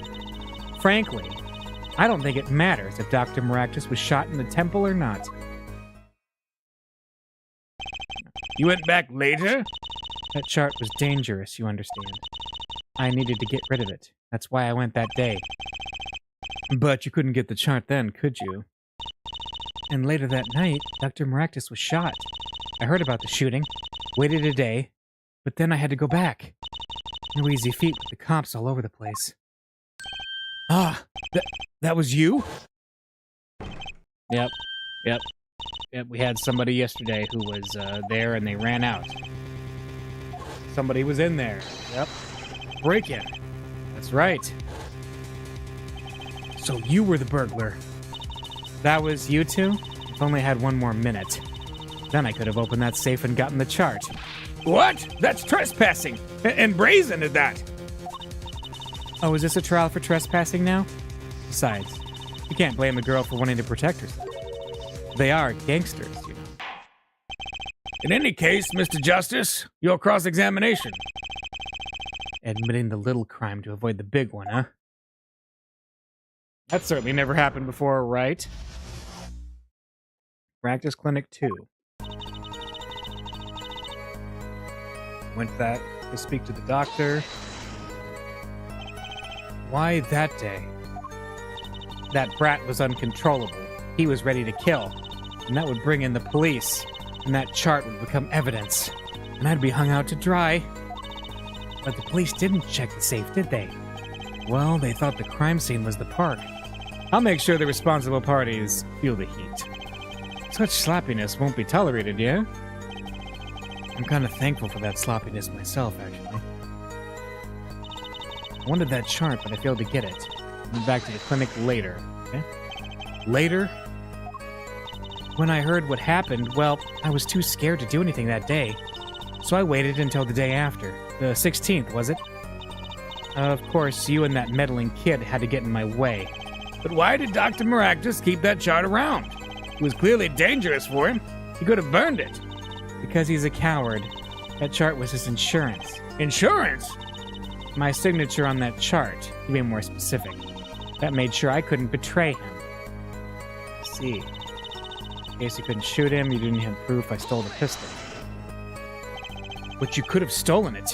Frankly, I don't think it matters if Dr. Maractus was shot in the temple or not. You went back later? That chart was dangerous, you understand. I needed to get rid of it. That's why I went that day. But you couldn't get the chart then, could you? And later that night, Dr. Maractus was shot. I heard about the shooting, waited a day, but then I had to go back. No easy feat with the cops all over the place. Ah, that was you? Yep. We had somebody yesterday who was there and they ran out. Somebody was in there. Yep. Break-in. That's right. So you were the burglar. That was you two? If only I had one more minute. Then I could have opened that safe and gotten the chart. What? That's trespassing! And brazen at that! Oh, is this a trial for trespassing now? Besides, you can't blame a girl for wanting to protect herself. They are gangsters, you know. In any case, Mr. Justice, your cross-examination. Admitting the little crime to avoid the big one, huh? That certainly never happened before, right? Practice Clinic 2. Went to speak to the doctor. Why that day? That brat was uncontrollable. He was ready to kill. And that would bring in the police. And that chart would become evidence. And I'd be hung out to dry. But the police didn't check the safe, did they? Well, they thought the crime scene was the park. I'll make sure the responsible parties feel the heat. Such sloppiness won't be tolerated, yeah? I'm kind of thankful for that sloppiness myself, actually. I wanted that chart, but I failed to get it. I'll be back to the clinic later, okay? Later? When I heard what happened, well, I was too scared to do anything that day. So I waited until the day after. The 16th, was it? Of course, you and that meddling kid had to get in my way. But why did Dr. Maractus keep that chart around? It was clearly dangerous for him. He could have burned it. Because he's a coward. That chart was his insurance. Insurance? My signature on that chart, to be more specific. That made sure I couldn't betray him. Let's see. In case you couldn't shoot him, you didn't have proof I stole the pistol. But you could have stolen it.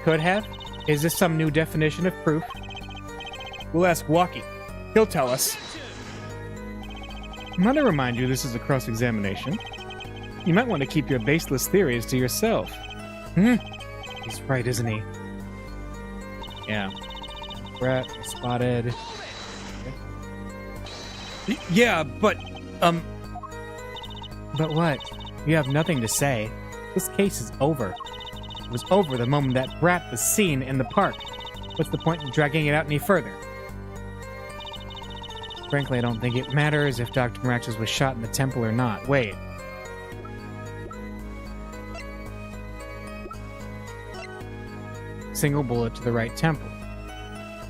Could have? Is this some new definition of proof? We'll ask Walkie. He'll tell us. I want to remind you this is a cross-examination. You might want to keep your baseless theories to yourself. He's right, isn't he? Yeah. Brat spotted. Yeah, but But what? You have nothing to say. This case is over. It was over the moment that brat was seen in the park. What's the point in dragging it out any further? Frankly, I don't think it matters if Dr. Miraculous was shot in the temple or not. Wait. Single bullet to the right temple.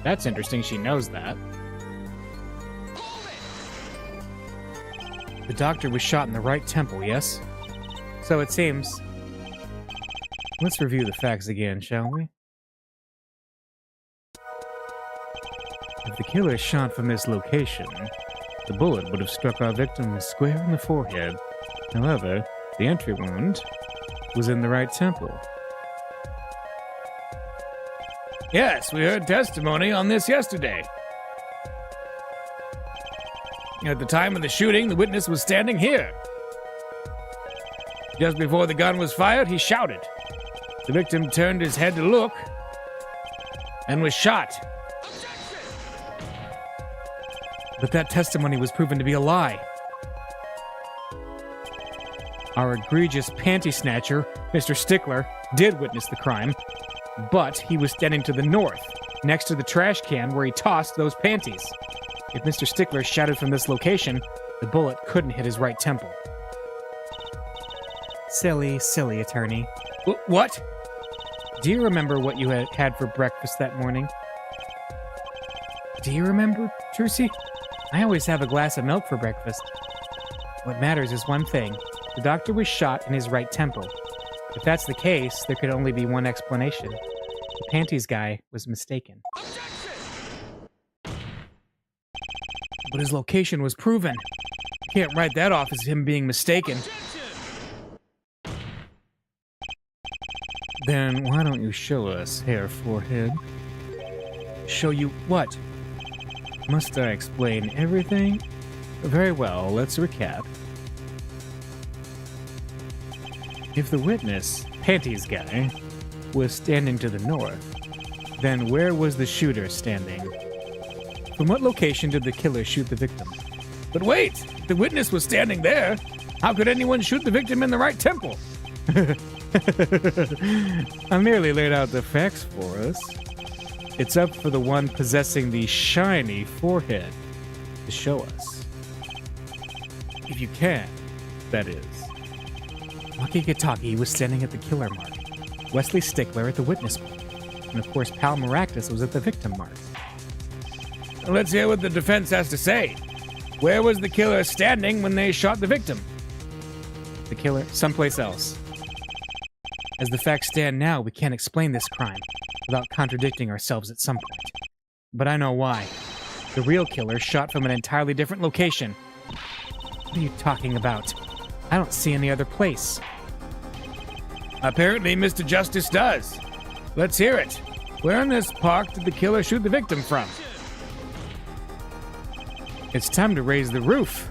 That's interesting, she knows that. The doctor was shot in the right temple, yes? So it seems. Let's review the facts again, shall we? If the killer shot from this location, the bullet would have struck our victim square in the forehead. However, the entry wound was in the right temple. Yes, we heard testimony on this yesterday. At the time of the shooting, the witness was standing here. Just before the gun was fired, he shouted. The victim turned his head to look and was shot. But that testimony was proven to be a lie. Our egregious panty snatcher, Mr. Stickler, did witness the crime, but he was standing to the north, next to the trash can where he tossed those panties. If Mr. Stickler shouted from this location, the bullet couldn't hit his right temple. Silly, silly attorney. What? Do you remember what you had for breakfast that morning? Do you remember, Trucy? I always have a glass of milk for breakfast. What matters is one thing. The doctor was shot in his right temple. If that's the case, there could only be one explanation. The panties guy was mistaken. But his location was proven. Can't write that off as him being mistaken. Then why don't you show us, Hair Forehead? Show you what? Must I explain everything? Very well, let's recap. If the witness, Panties Guy, was standing to the north, then where was the shooter standing? From what location did the killer shoot the victim? But wait, the witness was standing there. How could anyone shoot the victim in the right temple? I merely laid out the facts for us. It's up for the one possessing the shiny forehead to show us. If you can, that is. Lucky Gataki was standing at the killer mark, Wesley Stickler at the witness mark, and of course Pal Maractus was at the victim mark. Let's hear what the defense has to say. Where was the killer standing when they shot the victim? The killer, someplace else. As the facts stand now, we can't explain this crime without contradicting ourselves at some point. But I know why. The real killer shot from an entirely different location. What are you talking about? I don't see any other place. Apparently, Mr. Justice does. Let's hear it. Where in this park did the killer shoot the victim from? It's time to raise the roof.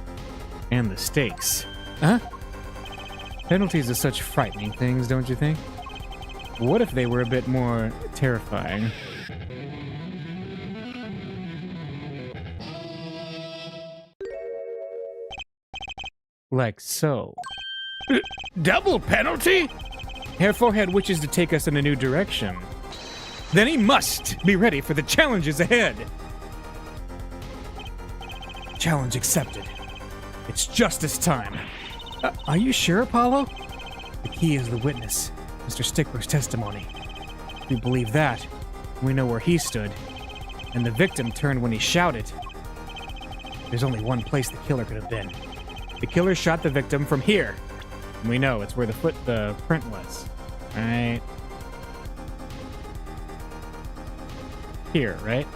And the stakes. Huh? Penalties are such frightening things, don't you think? What if they were a bit more terrifying? Like so. Double penalty? Hair Forehead wishes to take us in a new direction. Then he must be ready for the challenges ahead. Challenge accepted. It's justice time. Are you sure, Apollo? The key is the witness, Mr. Stickler's testimony. If we believe that, we know where he stood. And the victim turned when he shouted. There's only one place the killer could have been. The killer shot the victim from here. And we know it's where the print was. Right? Here, right?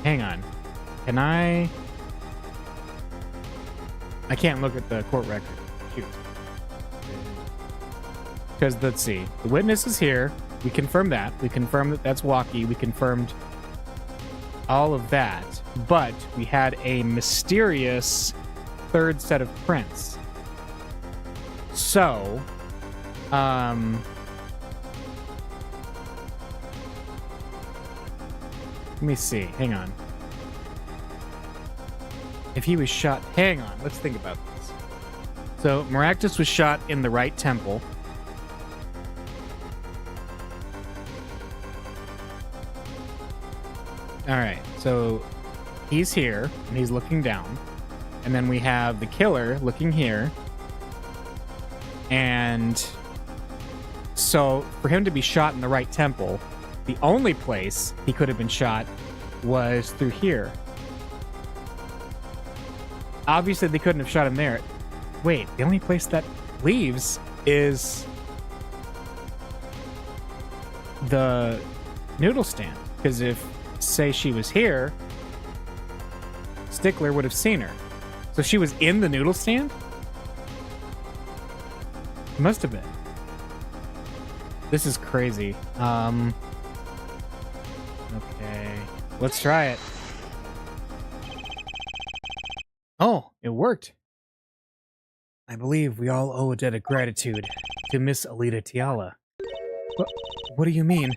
Hang on. Can I can't look at the court record. Shoot. Because, let's see. The witness is here. We confirmed that. We confirmed that that's Walkie. We confirmed all of that. But we had a mysterious third set of prints. So, let me see. Hang on. if he was shot... Hang on, let's think about this. So, Maractus was shot in the right temple. Alright, so he's here, and he's looking down. And then we have the killer looking here. And so, for him to be shot in the right temple, the only place he could have been shot was through here. Obviously, they couldn't have shot him there. Wait, the only place that leaves is the noodle stand. Because if, say, she was here, Stickler would have seen her. So she was in the noodle stand? Must have been. This is crazy. Okay. Let's try it. Oh, it worked. I believe we all owe a debt of gratitude to Miss Alita Tiala. What do you mean?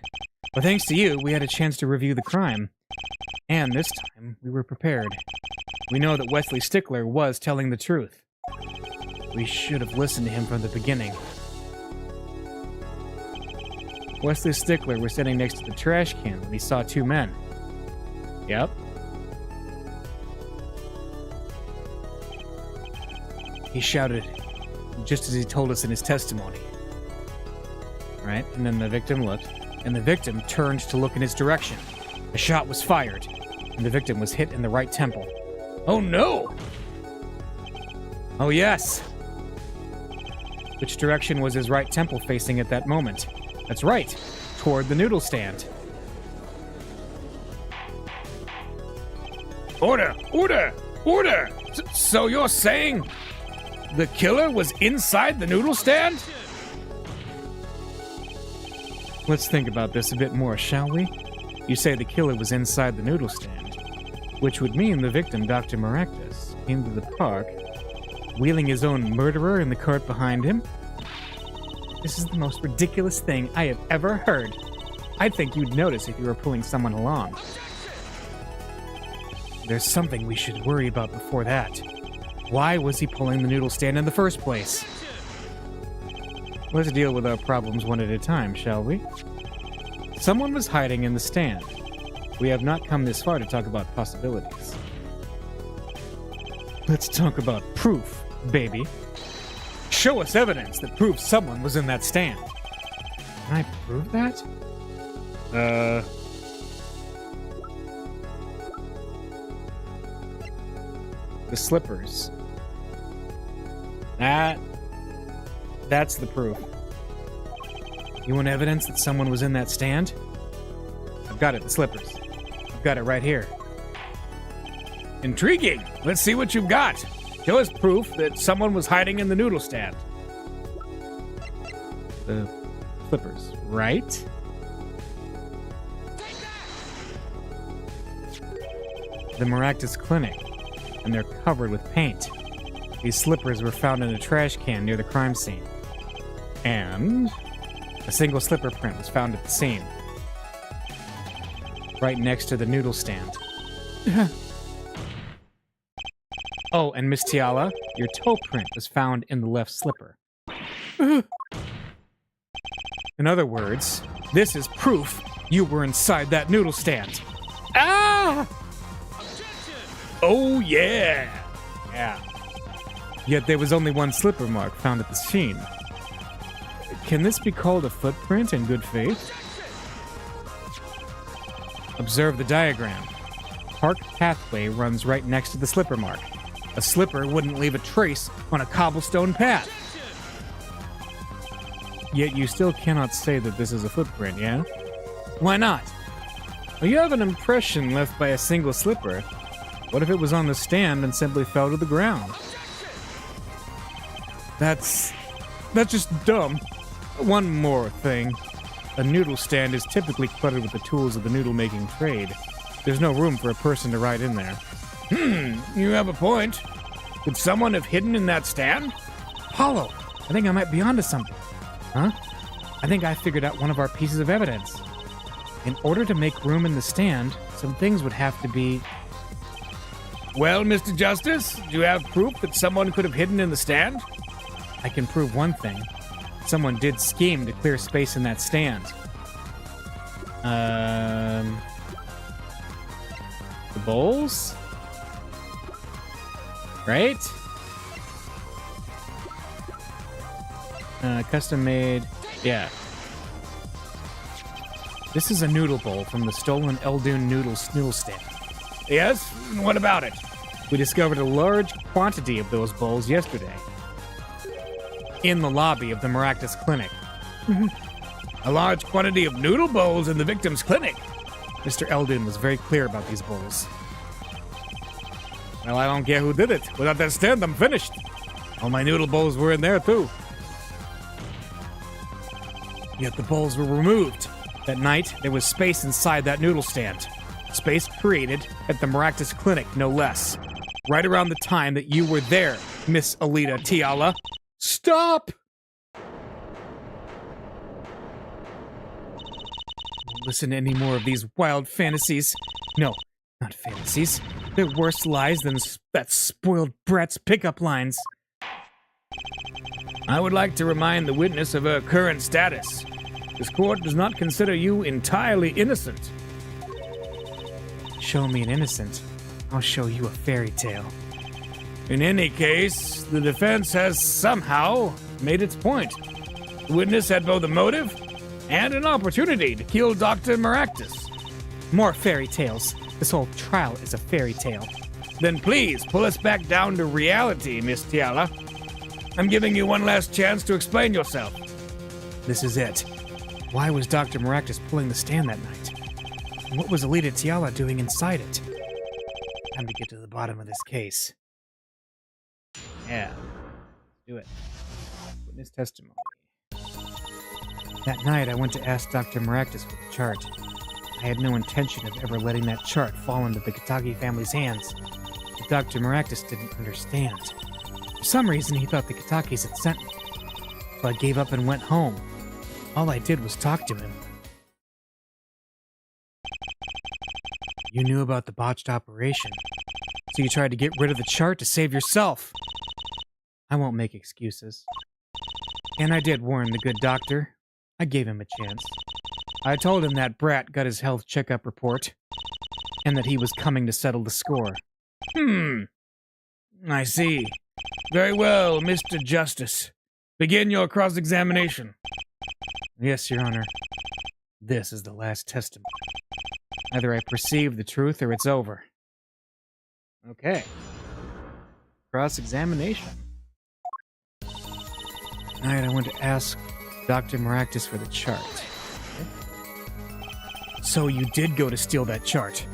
Well, thanks to you, we had a chance to review the crime. And this time, we were prepared. We know that Wesley Stickler was telling the truth. We should have listened to him from the beginning. Wesley Stickler was sitting next to the trash can when he saw two men. Yep. He shouted, just as he told us in his testimony. Right? And then the victim looked, and the victim turned to look in his direction. A shot was fired, and the victim was hit in the right temple. Oh no! Oh yes! Which direction was his right temple facing at that moment? That's right, toward the noodle stand. Order! Order! Order! So you're saying the killer was inside the noodle stand? Let's think about this a bit more, shall we? You say the killer was inside the noodle stand, which would mean the victim, Dr. Maractus, came to the park, wheeling his own murderer in the cart behind him. This is the most ridiculous thing I have ever heard. I'd think you'd notice if you were pulling someone along. There's something we should worry about before that. Why was he pulling the noodle stand in the first place? Let's deal with our problems one at a time, shall we? Someone was hiding in the stand. We have not come this far to talk about possibilities. Let's talk about proof, baby. Show us evidence that proves someone was in that stand. Can I prove that? The slippers. That's the proof. You want evidence that someone was in that stand? I've got it, the slippers. I've got it right here. Intriguing. Let's see what you've got. Show us proof that someone was hiding in the noodle stand. The slippers, right? The Maractus Clinic, and they're covered with paint. These slippers were found in a trash can near the crime scene. And a single slipper print was found at the scene, right next to the noodle stand. Oh, and Miss Tiala, your toe print was found in the left slipper. In other words, this is proof you were inside that noodle stand. Ah! Oh, yeah. Yeah. Yet there was only one slipper mark found at the scene. Can this be called a footprint in good faith? Observe the diagram. Park pathway runs right next to the slipper mark. A slipper wouldn't leave a trace on a cobblestone path. Yet you still cannot say that this is a footprint, yeah? Why not? Well, you have an impression left by a single slipper. What if it was on the stand and simply fell to the ground? That's just dumb. One more thing. A noodle stand is typically cluttered with the tools of the noodle-making trade. There's no room for a person to ride in there. You have a point. Could someone have hidden in that stand? Hollow, I think I might be onto something. Huh? I think I figured out one of our pieces of evidence. In order to make room in the stand, some things would have to be Well, Mr. Justice, do you have proof that someone could have hidden in the stand? I can prove one thing. Someone did scheme to clear space in that stand. The bowls? Right? Custom made. Yeah. This is a noodle bowl from the stolen Eldoon noodle stand. Yes? What about it? We discovered a large quantity of those bowls yesterday in the lobby of the Maractus Clinic. A large quantity of noodle bowls in the victim's clinic. Mr. Eldoon was very clear about these bowls. Well, I don't care who did it. Without that stand, I'm finished. All my noodle bowls were in there, too. Yet the bowls were removed. That night, there was space inside that noodle stand. Space created at the Maractus Clinic, no less. Right around the time that you were there, Miss Alita Tiala. Stop! Don't listen to any more of these wild fantasies. No, not fantasies. They're worse lies than that spoiled brat's pickup lines. I would like to remind the witness of her current status. This court does not consider you entirely innocent. Show me an innocent. I'll show you a fairy tale. In any case, the defense has somehow made its point. The witness had both a motive and an opportunity to kill Dr. Maractus. More fairy tales. This whole trial is a fairy tale. Then please pull us back down to reality, Miss Tiala. I'm giving you one last chance to explain yourself. This is it. Why was Dr. Maractus pulling the stand that night? And what was Alita Tiala doing inside it? Time to get to the bottom of this case. Yeah. Do it. Witness testimony. That night, I went to ask Dr. Maractus for the chart. I had no intention of ever letting that chart fall into the Kitagi family's hands. But Dr. Maractus didn't understand. For some reason, he thought the Kitakis had sent me. So I gave up and went home. All I did was talk to him. You knew about the botched operation, so you tried to get rid of the chart to save yourself. I won't make excuses. And I did warn the good doctor. I gave him a chance. I told him that brat got his health checkup report, and that he was coming to settle the score. I see. Very well, Mr. Justice. Begin your cross-examination. Yes, Your Honor. This is the last testimony. Either I perceive the truth or it's over. Okay. Cross-examination. Tonight I went to ask Dr. Maractus for the chart. So you did go to steal that chart.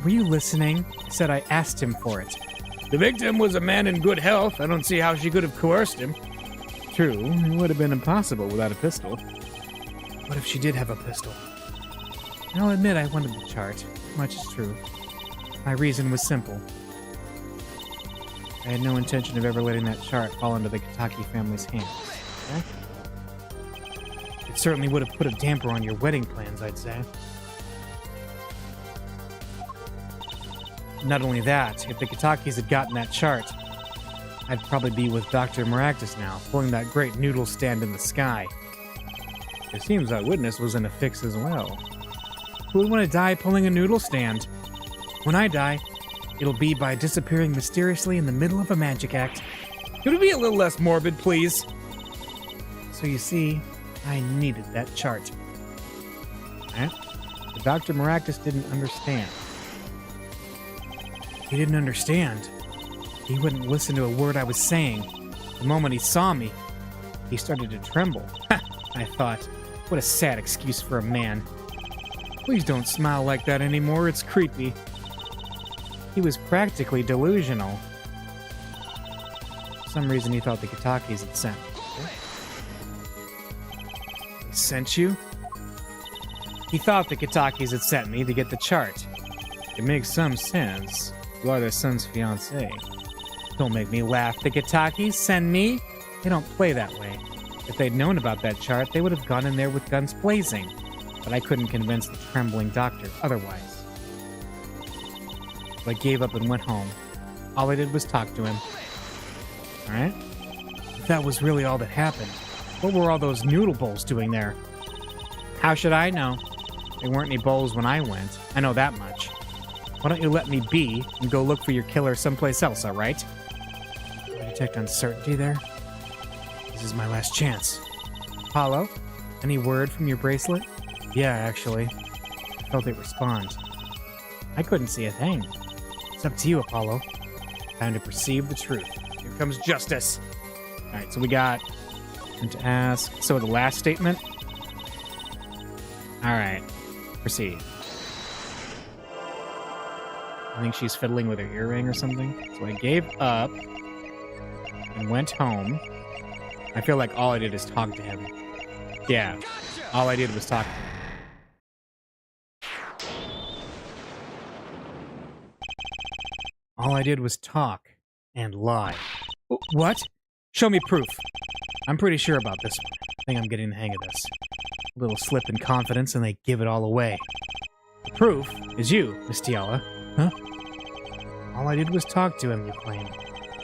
Were you listening? I said I asked him for it. The victim was a man in good health. I don't see how she could have coerced him. True, it would have been impossible without a pistol. What if she did have a pistol? I'll admit I wanted the chart. Much is true. My reason was simple. I had no intention of ever letting that chart fall into the Kitaki family's hands. Okay? It certainly would have put a damper on your wedding plans, I'd say. Not only that, if the Kitakis had gotten that chart, I'd probably be with Dr. Maractus now, pulling that great noodle stand in the sky. It seems that witness was in a fix as well. Who would want to die pulling a noodle stand? When I die, it'll be by disappearing mysteriously in the middle of a magic act. Could it be a little less morbid, please? So you see, I needed that chart. But Dr. Maractus didn't understand. He didn't understand. He wouldn't listen to a word I was saying. The moment he saw me, he started to tremble. I thought, what a sad excuse for a man. Please don't smile like that anymore, it's creepy. He was practically delusional. For some reason he thought the Kitakis had sent me. They sent you? He thought the Kitakis had sent me to get the chart. It makes some sense. You are their son's fiancé. Don't make me laugh. The Kitakis send me? They don't play that way. If they'd known about that chart, they would have gone in there with guns blazing. But I couldn't convince the trembling doctor otherwise. So I gave up and went home. All I did was talk to him. Alright? If that was really all that happened, what were all those noodle bowls doing there? How should I know? There weren't any bowls when I went. I know that much. Why don't you let me be and go look for your killer someplace else, alright? Do I detect uncertainty there? This is my last chance. Apollo? Any word from your bracelet? Yeah, actually. I felt it respond. I couldn't see a thing. It's up to you, Apollo. Time to perceive the truth. Here comes justice. Alright, so we got him to ask. So the last statement? Alright. Proceed. I think she's fiddling with her earring or something. So I gave up and went home. I feel like all I did is talk to him. Yeah, all I did was talk to him. All I did was talk and lie. What? Show me proof. I'm pretty sure about this one. I think I'm getting the hang of this. A little slip in confidence and they give it all away. The proof is you, Miss Tiala. Huh? All I did was talk to him, you claim.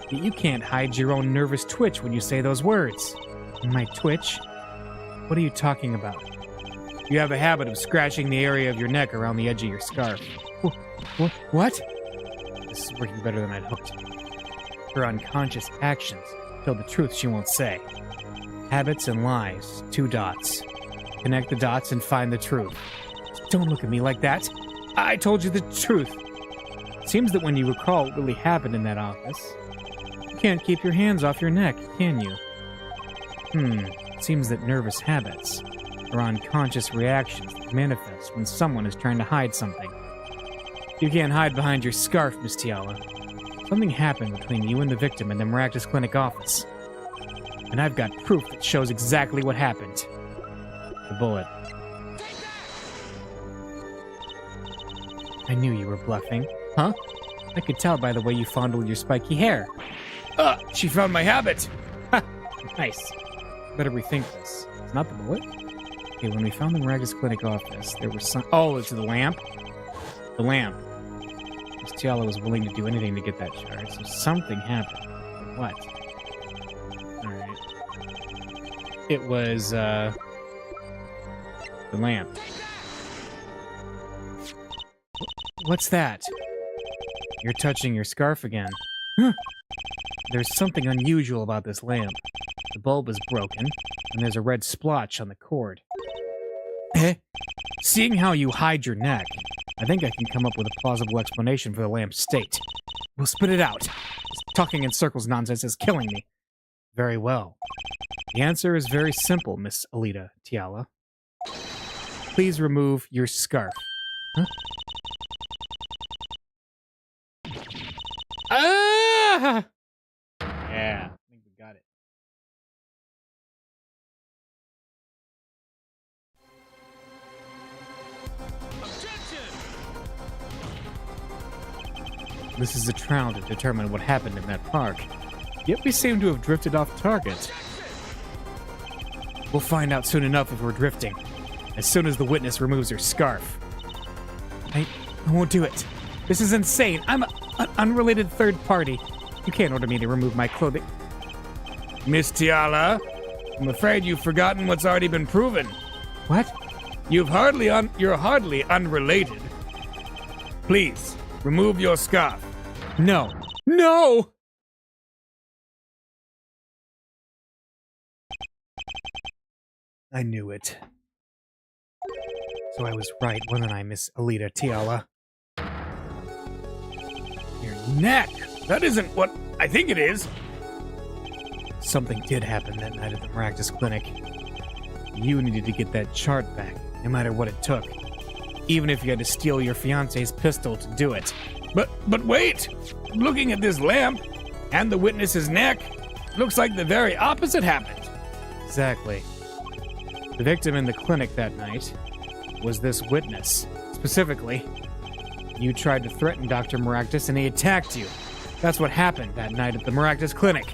Yet you can't hide your own nervous twitch when you say those words. My twitch? What are you talking about? You have a habit of scratching the area of your neck around the edge of your scarf. What? This is working better than I'd hoped. Her unconscious actions tell the truth she won't say. Habits and lies, 2 dots. Connect the dots and find the truth. Don't look at me like that. I told you the truth. Seems that when you recall what really happened in that office, you can't keep your hands off your neck, can you? Seems that nervous habits or unconscious reactions that manifest when someone is trying to hide something. You can't hide behind your scarf, Miss Tiala. Something happened between you and the victim in the Maractus Clinic office. And I've got proof that shows exactly what happened. The bullet. I knew you were bluffing. Huh? I could tell by the way you fondled your spiky hair. She found my habit. Ha! Nice. Better rethink this. It's not the bullet? Okay, when we found the Maractus Clinic office, there was some... Oh, it's the lamp? The lamp. Miss Tiala was willing to do anything to get that shard, so something happened. But what? Alright. It was, the lamp. What's that? You're touching your scarf again. Huh. There's something unusual about this lamp. The bulb is broken, and there's a red splotch on the cord. Seeing how you hide your neck, I think I can come up with a plausible explanation for the lamp's state. We'll spit it out. This talking in circles nonsense is killing me. Very well. The answer is very simple, Miss Alita Tiala. Please remove your scarf. Huh? Ah! Yeah, I think we got it. This is a trial to determine what happened in that park. Yet we seem to have drifted off target. We'll find out soon enough if we're drifting. As soon as the witness removes her scarf. I won't do it. This is insane. I'm an unrelated third party. You can't order me to remove my clothing. Miss Tiala, I'm afraid you've forgotten what's already been proven. What? You're hardly unrelated. Please, remove your scarf. No. No! I knew it. So I was right, wasn't I, Miss Alita Tiala? Your neck? That isn't what I think it is. Something did happen that night at the Maractus Clinic. You needed to get that chart back, no matter what it took. Even if you had to steal your fiancé's pistol to do it. But wait! Looking at this lamp and the witness's neck, looks like the very opposite happened. Exactly. The victim in the clinic that night was this witness. Specifically, you tried to threaten Dr. Maractus and he attacked you. That's what happened that night at the Maractus Clinic.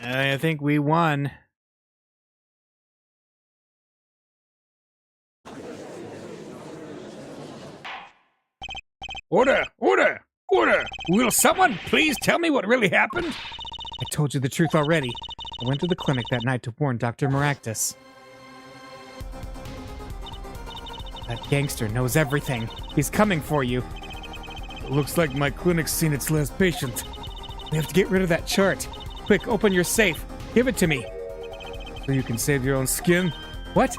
I think we won. Order! Order! Order! Will someone please tell me what really happened? I told you the truth already. I went to the clinic that night to warn Dr. Maractus. That gangster knows everything. He's coming for you. Looks like my clinic's seen its last patient. We have to get rid of that chart. Quick, open your safe. Give it to me. So you can save your own skin? What?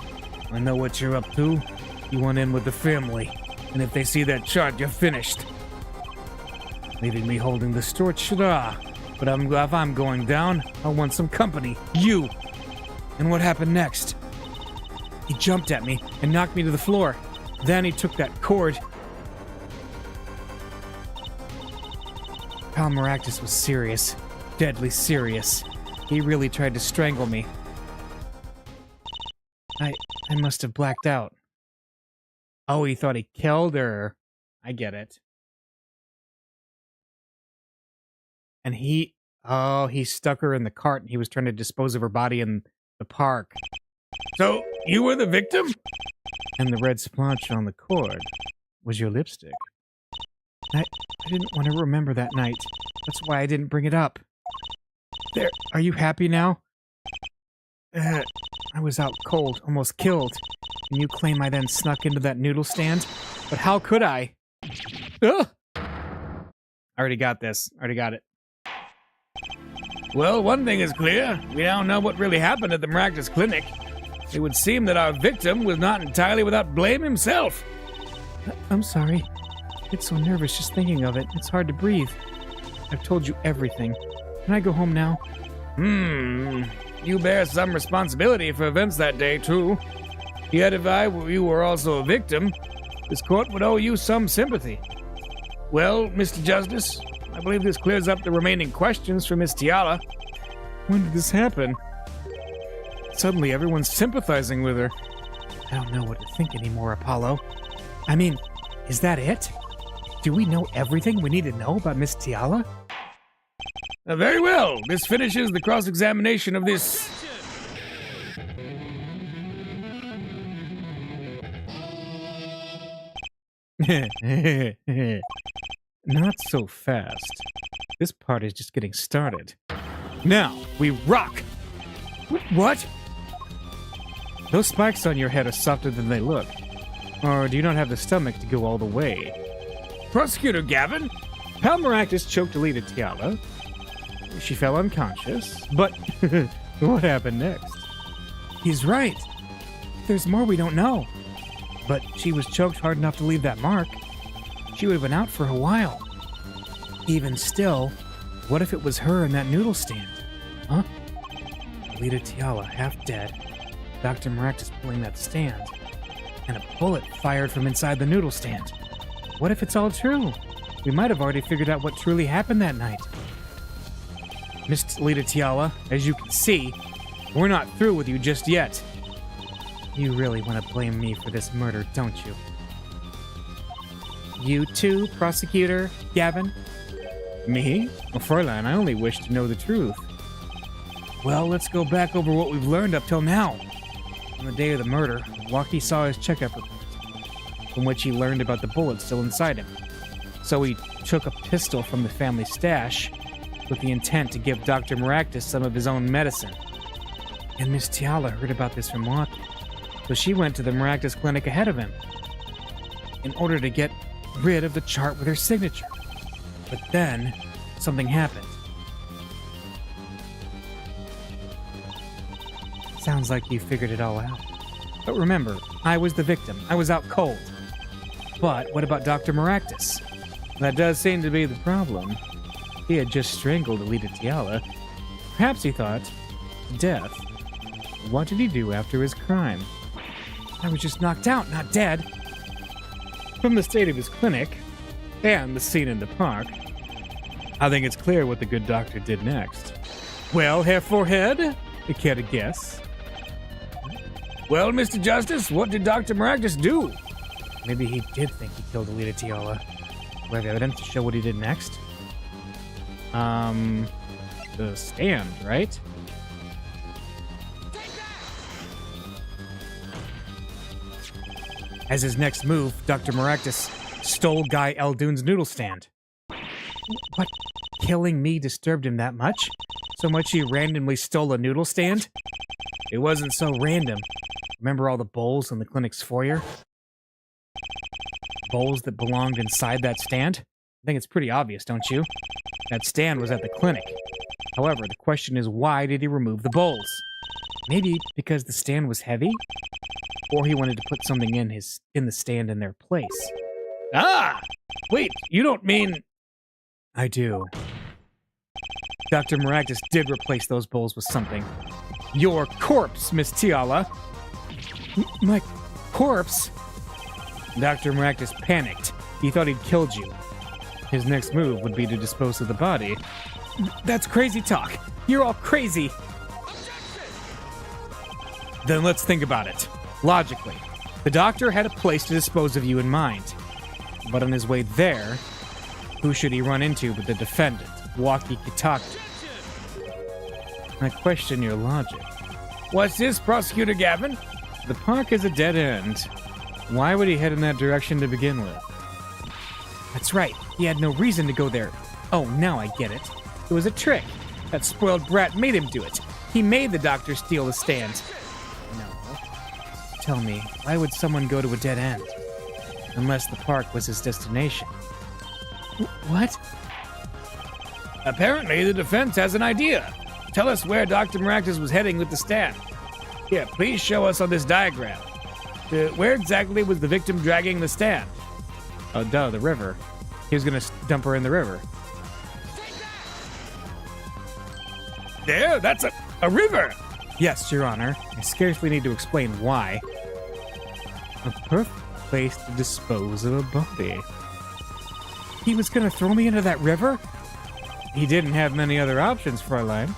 I know what you're up to. You want in with the family. And if they see that chart, you're finished. Leaving me holding the torch, but if I'm going down, I want some company. You! And what happened next? He jumped at me and knocked me to the floor. Then he took that cord. Pal Maractus was serious. Deadly serious. He really tried to strangle me. I must have blacked out. Oh, he thought he killed her. I get it. And he stuck her in the cart and he was trying to dispose of her body in the park. So, you were the victim? And the red splotch on the cord was your lipstick. I didn't want to remember that night. That's why I didn't bring it up. There, are you happy now? I was out cold, almost killed. And you claim I then snuck into that noodle stand? But how could I? Ugh! I already got this. Already got it. Well, one thing is clear. We now know what really happened at the Maractus Clinic. It would seem that our victim was not entirely without blame himself. I'm sorry. I get so nervous just thinking of it. It's hard to breathe. I've told you everything. Can I go home now? You bear some responsibility for events that day, too. Yet if you were also a victim, this court would owe you some sympathy. Well, Mr. Justice, I believe this clears up the remaining questions for Miss Tiala. When did this happen? Suddenly everyone's sympathizing with her. I don't know what to think anymore, Apollo. I mean, is that it? Do we know everything we need to know about Miss Tiala? Very well. This finishes the cross-examination of this... Not so fast. This part is just getting started. Now, we rock! What? Those spikes on your head are softer than they look. Or do you not have the stomach to go all the way? Prosecutor Gavin? Pal Maractus choked Alita Tiala. She fell unconscious. But what happened next? He's right. There's more we don't know. But she was choked hard enough to leave that mark. She would have been out for a while. Even still, what if it was her in that noodle stand? Huh? Alita Tiala, half dead. Dr. Maractus pulling that stand. And a bullet fired from inside the noodle stand. What if it's all true? We might have already figured out what truly happened that night. Miss Alita Tiala, as you can see, we're not through with you just yet. You really want to blame me for this murder, don't you? You too, Prosecutor Gavin? Me? Well, Fräulein, I only wish to know the truth. Well, let's go back over what we've learned up till now. On the day of the murder, Walkie saw his checkup report, from which he learned about the bullet still inside him. So he took a pistol from the family stash with the intent to give Dr. Maractus some of his own medicine. And Miss Tiala heard about this from Walkie, so she went to the Maractus clinic ahead of him in order to get rid of the chart with her signature. But then, something happened. Sounds like you figured it all out. But remember, I was the victim. I was out cold. But what about Dr. Maractus? That does seem to be the problem. He had just strangled Alita Tiala. Perhaps he thought, death. What did he do after his crime? I was just knocked out, not dead. From the state of his clinic, and the scene in the park, I think it's clear what the good doctor did next. Well, Herr Forehead, you care to guess? Well, Mr. Justice, what did Dr. Maractus do? Maybe he did think he killed Alita Tiala. Do I have evidence to show what he did next? The stand, right? As his next move, Dr. Maractus Stole Guy Eldoon's noodle stand. What? Killing me disturbed him that much? So much he randomly stole a noodle stand? It wasn't so random. Remember all the bowls in the clinic's foyer? Bowls that belonged inside that stand? I think it's pretty obvious, don't you? That stand was at the clinic. However, the question is, why did he remove the bowls? Maybe because the stand was heavy? Or he wanted to put something in the stand in their place. Ah! Wait, you don't mean... I do. Dr. Maractus did replace those bowls with something. Your corpse, Miss Tiala. My corpse? Dr. Maractus panicked. He thought he'd killed you. His next move would be to dispose of the body. That's crazy talk. You're all crazy. Then let's think about it. Logically, the doctor had a place to dispose of you in mind. But on his way there, who should he run into but the defendant, Walkie Kitaki? I question your logic. What's this, Prosecutor Gavin? The park is a dead end. Why would he head in that direction to begin with? That's right. He had no reason to go there. Oh, now I get it. It was a trick. That spoiled brat made him do it. He made the doctor steal the stand. No. Tell me, why would someone go to a dead end? Unless the park was his destination. What? Apparently, the defense has an idea. Tell us where Dr. Maractus was heading with the stand. Here, please show us on this diagram. Where exactly was the victim dragging the stand? Oh, duh, the river. He was gonna dump her in the river. There, that's a river. Yes, Your Honor. I scarcely need to explain why. A perfect place to dispose of a body. He was gonna throw me into that river? He didn't have many other options, Fräulein.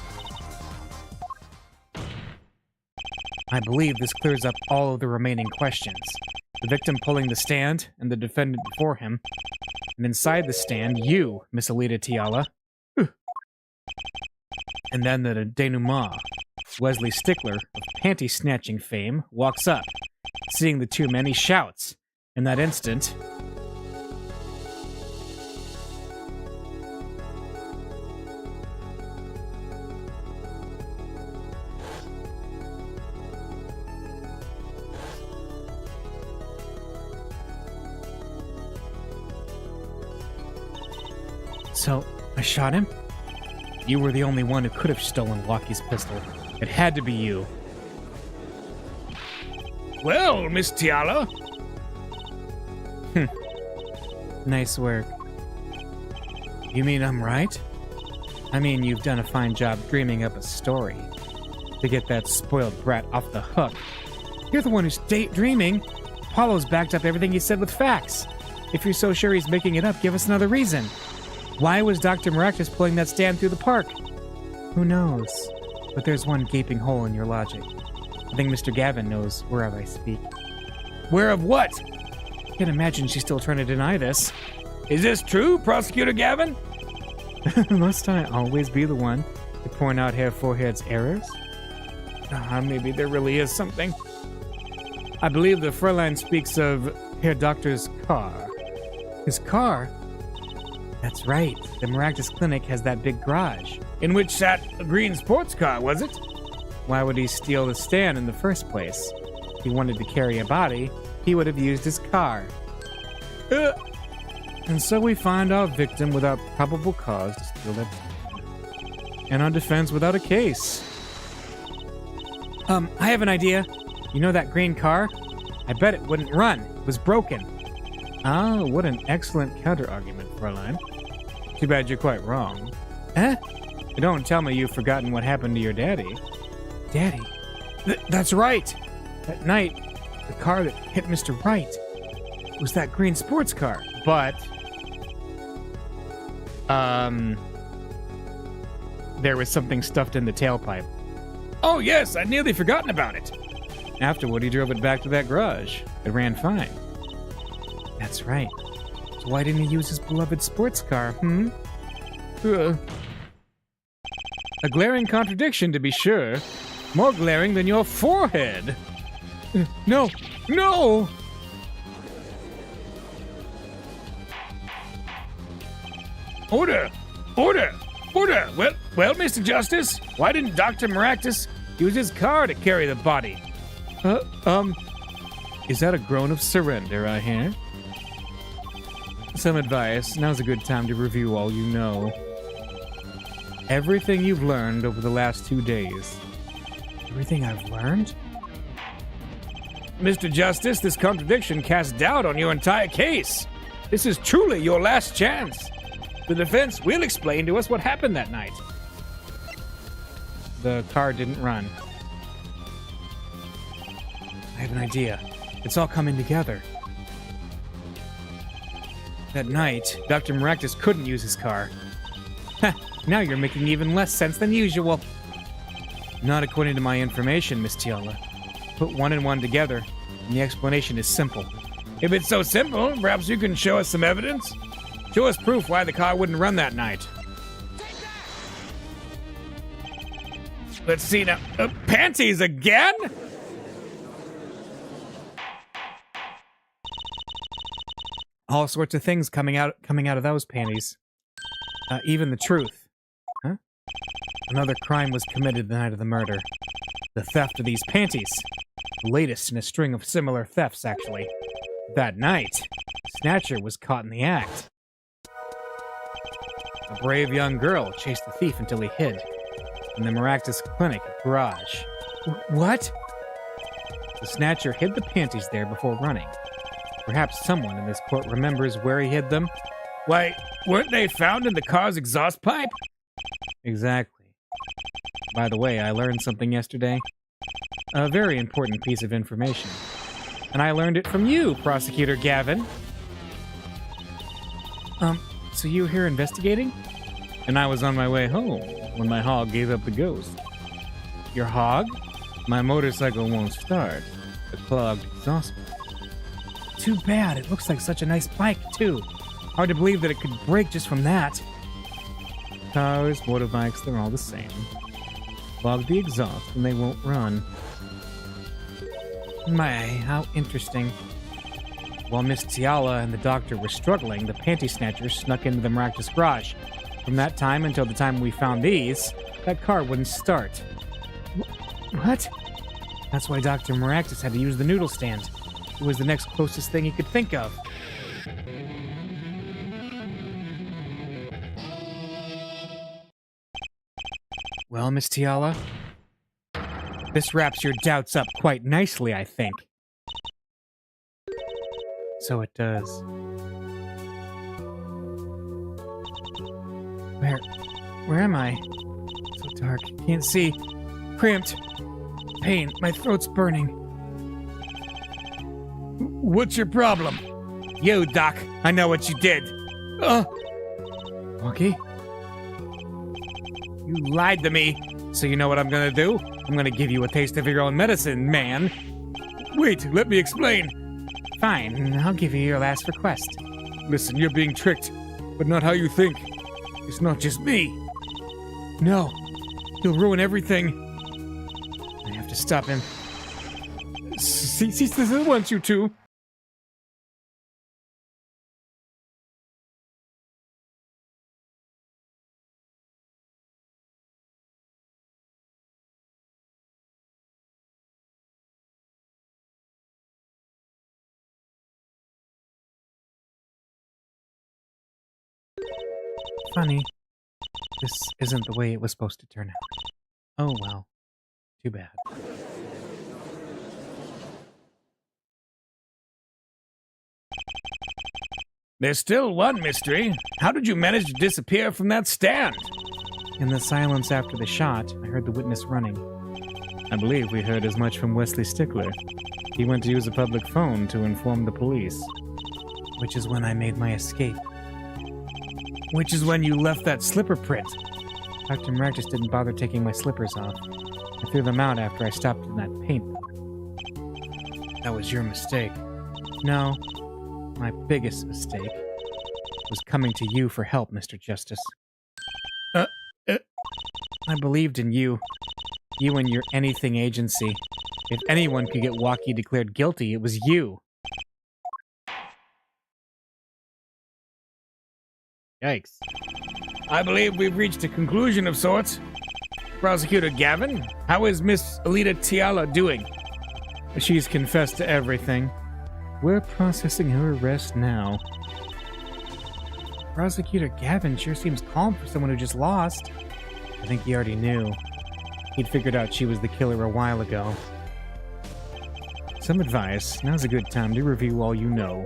I believe this clears up all of the remaining questions. The victim pulling the stand, and the defendant before him. And inside the stand, you, Miss Alita Tiala. And then the denouement. Wesley Stickler, of panty-snatching fame, walks up. Seeing the two men, he shouts. In that instant... So, I shot him? You were the only one who could have stolen Walkie's pistol. It had to be you. Well, Miss Tiala. Nice work. You mean I'm right? I mean, you've done a fine job dreaming up a story. To get that spoiled brat off the hook. You're the one who's dreaming. Apollo's backed up everything he said with facts. If you're so sure he's making it up, give us another reason. Why was Dr. Maractus pulling that stand through the park? Who knows? But there's one gaping hole in your logic. I think Mr. Gavin knows whereof I speak. Where of what? Can't imagine she's still trying to deny this. Is this true, Prosecutor Gavin? Must I always be the one to point out Herr Forehead's errors? Maybe there really is something. I believe the Fräulein speaks of Herr Doctor's car. His car? That's right. The Maractus Clinic has that big garage. In which sat a green sports car, was it? Why would he steal the stand in the first place? If he wanted to carry a body, he would have used his car. And so we find our victim without probable cause to steal that stand. And our defense without a case. I have an idea. You know that green car? I bet it wouldn't run. It was broken. Ah, what an excellent counter-argument, Fräulein. Too bad you're quite wrong. Eh? Don't tell me you've forgotten what happened to your daddy. Daddy? That's right! That night, the car that hit Mr. Wright was that green sports car. But... there was something stuffed in the tailpipe. Oh yes, I'd nearly forgotten about it. Afterward, he drove it back to that garage. It ran fine. That's right. So why didn't he use his beloved sports car, A glaring contradiction, to be sure. More glaring than your forehead. No! No! Order! Order! Order! Well, Mr. Justice, why didn't Dr. Maractus use his car to carry the body? Is that a groan of surrender I hear? Some advice. Now's a good time to review all you know. Everything you've learned over the last 2 days. Everything I've learned? Mr. Justice, this contradiction casts doubt on your entire case. This is truly your last chance. The defense will explain to us what happened that night. The car didn't run. I have an idea. It's all coming together. That night, Dr. Maractus couldn't use his car. Ha! Now you're making even less sense than usual. Not according to my information, Miss Tiala. Put one and one together, and the explanation is simple. If it's so simple, perhaps you can show us some evidence? Show us proof why the car wouldn't run that night. Let's see now. Panties again? All sorts of things coming out of those panties. Even the truth. Huh? Another crime was committed the night of the murder. The theft of these panties. The latest in a string of similar thefts, actually. That night, Snatcher was caught in the act. A brave young girl chased the thief until he hid in the Maractus Clinic garage. What? The Snatcher hid the panties there before running. Perhaps someone in this court remembers where he hid them. Why, weren't they found in the car's exhaust pipe? Exactly. By the way, I learned something yesterday. A very important piece of information. And I learned it from you, Prosecutor Gavin. So you were here investigating? And I was on my way home when my hog gave up the ghost. Your hog? My motorcycle won't start. The clogged exhaust pipe. Too bad. It looks like such a nice bike, too. Hard to believe that it could break just from that. Cars, motorbikes, they're all the same. Clog the exhaust and they won't run. My, how interesting. While Miss Tiala and the doctor were struggling, the panty snatchers snuck into the Maractus garage. From that time until the time we found these, that car wouldn't start. What? That's why Dr. Maractus had to use the noodle stand. It was the next closest thing he could think of. Well, Miss Tiala, this wraps your doubts up quite nicely, I think. So it does. Where am I? So dark, can't see. Cramped. Pain, my throat's burning. What's your problem? You, Doc. I know what you did. Monkey? You lied to me. So you know what I'm gonna do? I'm gonna give you a taste of your own medicine, man. Wait, let me explain. Fine, I'll give you your last request. Listen, you're being tricked, but not how you think. It's not just me. No, he'll ruin everything. I have to stop him. He wants you to. Funny. This isn't the way it was supposed to turn out. Oh well. Too bad. There's still one mystery. How did you manage to disappear from that stand? In the silence after the shot, I heard the witness running. I believe we heard as much from Wesley Stickler. He went to use a public phone to inform the police. Which is when I made my escape. Which is when you left that slipper print. Dr. Maractus didn't bother taking my slippers off. I threw them out after I stopped in that paint. That was your mistake. No, my biggest mistake was coming to you for help, Mr. Justice. I believed in you. You and your anything agency. If anyone could get Walkie declared guilty, it was you. Yikes. I believe we've reached a conclusion of sorts. Prosecutor Gavin, how is Miss Alita Tiala doing? She's confessed to everything. We're processing her arrest now. Prosecutor Gavin sure seems calm for someone who just lost. I think he already knew. He'd figured out she was the killer a while ago. Some advice. Now's a good time to review all you know.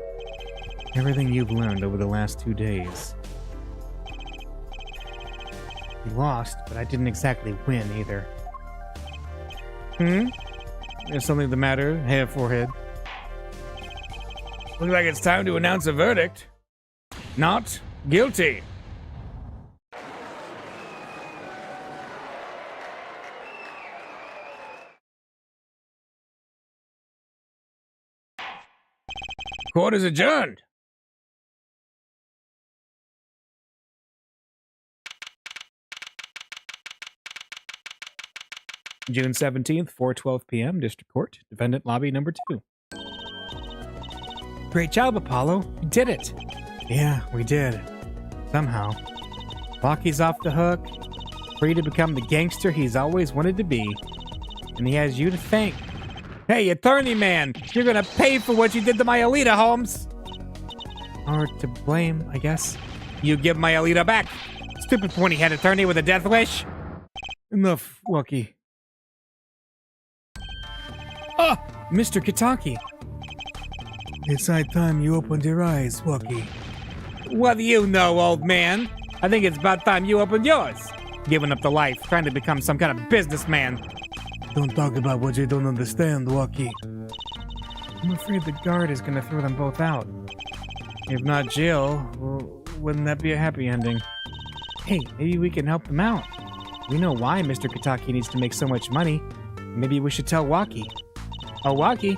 Everything you've learned over the last 2 days. You lost, but I didn't exactly win either. There's something the matter, hair forehead. Looks like it's time to announce a verdict. Not guilty. Court is adjourned. June 17th, 4:12 p.m., District Court, Defendant Lobby Number 2. Great job, Apollo. You did it. Yeah, we did. Somehow. Rocky's off the hook, free to become the gangster he's always wanted to be. And he has you to thank. Hey, attorney man, you're gonna pay for what you did to my Alita, Holmes. Or to blame, I guess. You give my Alita back. Stupid pointy-head attorney with a death wish. Enough, Lucky. Oh, Mr. Kitaki. It's high time you opened your eyes, Lucky. What do you know, old man? I think it's about time you opened yours. Giving up the life, trying to become some kind of businessman. Don't talk about what you don't understand, Lucky. I'm afraid the guard is going to throw them both out. If not jail, well, wouldn't that be a happy ending? Hey, maybe we can help them out. We know why Mr. Kitaki needs to make so much money. Maybe we should tell Waki. Oh, Waki,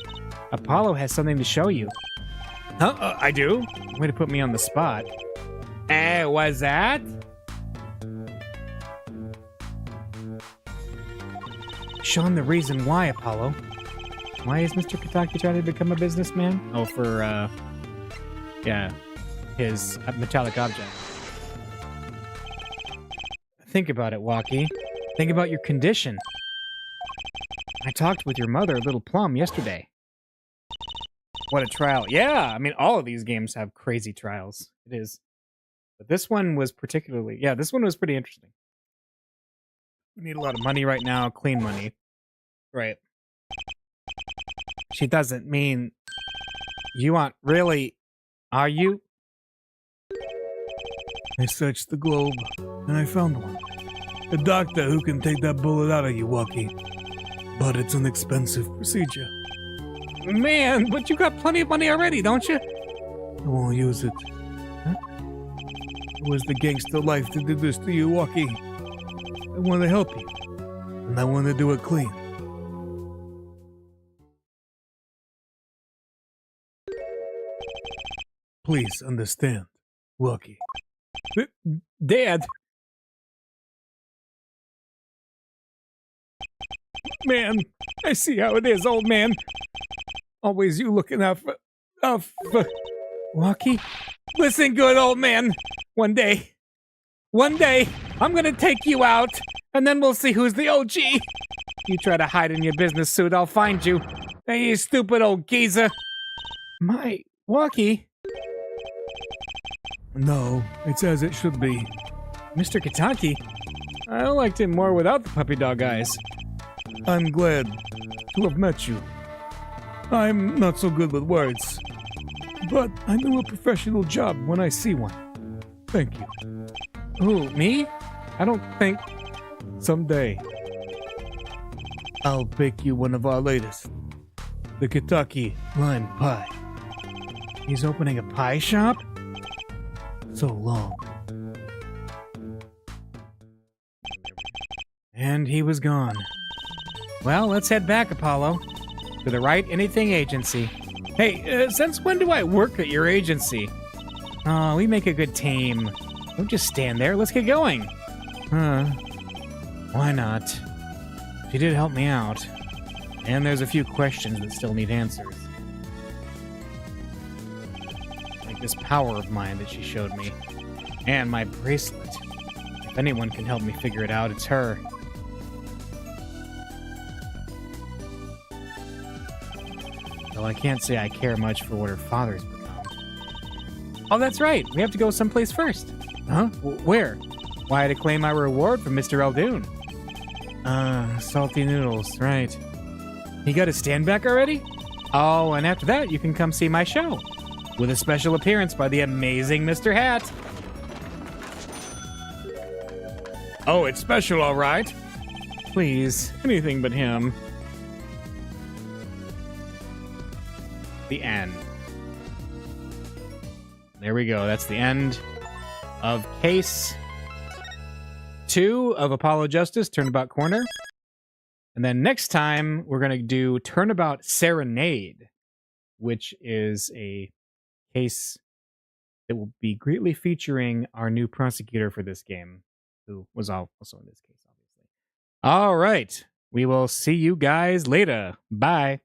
Apollo has something to show you. I do? Way to put me on the spot. What's that? Show him the reason why, Apollo. Why is Mr. Kitaki trying to become a businessman? Oh, for, his metallic object. Think about it, Waki. Think about your condition. I talked with your mother, Little Plum, yesterday. What a trial. Yeah, I mean, all of these games have crazy trials. It is. But this one was particularly... Yeah, this one was pretty interesting. We need a lot of money right now, clean money. Right. She doesn't mean... You want really... Are you? I searched the globe, and I found one. A doctor who can take that bullet out of you, Waki. But it's an expensive procedure. Man, but you got plenty of money already, don't you? I won't use it. Huh? It was the gangster life to do this to you, Waki. I want to help you, and I want to do it clean. Please understand, Waki. Dad! Man, I see how it is, old man. Always you looking out for... Waki? Listen good, old man. One day, I'm gonna take you out, and then we'll see who's the OG. You try to hide in your business suit, I'll find you. Hey, you stupid old geezer. My... Waki? No, it's as it should be. Mr. Kitaki? I liked him more without the puppy dog eyes. I'm glad to have met you. I'm not so good with words, but I know a professional job when I see one. Thank you. Who, me? I don't think... Someday, I'll bake you one of our latest. The Kentucky Lime Pie. He's opening a pie shop? So long. And he was gone. Well, let's head back, Apollo. To the Right Anything Agency. Hey, since when do I work at your agency? Oh, we make a good team. Don't just stand there. Let's get going. Why not? She did help me out. And there's a few questions that still need answers. Like this power of mine that she showed me. And my bracelet. If anyone can help me figure it out, it's her. Well, I can't say I care much for what her father's become. Oh, that's right. We have to go someplace first. Huh? Where? Why, to claim my reward from Mr. Eldoon. Salty noodles, right. He got his stand back already? Oh, and after that, you can come see my show. With a special appearance by the amazing Mr. Hat. Oh, it's special, all right. Please, anything but him. The end. There we go. That's the end of Case 2 of Apollo Justice, Turnabout Corner. And then next time, we're going to do Turnabout Serenade, which is a case that will be greatly featuring our new prosecutor for this game, who was also in this case, obviously. All right. We will see you guys later. Bye.